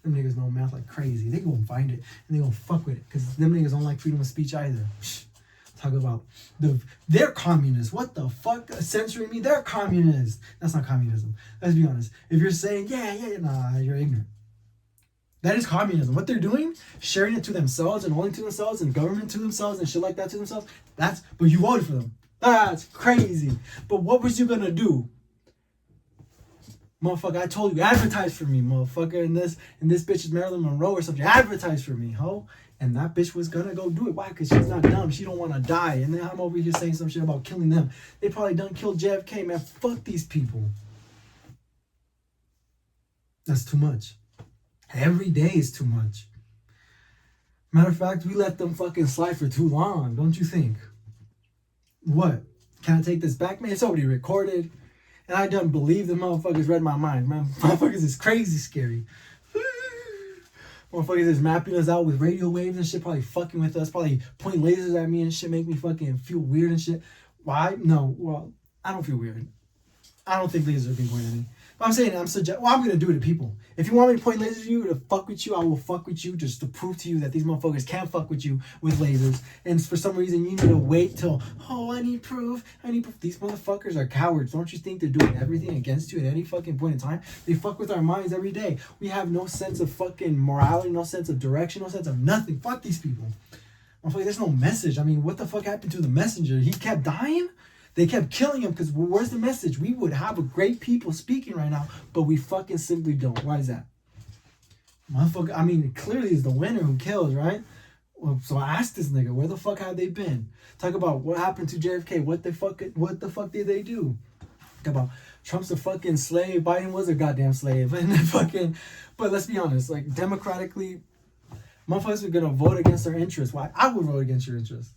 Them niggas know math like crazy. They gonna find it and they gonna fuck with it. Because them niggas don't like freedom of speech either. Talk about they're communists. What the fuck? Censoring me? They're communists. That's not communism. Let's be honest. If you're saying, nah, you're ignorant. That is communism. What they're doing, sharing it to themselves and only to themselves and government to themselves and shit like that to themselves, but you voted for them. That's crazy. But what was you gonna do? Motherfucker, I told you, advertise for me, motherfucker. And this bitch is Marilyn Monroe or something. Advertise for me, ho. And that bitch was gonna go do it. Why? Because she's not dumb. She don't want to die. And then I'm over here saying some shit about killing them. They probably done killed JFK, man. Fuck these people. That's too much. Every day is too much. Matter of fact, we let them fucking slide for too long, don't you think? What? Can I take this back, man? It's already recorded. And I don't believe the motherfuckers read my mind, man. Motherfuckers is crazy scary. Motherfuckers is mapping us out with radio waves and shit, probably fucking with us, probably pointing lasers at me and shit, make me fucking feel weird and shit. Why? No, well, I don't feel weird. I don't think lasers are being pointed at me. But I'm saying, I'm gonna do it to people. If you want me to point lasers at you, to fuck with you, I will fuck with you just to prove to you that these motherfuckers can't fuck with you with lasers. And for some reason, you need to wait till, I need proof. These motherfuckers are cowards. Don't you think they're doing everything against you at any fucking point in time? They fuck with our minds every day. We have no sense of fucking morality, no sense of direction, no sense of nothing. Fuck these people. Motherfucker, there's no message. I mean, what the fuck happened to the messenger? He kept dying? They kept killing him because where's the message? We would have a great people speaking right now, but we fucking simply don't. Why is that? Motherfucker, I mean, it clearly is the winner who kills, right? Well, so I asked this nigga, where the fuck have they been? Talk about what happened to JFK. What the fuck did they do? Talk about Trump's a fucking slave. Biden was a goddamn slave. And then fucking, but let's be honest, like democratically, motherfuckers are gonna vote against our interests. Why? I would vote against your interests.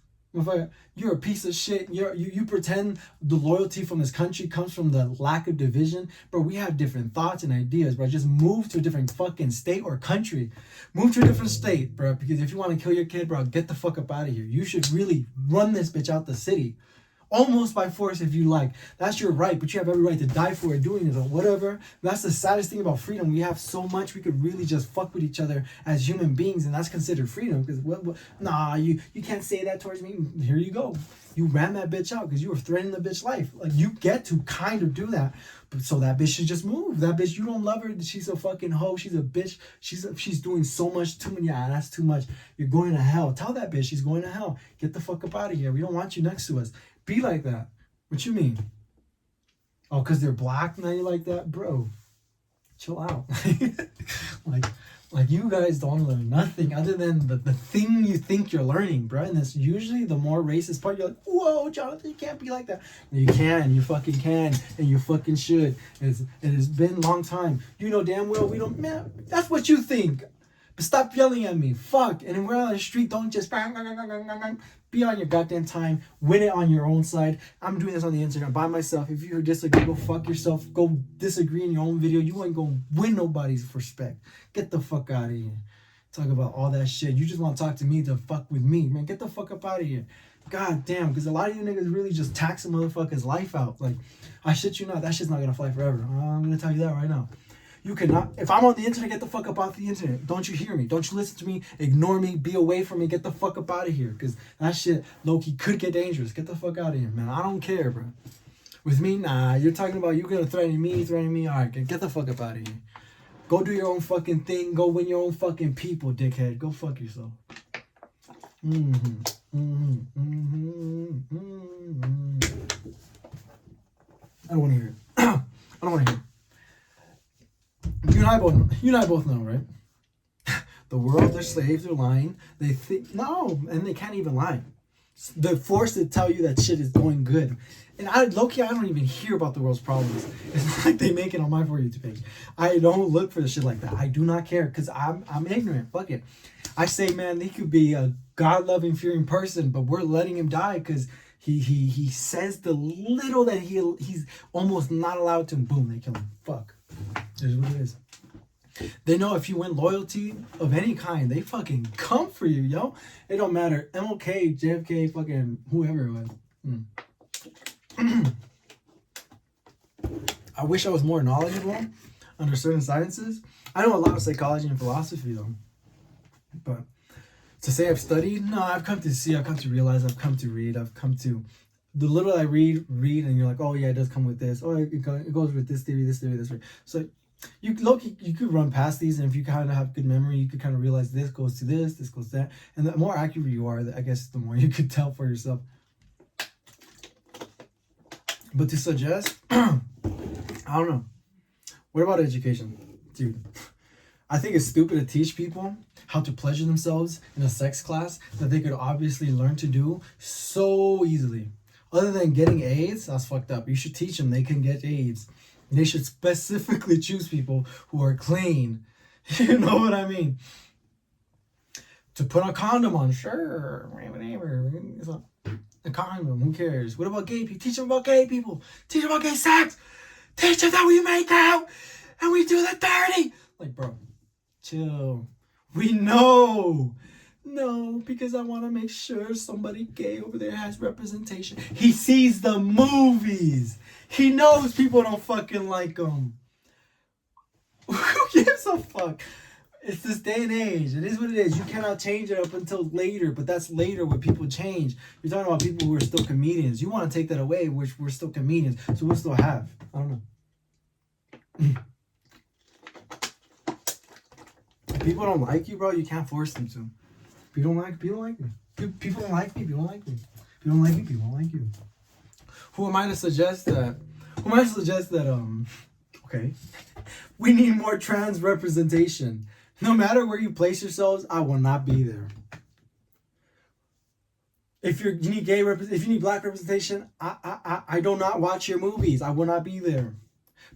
You're a piece of shit. You pretend the loyalty from this country comes from the lack of division. Bro, we have different thoughts and ideas, bro. Just move to a different fucking state or country. Move to a different state, bro. Because if you want to kill your kid, bro, get the fuck up out of here. You should really run this bitch out the city. Almost by force if you like. That's your right, but you have every right to die for it doing it or whatever. That's the saddest thing about freedom. We have so much we could really just fuck with each other as human beings, and that's considered freedom. Because nah, you can't say that towards me. Here you go. You ran that bitch out because you were threatening the bitch life. Like, you get to kind of do that. But so that bitch should just move. That bitch, you don't love her. She's a fucking hoe. She's a bitch. She's doing so much too much. Yeah, that's too much. You're going to hell. Tell that bitch she's going to hell. Get the fuck up out of here. We don't want you next to us. Be like that. What you mean? Oh, because they're black now you like that? Bro, chill out. like you guys don't learn nothing other than the thing you think you're learning, bro. And that's usually the more racist part. You're like, whoa, Jonathan, you can't be like that. You can. You fucking can. And you fucking should. It has been a long time. You know damn well we don't, man, that's what you think. But stop yelling at me. Fuck. And when we're on the street, don't just be on your goddamn time. Win it on your own side. I'm doing this on the internet by myself. If you disagree, go fuck yourself. Go disagree in your own video. You ain't gonna win nobody's respect. Get the fuck out of here. Talk about all that shit. You just want to talk to me to fuck with me. Man, get the fuck up out of here. God damn. Because a lot of you niggas really just tax a motherfucker's life out. Like, I shit you not. That shit's not gonna fly forever. I'm gonna tell you that right now. You cannot. If I'm on the internet, get the fuck up off the internet. Don't you hear me? Don't you listen to me? Ignore me. Be away from me. Get the fuck up out of here. Because that shit, low-key, could get dangerous. Get the fuck out of here, man. I don't care, bro. With me, nah. You're talking about you gonna threaten me. All right, get the fuck up out of here. Go do your own fucking thing. Go win your own fucking people, dickhead. Go fuck yourself. I don't want to hear it. I don't want to hear it. You and I both know, right? The world, they're slaves, they're lying. They think, no, and they can't even lie. They're forced to tell you that shit is going good. And low-key, I don't even hear about the world's problems. It's like they make it on my For You page. I don't look for the shit like that. I do not care because I'm ignorant. Fuck it. I say, man, he could be a God-loving, fearing person, but we're letting him die because he says the little that he's almost not allowed to. Boom, they kill him. Fuck. Here's what it is. They know if you win loyalty of any kind, they fucking come for you, yo. It don't matter. MLK, JFK, fucking whoever it was. I wish I was more knowledgeable under certain sciences. I know a lot of psychology and philosophy, though. But to say I've studied, no, I've come to see, I've come to realize, I've come to read, I've come to... The little I read, and you're like, oh, yeah, it does come with this. Oh, it goes with this theory. So... You could run past these, and if you kind of have good memory, you could kind of realize this goes to this goes to that, and the more accurate you are, I guess the more you could tell for yourself. But to suggest, I don't know. What about education, dude? I think it's stupid to teach people how to pleasure themselves in a sex class that they could obviously learn to do so easily. Other than getting AIDS, that's fucked up. You should teach them they can get AIDS. They should specifically choose people who are clean. You know what I mean? To put a condom on, sure. It's a condom, who cares? What about gay people? Teach them about gay people. Teach them about gay sex. Teach them that we make out and we do the dirty. Like, bro, chill. We know. No, because I want to make sure somebody gay over there has representation. He sees the movies. He knows people don't fucking like him. Who gives a fuck? It's this day and age. It is what it is. You cannot change it up until later, but that's later when people change. You're talking about people who are still comedians. You want to take that away, which we're still comedians, so we'll still have. I don't know. If people don't like you, bro, you can't force them to. People don't like me. People don't like me. People don't like me. People don't like me. People don't like me. People don't like you. Who am I to suggest that? Okay, we need more trans representation. No matter where you place yourselves, I will not be there. If you need if you need black representation, I do not watch your movies. I will not be there.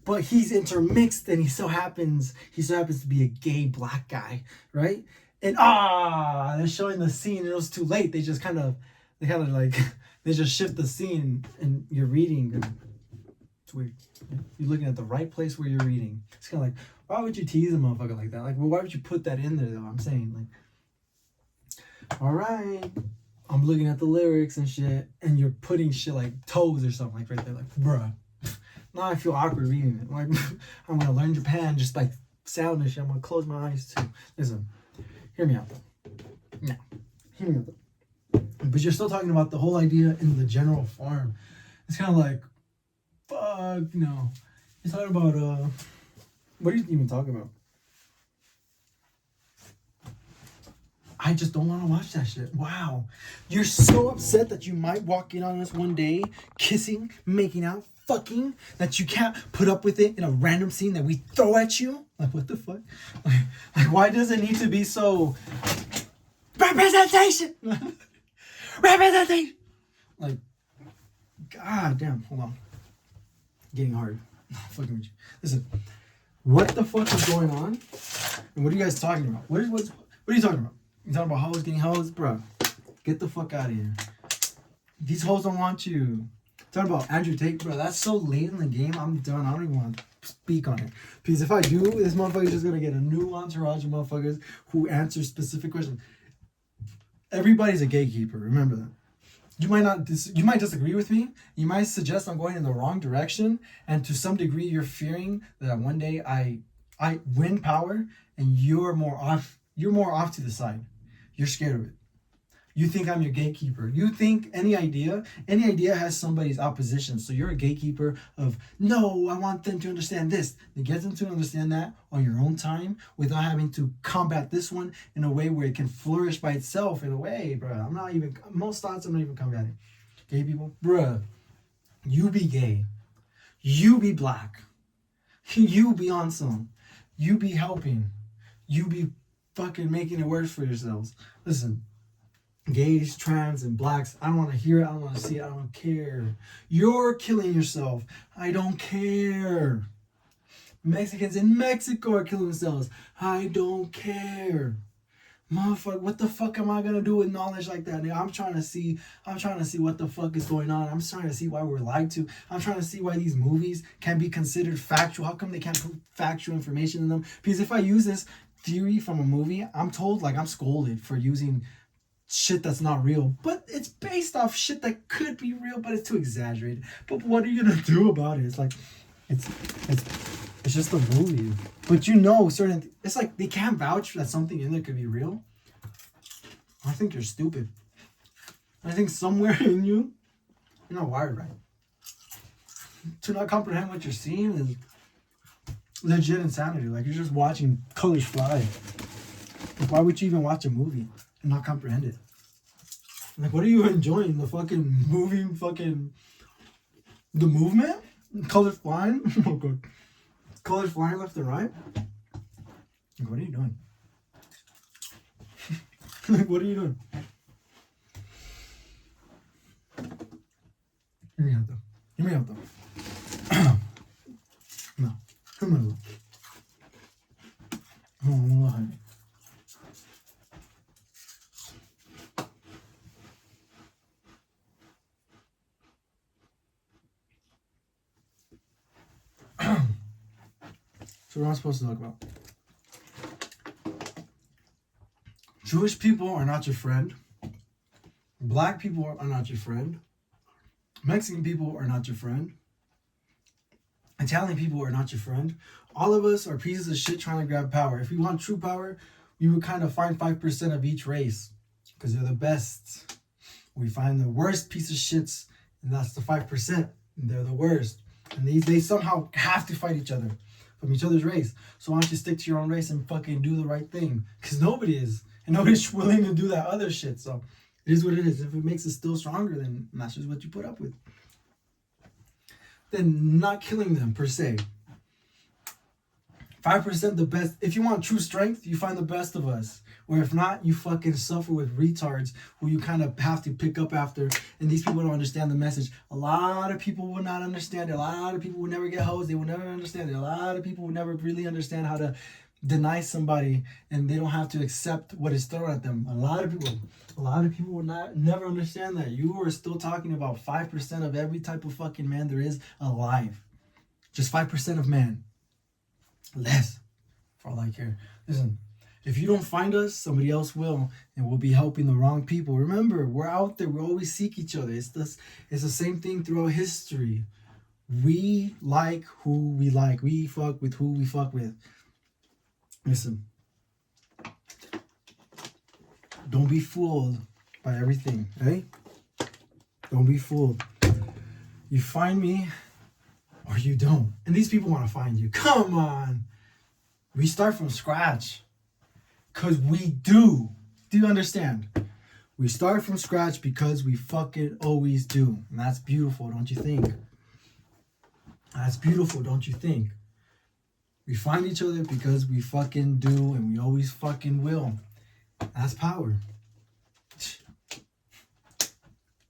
But he's intermixed, and he so happens to be a gay black guy, right? And they're showing the scene, and it was too late. They just kind of like they just shift the scene, and you're reading. It's weird. You're looking at the right place where you're reading. It's kind of like, why would you tease a motherfucker like that? Like, well, why would you put that in there, though? I'm saying, like, all right, I'm looking at the lyrics and shit, and you're putting shit like toes or something like right there, like, bruh. Now I feel awkward reading it. Like, I'm gonna learn Japan just by sound and shit. I'm gonna close my eyes too. Listen. Hear me out, though. No. Hear me out, though. But you're still talking about the whole idea in the general form. It's kind of like, fuck, no. You're talking about, what are you even talking about? I just don't want to watch that shit. Wow. You're so upset that you might walk in on us one day, kissing, making out, fucking, that you can't put up with it in a random scene that we throw at you? Like, what the fuck? Like why does it need to be so... Representation! Representation! Like, god damn, hold on. Getting hard. Fucking with you. Listen, what the fuck is going on? And what are you guys talking about? What are you talking about? You talking about hoes getting hoes? Bro, get the fuck out of here. These hoes don't want you. Talking about Andrew Tate, bro, that's so late in the game. I'm done. I don't even want to speak on it. Because if I do, this motherfucker's just going to get a new entourage of motherfuckers who answer specific questions. Everybody's a gatekeeper. Remember that. You might disagree with me. You might suggest I'm going in the wrong direction. And to some degree, you're fearing that one day I win power and you're more off to the side. You're scared of it. You think I'm your gatekeeper. You think any idea has somebody's opposition. So you're a gatekeeper of, no, I want them to understand this. You get them to understand that on your own time without having to combat this one in a way where it can flourish by itself in a way, bro. Most thoughts I'm not even combating. Gay people, bruh, you be gay. You be black. You be on some. You be helping. You be fucking making it worse for yourselves. Listen. Gays, trans, and blacks, I don't want to hear it, I don't want to see it, I don't care. You're killing yourself. I don't care. Mexicans in Mexico are killing themselves. I don't care. Motherfucker, what the fuck am I gonna do with knowledge like that? I'm trying to see what the fuck is going on. I'm trying to see why we're lied to. I'm trying to see why these movies can be considered factual. How come they can't put factual information in them? Because if I use this theory from a movie, I'm told like I'm scolded for using shit that's not real, but it's based off shit that could be real, but it's too exaggerated. But what are you gonna do about it? It's like, it's just a movie. But it's like they can't vouch that something in there could be real. I think you're stupid. I think somewhere in you're not wired right. To not comprehend what you're seeing is legit insanity. Like you're just watching colors fly. Like, why would you even watch a movie and not comprehend it? Like, what are you enjoying? The fucking moving, the movement? Colors flying? Oh god. Colors flying left and right? Like, what are you doing? Like, what are you doing? Hear me out though. No. Come on. Oh, I'm a little hungry. So what am I supposed to talk about? Jewish people are not your friend. Black people are not your friend. Mexican people are not your friend. Italian people are not your friend. All of us are pieces of shit trying to grab power. If we want true power, we would kind of find 5% of each race because they're the best. We find the worst piece of shits, and that's the 5%. And they're the worst. And they somehow have to fight each other from each other's race. So why don't you stick to your own race and fucking do the right thing? Because nobody is. And nobody's willing to do that other shit. So it is what it is. If it makes it still stronger, then that's just what you put up with. Then not killing them per se. 5% the best. If you want true strength, you find the best of us. Or if not, you fucking suffer with retards who you kind of have to pick up after. And these people don't understand the message. A lot of people will not understand it. A lot of people will never get hosed. They will never understand it. A lot of people will never really understand how to deny somebody, and they don't have to accept what is thrown at them. A lot of people will never understand that. You are still talking about 5% of every type of fucking man there is alive. Just 5% of man. Less, for all I care. Listen, if you don't find us, somebody else will, and we'll be helping the wrong people. Remember, we're out there. We always seek each other. It's the same thing throughout history. We like who we like. We fuck with who we fuck with. Listen, don't be fooled by everything, right? Don't be fooled. You find me or you don't. And these people want to find you. Come on. We start from scratch. Because we do. Do you understand? We start from scratch because we fucking always do. And that's beautiful, don't you think? That's beautiful, don't you think? We find each other because we fucking do, and we always fucking will. That's power.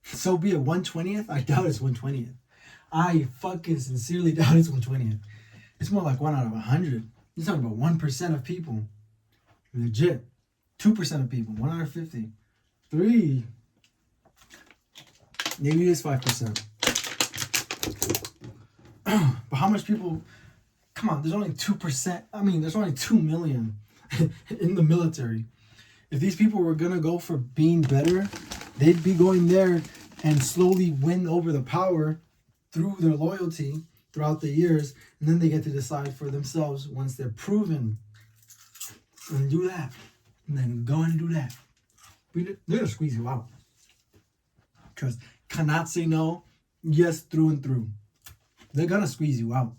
So be it 1/20th. I doubt it's 1/20th. I fucking sincerely doubt it's 1/20th. It's more like 1 out of 100. You're talking about 1% of people. Legit. 2% of people. 1 out of 50. 3. Maybe it is 5%. But how much people... Come on, there's only 2%. I mean, there's only 2 million in the military. If these people were going to go for being better, they'd be going there and slowly win over the power through their loyalty throughout the years. And then they get to decide for themselves once they're proven. And do that. And then go and do that. They're going to squeeze you out. Because cannot say no, yes, through and through. They're going to squeeze you out.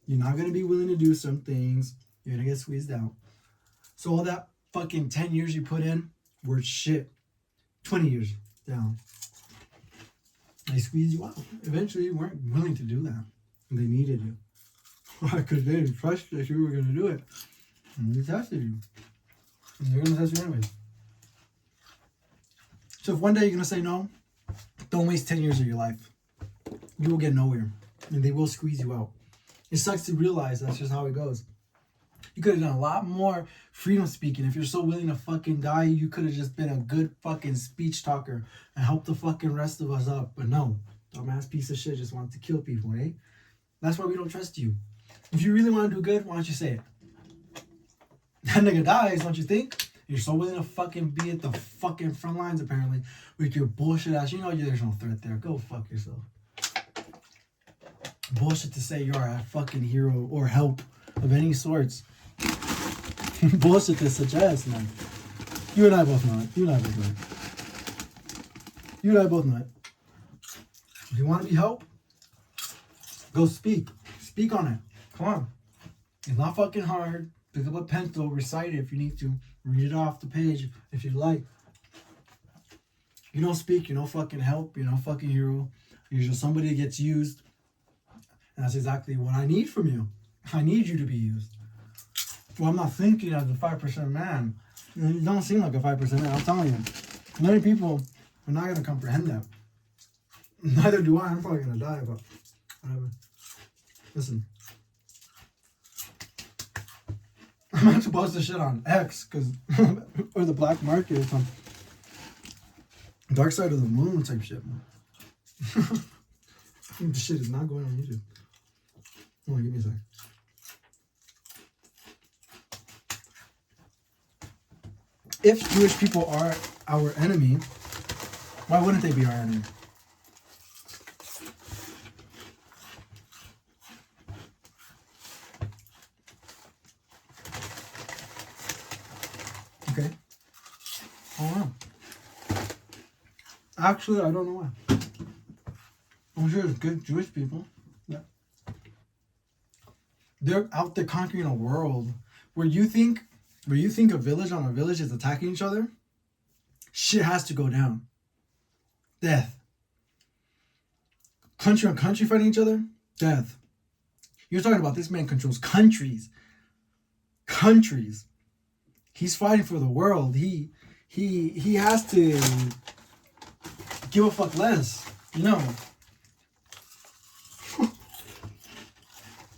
You're not going to be willing to do some things. You're going to get squeezed out. So all that fucking 10 years you put in were shit. 20 years down. They squeezed you out. Eventually you weren't willing to do that. And they needed you. Why? Because they didn't trust that you were going to do it. And they tested you. And they're going to test you anyways. So if one day you're going to say no, don't waste 10 years of your life. You will get nowhere. And they will squeeze you out. It sucks to realize that's just how it goes. You could have done a lot more freedom speaking. If you're so willing to fucking die, you could have just been a good fucking speech talker and helped the fucking rest of us up. But no, dumbass piece of shit just wants to kill people, eh? That's why we don't trust you. If you really want to do good, why don't you say it? That nigga dies, don't you think? You're so willing to fucking be at the fucking front lines, apparently, with your bullshit ass. You know there's no threat there. Go fuck yourself. Bullshit to say you're a fucking hero or help of any sorts. Bullshit to suggest, man. You and I both know it. You and I both know it. You and I both know it. If you want to be help, go speak. Speak on it. Come on. It's not fucking hard. Pick up a pencil, recite it if you need to. Read it off the page if you like. You don't speak, you don't fucking help, you're no fucking hero. You're just somebody that gets used. And that's exactly what I need from you. I need you to be used. Well, I'm not thinking as a 5% man. You don't seem like a 5% man, I'm telling you. Many people are not going to comprehend that. Neither do I. I'm probably going to die, but whatever. Listen. I'm not supposed to shit on X, cause or the black market or some dark side of the moon type shit. The shit is not going on YouTube. Hold on, give me a sec. If Jewish people are our enemy, why wouldn't they be our enemy? Okay. I don't know. Actually, I don't know why. I'm sure there's good Jewish people. Yeah. They're out there conquering a world where you think a village on a village is attacking each other. Shit has to go down. Death. Country on country fighting each other. Death. You're talking about this man controls countries. Countries. He's fighting for the world. He has to give a fuck less. You know.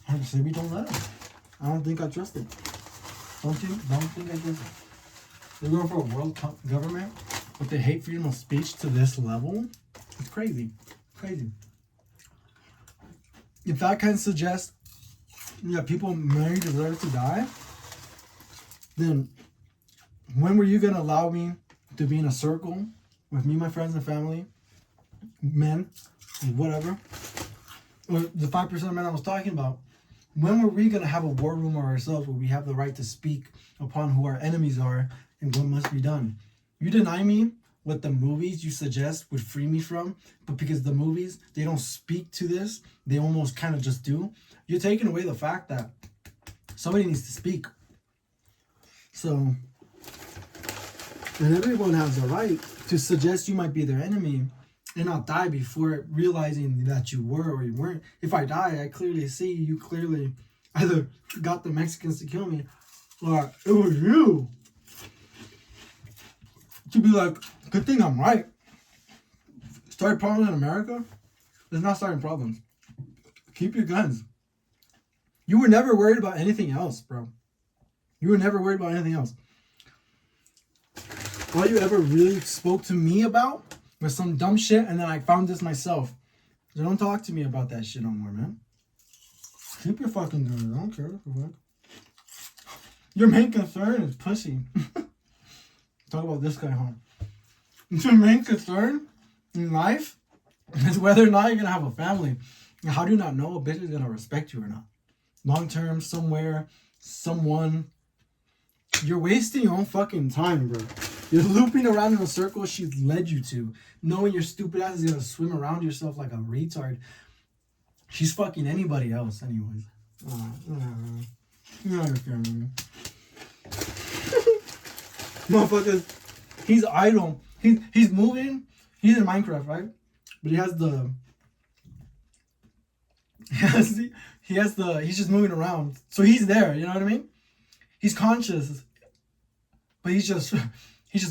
Honestly, we don't let him. I don't think I trust it. Don't you? Don't think I trust it. They're going for a world government, but they hate freedom of speech to this level. It's crazy. Crazy. If that can suggest that people may deserve to die, then when were you going to allow me to be in a circle with me, my friends and family, men, whatever, or the 5% of men I was talking about? When were we going to have a war room of ourselves where we have the right to speak upon who our enemies are and what must be done? You deny me what the movies you suggest would free me from, but because the movies, they don't speak to this, they almost kind of just do. You're taking away the fact that somebody needs to speak. So, and everyone has the right to suggest you might be their enemy and not die before realizing that you were or you weren't. If I die, I clearly see you clearly either got the Mexicans to kill me or it was you. To be like, good thing I'm right. Start problems in America? It's not starting problems. Keep your guns. You were never worried about anything else, bro. You were never worried about anything else. All you ever really spoke to me about was some dumb shit, and then I found this myself. So don't talk to me about that shit no more, man. Keep your fucking gun. I don't care. Your main concern is pussy. Talk about this guy, huh? Your main concern in life is whether or not you're gonna have a family. How do you not know a bitch is gonna respect you or not? Long term, somewhere, someone. You're wasting your own fucking time, bro. You're looping around in a circle she's led you to, knowing your stupid ass is gonna swim around yourself like a retard. She's fucking anybody else, anyways. You understand me. Motherfuckers, he's idle. He's moving. He's in Minecraft, right? But he's just moving around. So he's there, you know what I mean? He's conscious. But he's just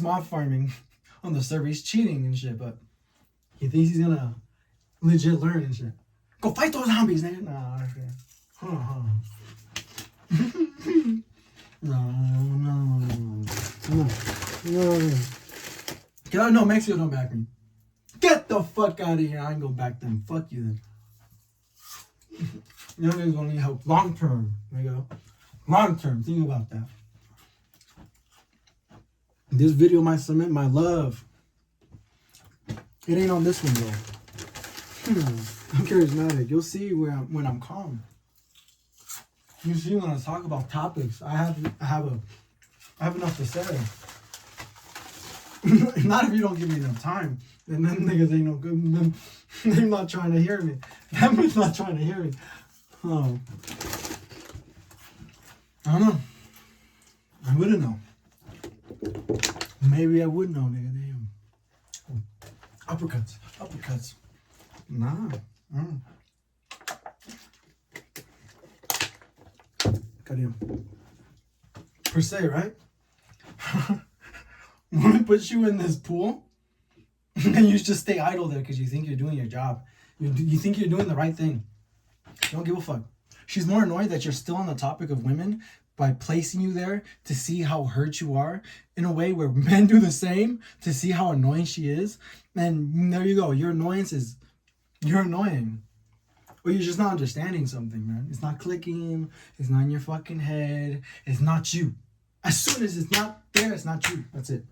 mob farming on the server. He's cheating and shit, but he thinks he's gonna legit learn and shit. Go fight those zombies, nigga. Nah, no. Get out, no, Mexico don't back me. Get the fuck out of here. I ain't gonna back them. Fuck you then. Young niggas gonna need help long term, nigga. Long term, think about that. This video might cement my love. It ain't on this one though. I'm charismatic. You'll see when I'm calm. You see when I talk about topics, I have enough to say. Not if you don't give me enough time. And then niggas ain't no good. Then they're not trying to hear me. Them is not trying to hear me. Oh. I don't know. I wouldn't know. Maybe I would know, nigga. Damn. Uppercuts. Nah. Goddamn. Per se, right? When we put you in this pool, and you just stay idle there because you think you're doing your job. You think you're doing the right thing. You don't give a fuck. She's more annoyed that you're still on the topic of women by placing you there to see how hurt you are in a way where men do the same to see how annoying she is. And there you go. Your annoyance is, you're annoying. Or you're just not understanding something, man. It's not clicking. It's not in your fucking head. It's not you. As soon as it's not there, it's not you. That's it.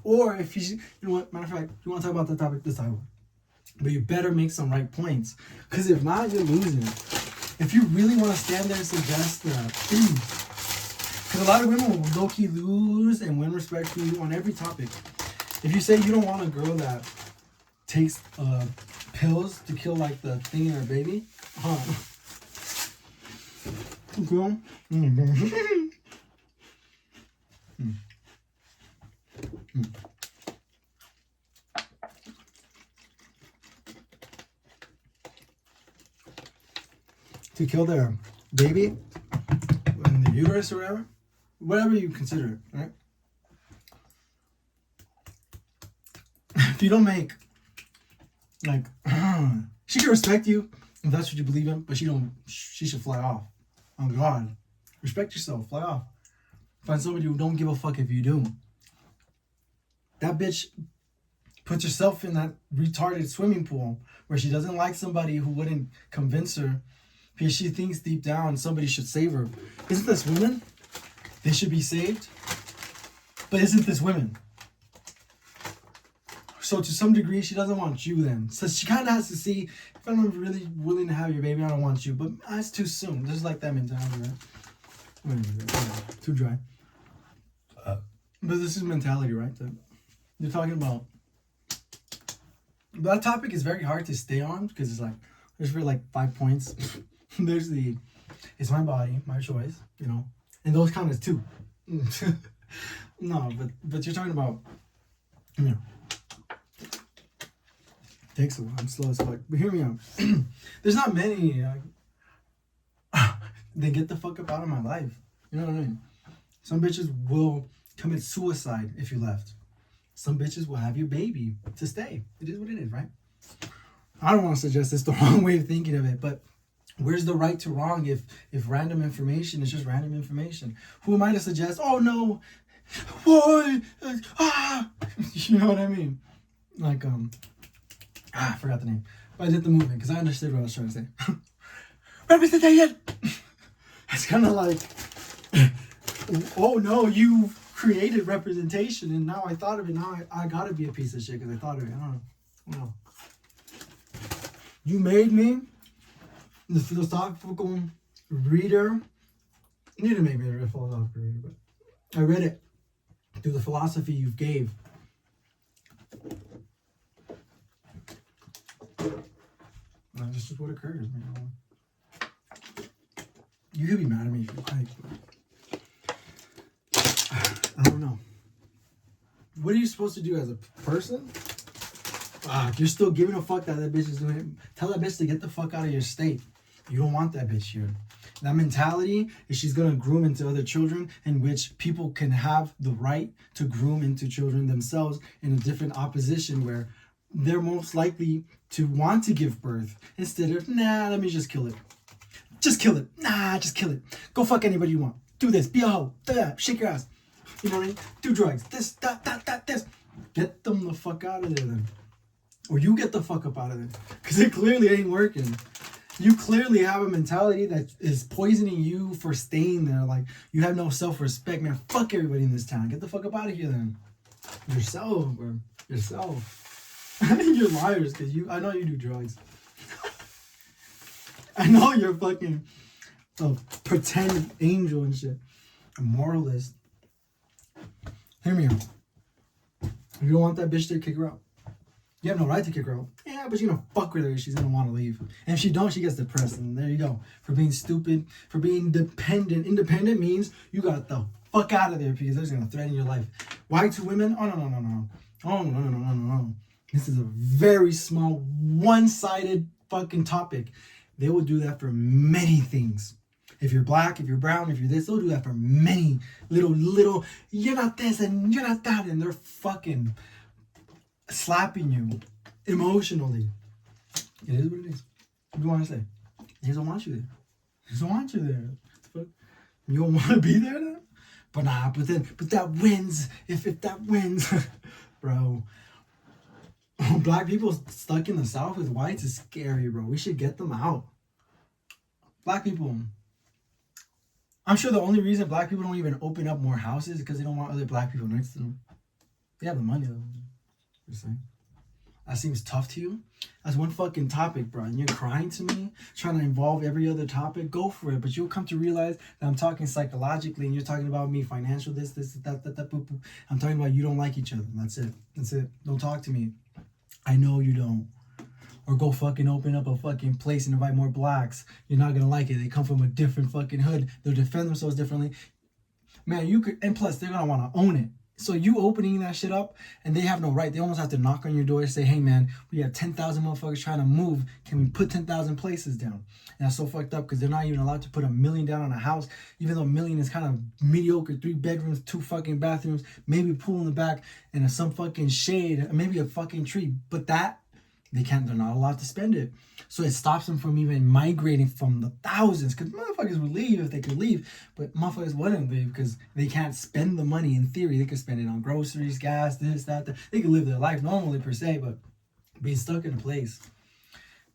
Or if you know what, matter of fact, you want to talk about that topic this time. But you better make some right points. Because if not, you're losing. If you really want to stand there and suggest that, because a lot of women will low-key lose and win respect for you on every topic. If you say you don't want a girl that takes pills to kill like the thing in her baby, girl. To kill their baby in the uterus or whatever you consider it, right? If you don't make, like, she can respect you if that's what you believe in, but she should fly off. Oh God, respect yourself, fly off. Find somebody who don't give a fuck if you do. That bitch puts herself in that retarded swimming pool where she doesn't like somebody who wouldn't convince her because she thinks deep down somebody should save her. Isn't this women? They should be saved. But isn't this women? So to some degree, she doesn't want you then. So she kind of has to see, if I'm really willing to have your baby, I don't want you. But it's too soon. There's like that mentality, right? Too dry. But this is mentality, right? That you're talking about. That topic is very hard to stay on because it's like, there's really like 5 points. There's it's my body, my choice, you know. And those count as 2. No, but you're talking about, you know. Takes a while. I'm slow as fuck. But hear me out. There's not many. They get the fuck up out of my life. You know what I mean? Some bitches will commit suicide if you left. Some bitches will have your baby to stay. It is what it is, right? I don't want to suggest it's the wrong way of thinking of it, but Where's the right to wrong if random information is just random information? Who am I to suggest, oh no, why, you know what I mean? Like, I forgot the name. But I did the movement because I understood what I was trying to say. Representation! It's kind of like, oh no, you created representation and now I thought of it. Now I gotta be a piece of shit because I thought of it. I don't know. You made me the philosophical reader. You didn't make me a philosophical reader, but I read it through the philosophy you gave. This is what occurs, man. You could be mad at me if you like, but I don't know. What are you supposed to do as a person? If you're still giving a fuck that bitch is doing it, tell that bitch to get the fuck out of your state. You don't want that bitch here. That mentality is she's gonna groom into other children in which people can have the right to groom into children themselves in a different opposition where they're most likely to want to give birth instead of, nah, let me just kill it. Just kill it. Nah, just kill it. Go fuck anybody you want. Do this. Be a hoe. Do that. Shake your ass. You know what I mean? Do drugs. This, that, this. Get them the fuck out of there then. Or you get the fuck up out of there. Because it clearly ain't working. You clearly have a mentality that is poisoning you for staying there. Like, you have no self-respect. Man, fuck everybody in this town. Get the fuck up out of here then. Yourself, bro. Yourself. You're liars because I know you do drugs. I know you're fucking a pretend angel and shit. A moralist. Hear me out. If you don't want that bitch there, kick her out. You have no right to kick her out. Yeah, but you're gonna fuck with her. She's gonna want to leave. And if she don't, she gets depressed. And there you go. For being stupid, for being dependent. Independent means you got the fuck out of there because they're gonna threaten your life. Why two women? Oh, no. Oh, no. This is a very small, one-sided fucking topic. They will do that for many things. If you're black, if you're brown, if you're this, they'll do that for many little, you're not this and you're not that. And they're fucking slapping you emotionally. It is what it is. What do you want to say? He doesn't want you there. He doesn't want you there. You don't want to be there then? But that wins. If that wins, bro. Black people stuck in the South with whites is scary, bro. We should get them out. Black people. I'm sure the only reason black people don't even open up more houses is because they don't want other black people next to them. They have the money, though. Just saying. That seems tough to you? That's one fucking topic, bro. And you're crying to me, trying to involve every other topic. Go for it. But you'll come to realize that I'm talking psychologically and you're talking about me, financial, this, that, boop, boop. I'm talking about you don't like each other. That's it. Don't talk to me. I know you don't. Or go fucking open up a fucking place and invite more blacks. You're not gonna like it. They come from a different fucking hood. They'll defend themselves differently. Man, you could, and plus they're gonna wanna own it. So you opening that shit up and they have no right. They almost have to knock on your door and say, hey man, we have 10,000 motherfuckers trying to move. Can we put 10,000 places down? And that's so fucked up because they're not even allowed to put $1 million down on a house, even though $1 million is kind of mediocre. 3 bedrooms, 2 fucking bathrooms, maybe a pool in the back and some fucking shade, maybe a fucking tree. But that, they're not allowed to spend it. So it stops them from even migrating from the thousands. Because motherfuckers would leave if they could leave. But motherfuckers wouldn't leave because they can't spend the money. In theory, they could spend it on groceries, gas, this, that. They could live their life normally per se. But being stuck in a place,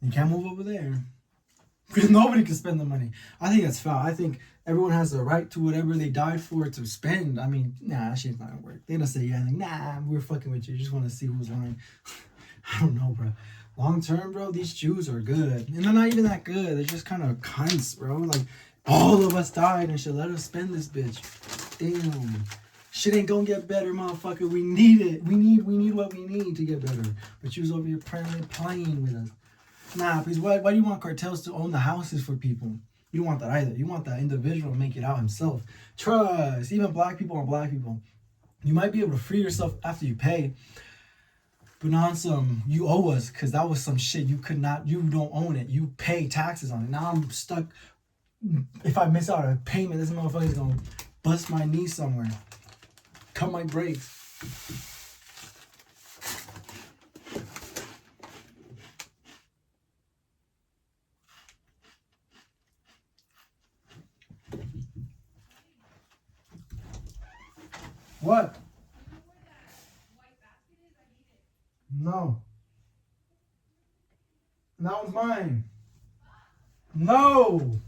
you can't move over there. Because nobody can spend the money. I think that's foul. I think everyone has the right to whatever they died for to spend. I mean, nah, that shit's not going to work. They're going to say, yeah, like, nah, we're fucking with you. You just want to see who's lying. I don't know, bro. Long term, bro, these Jews are good. And they're not even that good. They're just kind of cunts, bro. Like, all of us died and shit. Let us spend this bitch. Damn. Shit ain't gonna get better, motherfucker. We need it. We need what we need to get better. But you was over here playing with us. Nah, please. Why do you want cartels to own the houses for people? You don't want that either. You want that individual to make it out himself. Trust. Even black people are black people. You might be able to free yourself after you pay. But on some, you owe us, because that was some shit you don't own it. You pay taxes on it. Now I'm stuck. If I miss out on a payment, this motherfucker's going to bust my knee somewhere. Cut my brakes. What? No. That was mine. No.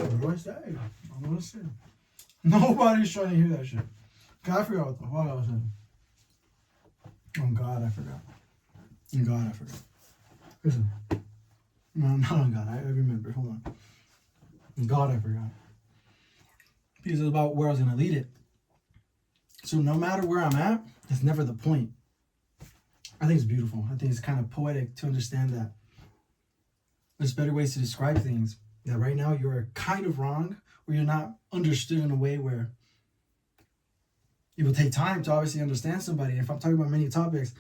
What do I say? I'm gonna say. Nobody's trying to hear that shit. God, I forgot what the fuck I was saying. Oh God, I forgot. Oh God, I forgot. Listen. No, not on God. I remember. Hold on. On God, I forgot. Because it's about where I was gonna lead it. So no matter where I'm at, it's never the point. I think it's beautiful. I think it's kind of poetic to understand that. There's better ways to describe things. That right now you're kind of wrong, or you're not understood in a way where it will take time to obviously understand somebody. If I'm talking about many topics,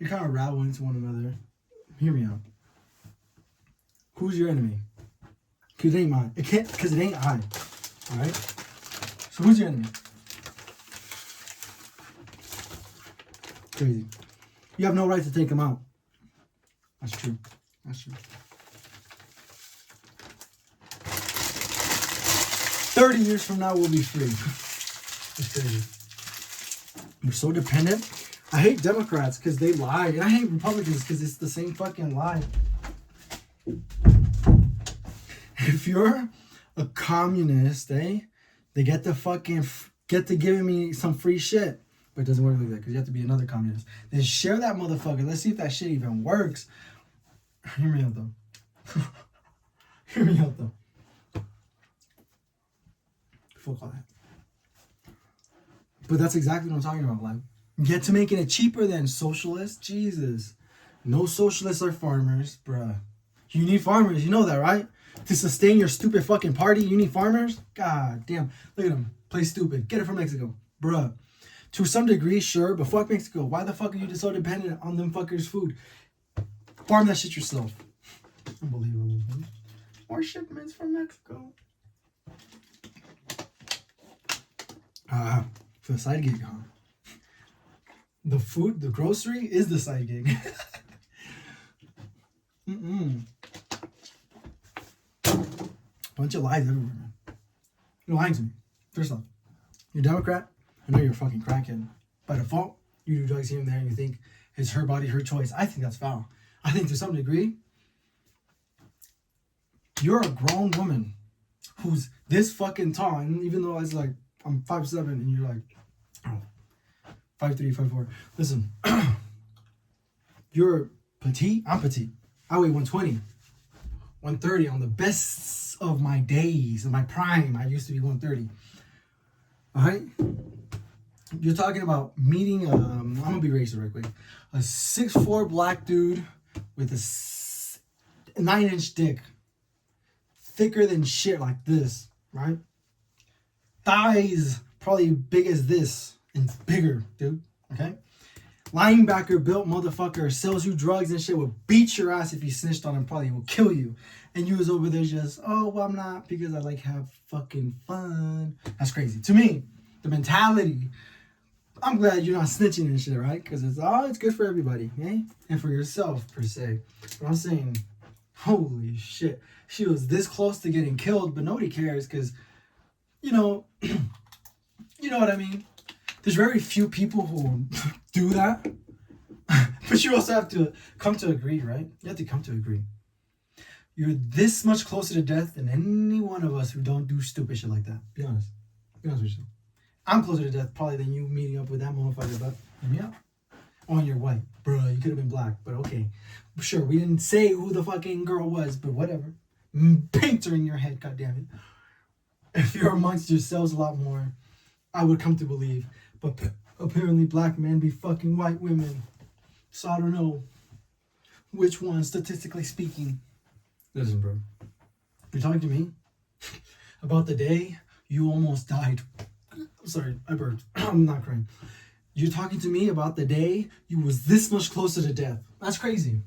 you're kind of rattling into one another. Hear me out. Who's your enemy? Because it ain't mine. It can't, because it ain't I. Alright? So who's your enemy? Crazy. You have no right to take them out. That's true. That's true. 30 years from now, we'll be free. It's crazy. We're so dependent. I hate Democrats because they lie. And I hate Republicans because it's the same fucking lie. If you're a communist, they get to fucking get to giving me some free shit. But it doesn't work like that because you have to be another communist. Then share that motherfucker. Let's see if that shit even works. Hear me out though. Hear me out though. Fuck all that. But that's exactly what I'm talking about. Like, get to making it cheaper than socialists. Jesus. No socialists are farmers, bruh. You need farmers. You know that, right? To sustain your stupid fucking party, you need farmers? God damn. Look at them. Play stupid. Get it from Mexico. Bruh. To some degree, sure, but fuck Mexico. Why the fuck are you so dependent on them fuckers' food? Farm that shit yourself. Unbelievable. More shipments from Mexico. For the side gig, huh? The food, the grocery is the side gig. Bunch of lies everywhere, man. You're lying to me. First off, you're a Democrat. I know you're a fucking crackhead. By default, you do drugs here and there and you think it's her body, her choice. I think that's foul. I think to some degree, you're a grown woman who's this fucking tall. And even though it's like, I'm 5'7", and you're like, oh, 5'3", 5'4". Listen, you're petite. I'm petite. I weigh 120, 130 on the best of my days, in my prime. I used to be 130. All right? You're talking about meeting, I'm going to be racist real quick, a 6'4" black dude with a 9-inch dick. Thicker than shit like this, right? Thighs probably big as this and bigger, dude. Okay? Linebacker built motherfucker sells you drugs and shit, will beat your ass if you snitched on him, probably will kill you. And you was over there just, oh, well, I'm not because I like have fucking fun. That's crazy. To me, the mentality, I'm glad you're not snitching and shit, right? Because it's good for everybody, eh? And for yourself, per se. But I'm saying, holy shit. She was this close to getting killed, but nobody cares because, you know what I mean? There's very few people who do that. But you also have to come to agree, right? You have to come to agree. You're this much closer to death than any one of us who don't do stupid shit like that. Be honest. Be honest with you. I'm closer to death probably than you meeting up with that motherfucker, but yeah. Oh, and you're white. Bruh, you could have been black, but okay. Sure, we didn't say who the fucking girl was, but whatever. Painter in your head, goddammit. If you're amongst yourselves a lot more, I would come to believe. But apparently black men be fucking white women. So I don't know which one, statistically speaking. Listen, bro. You're talking to me about the day you almost died. Sorry, I burped. I'm not crying. You're talking to me about the day you was this much closer to death. That's crazy.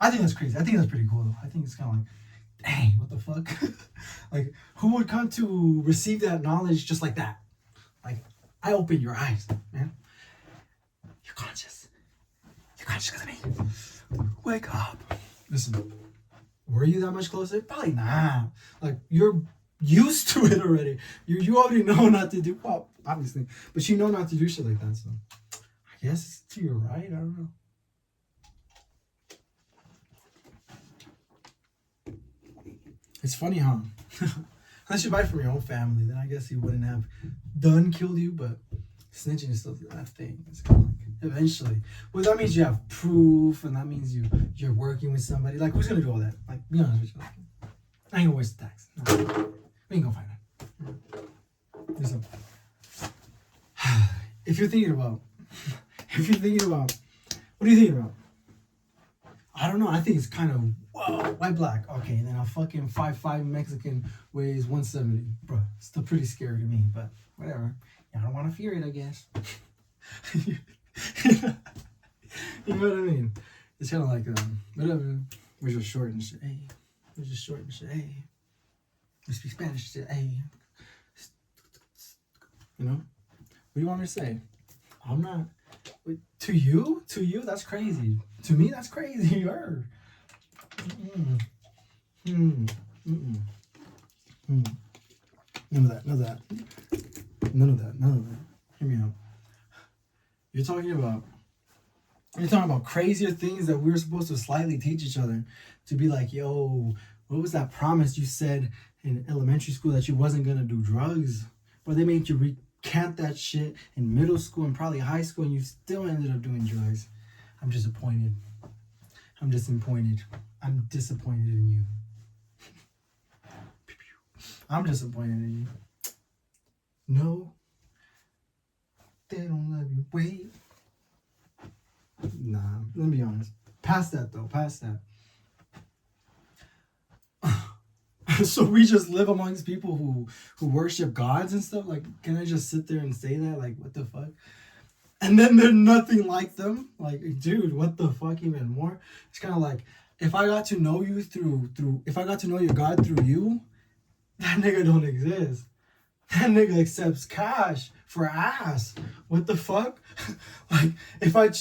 I think that's crazy. I think that's pretty cool though. I think it's kind of like, dang, what the fuck? Like, who would come to receive that knowledge just like that? Like, I opened your eyes, man. You're conscious. You're conscious because of me. Wake up. Listen, were you that much closer? Probably not. Like, you're used to it already. You already know not to do, well, obviously, but you know not to do shit like that, so I guess it's to your right. I don't know. It's funny how unless you buy from your own family, then I guess he wouldn't have done killed you, but snitching is still that thing. It's kind of like eventually. Well, that means you have proof, and that means you're working with somebody. Like, who's gonna do all that? Like, be honest with you. Like, I ain't gonna waste the tax. No. We ain't gonna find that. Listen. If you're thinking about, what are you thinking about? I don't know. I think it's kind of, whoa, white black. Okay, and then a fucking 5'5" Mexican weighs 170. Bro, still pretty scary to me, but whatever. I don't want to fear it, I guess. You know what I mean? It's kind of like, whatever. We're just short and shit. Hey. We're just short and shit. Hey. We speak Spanish shit. Hey. You know? What do you want me to say? I'm not. Wait, to you? To you? That's crazy. To me, that's crazy. None of that. None of that. Hear me out. You're talking about crazier things that we're supposed to slightly teach each other. To be like, yo, what was that promise you said in elementary school that you wasn't gonna do drugs? But they made you recant that shit in middle school and probably high school, and you still ended up doing drugs. I'm disappointed. I'm disappointed in you. I'm disappointed in you. No, they don't love you. Wait. Nah, let me be honest. Past that though, past that. So we just live amongst people who worship gods and stuff? Like, can I just sit there and say that? Like, what the fuck? And then they're nothing like them? Like, dude, what the fuck even more? It's kind of like, if I got to know you if I got to know your God through you, that nigga don't exist. That nigga accepts cash for ass. What the fuck? Like, if I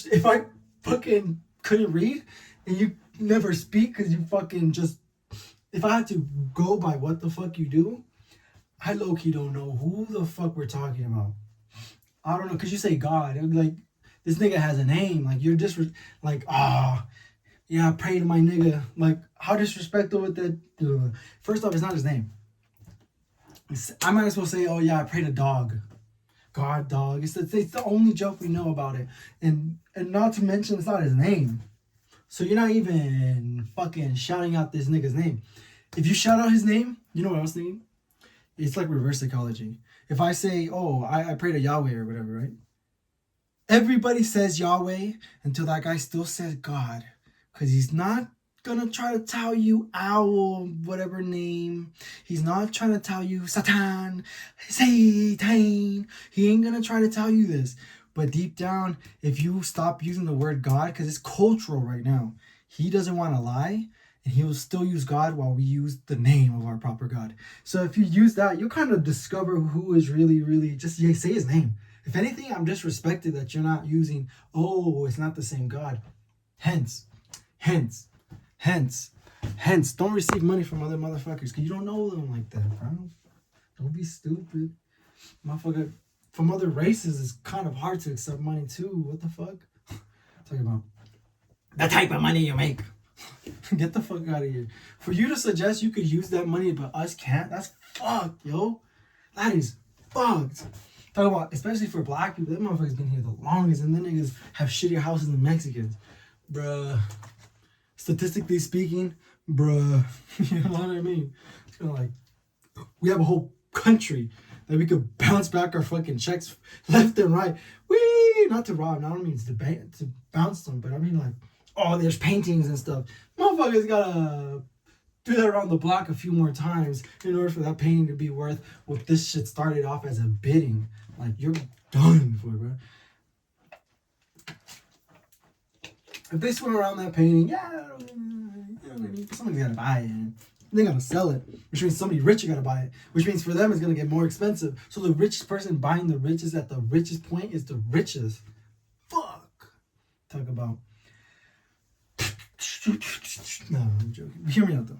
fucking couldn't read and you never speak because you fucking just, if I had to go by what the fuck you do, I low-key don't know who the fuck we're talking about. I don't know, because you say God. Like, this nigga has a name. Like, you're just, like, yeah, I pray to my nigga. Like, how disrespectful with that? First off, it's not his name. I might as well say, oh yeah, I pray to dog. God, dog. It's the only joke we know about it. And not to mention, it's not his name. So you're not even fucking shouting out this nigga's name. If you shout out his name, you know what I was thinking? It's like reverse psychology. If I say, oh, I pray to Yahweh or whatever, right? Everybody says Yahweh until that guy still says God. Because he's not gonna try to tell you owl, whatever name. He's not trying to tell you Satan. He ain't gonna try to tell you this. But deep down, if you stop using the word God, because it's cultural right now, he doesn't want to lie, and he will still use God while we use the name of our proper God. So if you use that, you'll kind of discover who is really, just say his name. If anything, I'm disrespected that you're not using, oh, it's not the same God. Hence, don't receive money from other motherfuckers, because you don't know them like that, bro. Don't be stupid. Motherfucker, from other races, it's kind of hard to accept money too. What the fuck? Talking about the type of money you make. Get the fuck out of here. For you to suggest you could use that money but us can't, that's fucked, yo. That is fucked. Talking about, especially for black people, that motherfuckers been here the longest, and then niggas have shittier houses than Mexicans. Bruh. Statistically speaking, bruh. You know what I mean? It's kind of like, we have a whole country that we could bounce back our fucking checks left and right. Whee! Not to rob. I don't mean to bounce them, but I mean like, oh, there's paintings and stuff. Motherfuckers gotta do that around the block a few more times in order for that painting to be worth what this shit started off as a bidding. Like, you're done for, bro. If they swim around that painting, yeah, you know what I mean? Somebody's gotta buy it. They gotta sell it, which means somebody rich gotta buy it, which means for them it's gonna get more expensive. So the richest person buying the richest at the richest point is the richest. Fuck. Talk about. No, I'm joking. Hear me out though.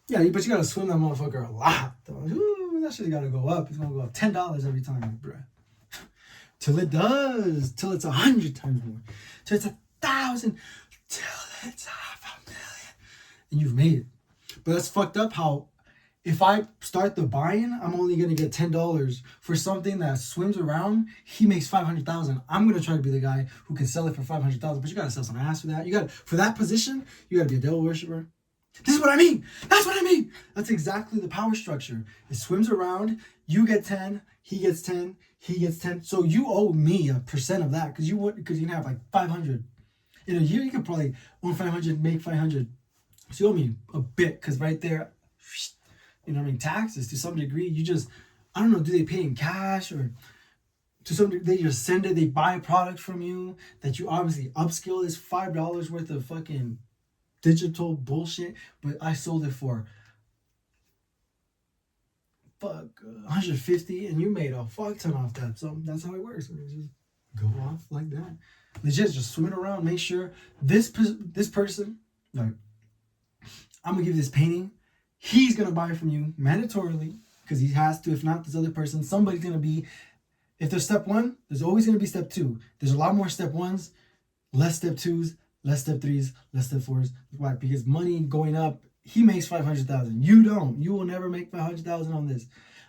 Yeah, but you gotta swim that motherfucker a lot though. Ooh, that shit gotta go up. It's gonna go up $10 every time, bruh. Till it does. Till it's 100 times more. Till it's 1,000. Till it's 500,000. And you've made it. But that's fucked up how if I start the buying, I'm only gonna get $10 for something that swims around. He makes 500,000. I'm gonna try to be the guy who can sell it for 500,000. But you gotta sell some ass for that. You gotta for that position. You gotta be a devil worshiper. This is what I mean. That's what I mean. That's exactly the power structure. It swims around. You get 10. He gets 10. He gets 10. So you owe me a percent of that because you can have like 500 in a year. You could probably own 500, make 500. So you owe me a bit because right there, you know what I mean, taxes to some degree. You just, I don't know, do they pay in cash or to some degree, they just send it, they buy a product from you that you obviously upskill is $5 worth of fucking digital bullshit, but I sold it for fuck 150 and you made a fuck ton off that. So that's how it works. It just go off like that. Legit, just swim it around, make sure this person, like, I'm gonna give you this painting. He's gonna buy it from you mandatorily because he has to. If not, this other person, somebody's gonna be. If there's step one, there's always gonna be step two. There's a lot more step ones, less step twos, less step threes, less step fours. Why? Because money going up. He makes 500,000. You don't. You will never make 500,000 on this,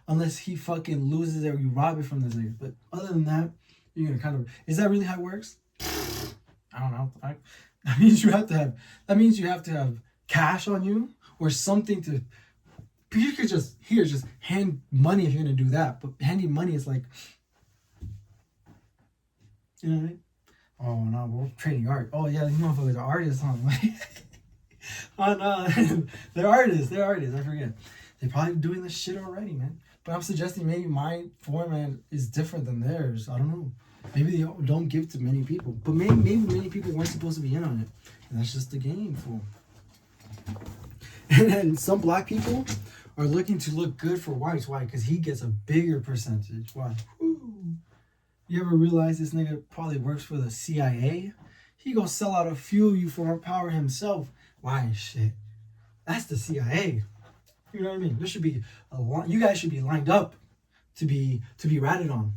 unless he fucking loses it or you rob it from this nigga. But other than that, you're gonna kind of. Is that really how it works? I don't know. That means you have to have. That means you have to have cash on you or something to. You could just hand money if you're gonna do that. But handing money is like. You know what I mean? Oh no, we're trading art. Oh yeah, these motherfuckers are artists, huh? Oh no, they're artists. I forget. They're probably doing this shit already, man. But I'm suggesting maybe my format is different than theirs. I don't know. Maybe they don't give to many people. But maybe many people weren't supposed to be in on it. And that's just the game, fool. And then some black people are looking to look good for whites. Why? Because he gets a bigger percentage. Why? Woo. You ever realize this nigga probably works for the CIA? He gonna sell out a few of you for power himself. Why? Shit. That's the CIA. You know what I mean? There should be you guys should be lined up to be ratted on.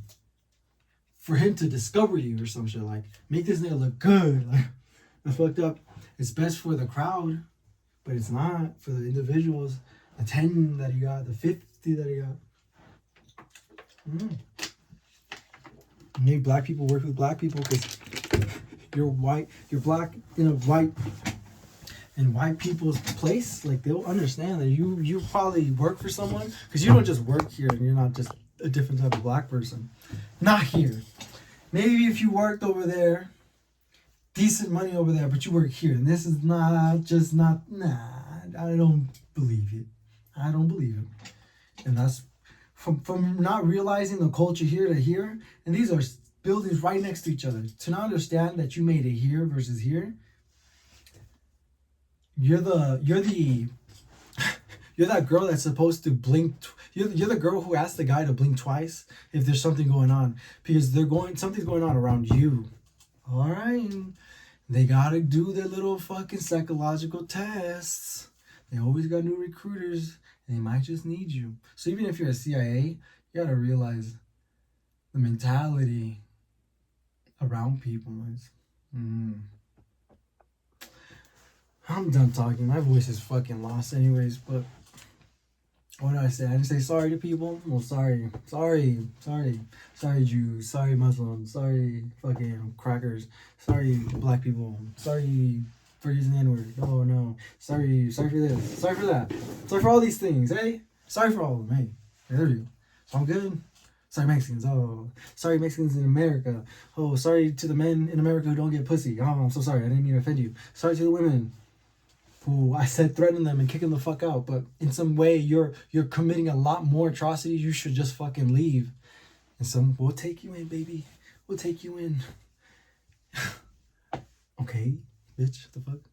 For him to discover you or some shit, like make this nigga look good. Like that's fucked up. It's best for the crowd, but it's not for the individuals. The 10 that he got, the 50 that he got. Maybe black people work with black people because you're white, you're black in white people's place. Like they'll understand that you probably work for someone because you don't just work here and you're not just a different type of black person. Not here. Maybe if you worked over there, decent money over there, but you work here, and this is nah. I don't believe it. And that's from not realizing the culture here to here, and these are buildings right next to each other. To not understand that you made it here versus here, you're that girl that's supposed to blink. You're the girl who asked the guy to blink twice if there's something going on because something's going on around you. All right, they gotta do their little fucking psychological tests. They always got new recruiters, and they might just need you. So even if you're a CIA, you gotta realize the mentality around people is. I'm done talking. My voice is fucking lost anyways, but what did I say? I didn't say sorry to people? Well, sorry Jews, sorry Muslims, sorry fucking crackers, sorry black people, sorry for using the N-word. Oh no, sorry for this, sorry for that, sorry for all these things, hey? Sorry for all of them, hey? There we go. So I'm good. Sorry Mexicans, oh, sorry Mexicans in America. Oh, sorry to the men in America who don't get pussy. Oh, I'm so sorry, I didn't mean to offend you. Sorry to the women who I said threaten them and kick them the fuck out, but in some way you're committing a lot more atrocities. You should just fucking leave. And we'll take you in, baby. We'll take you in. Okay, bitch, the fuck?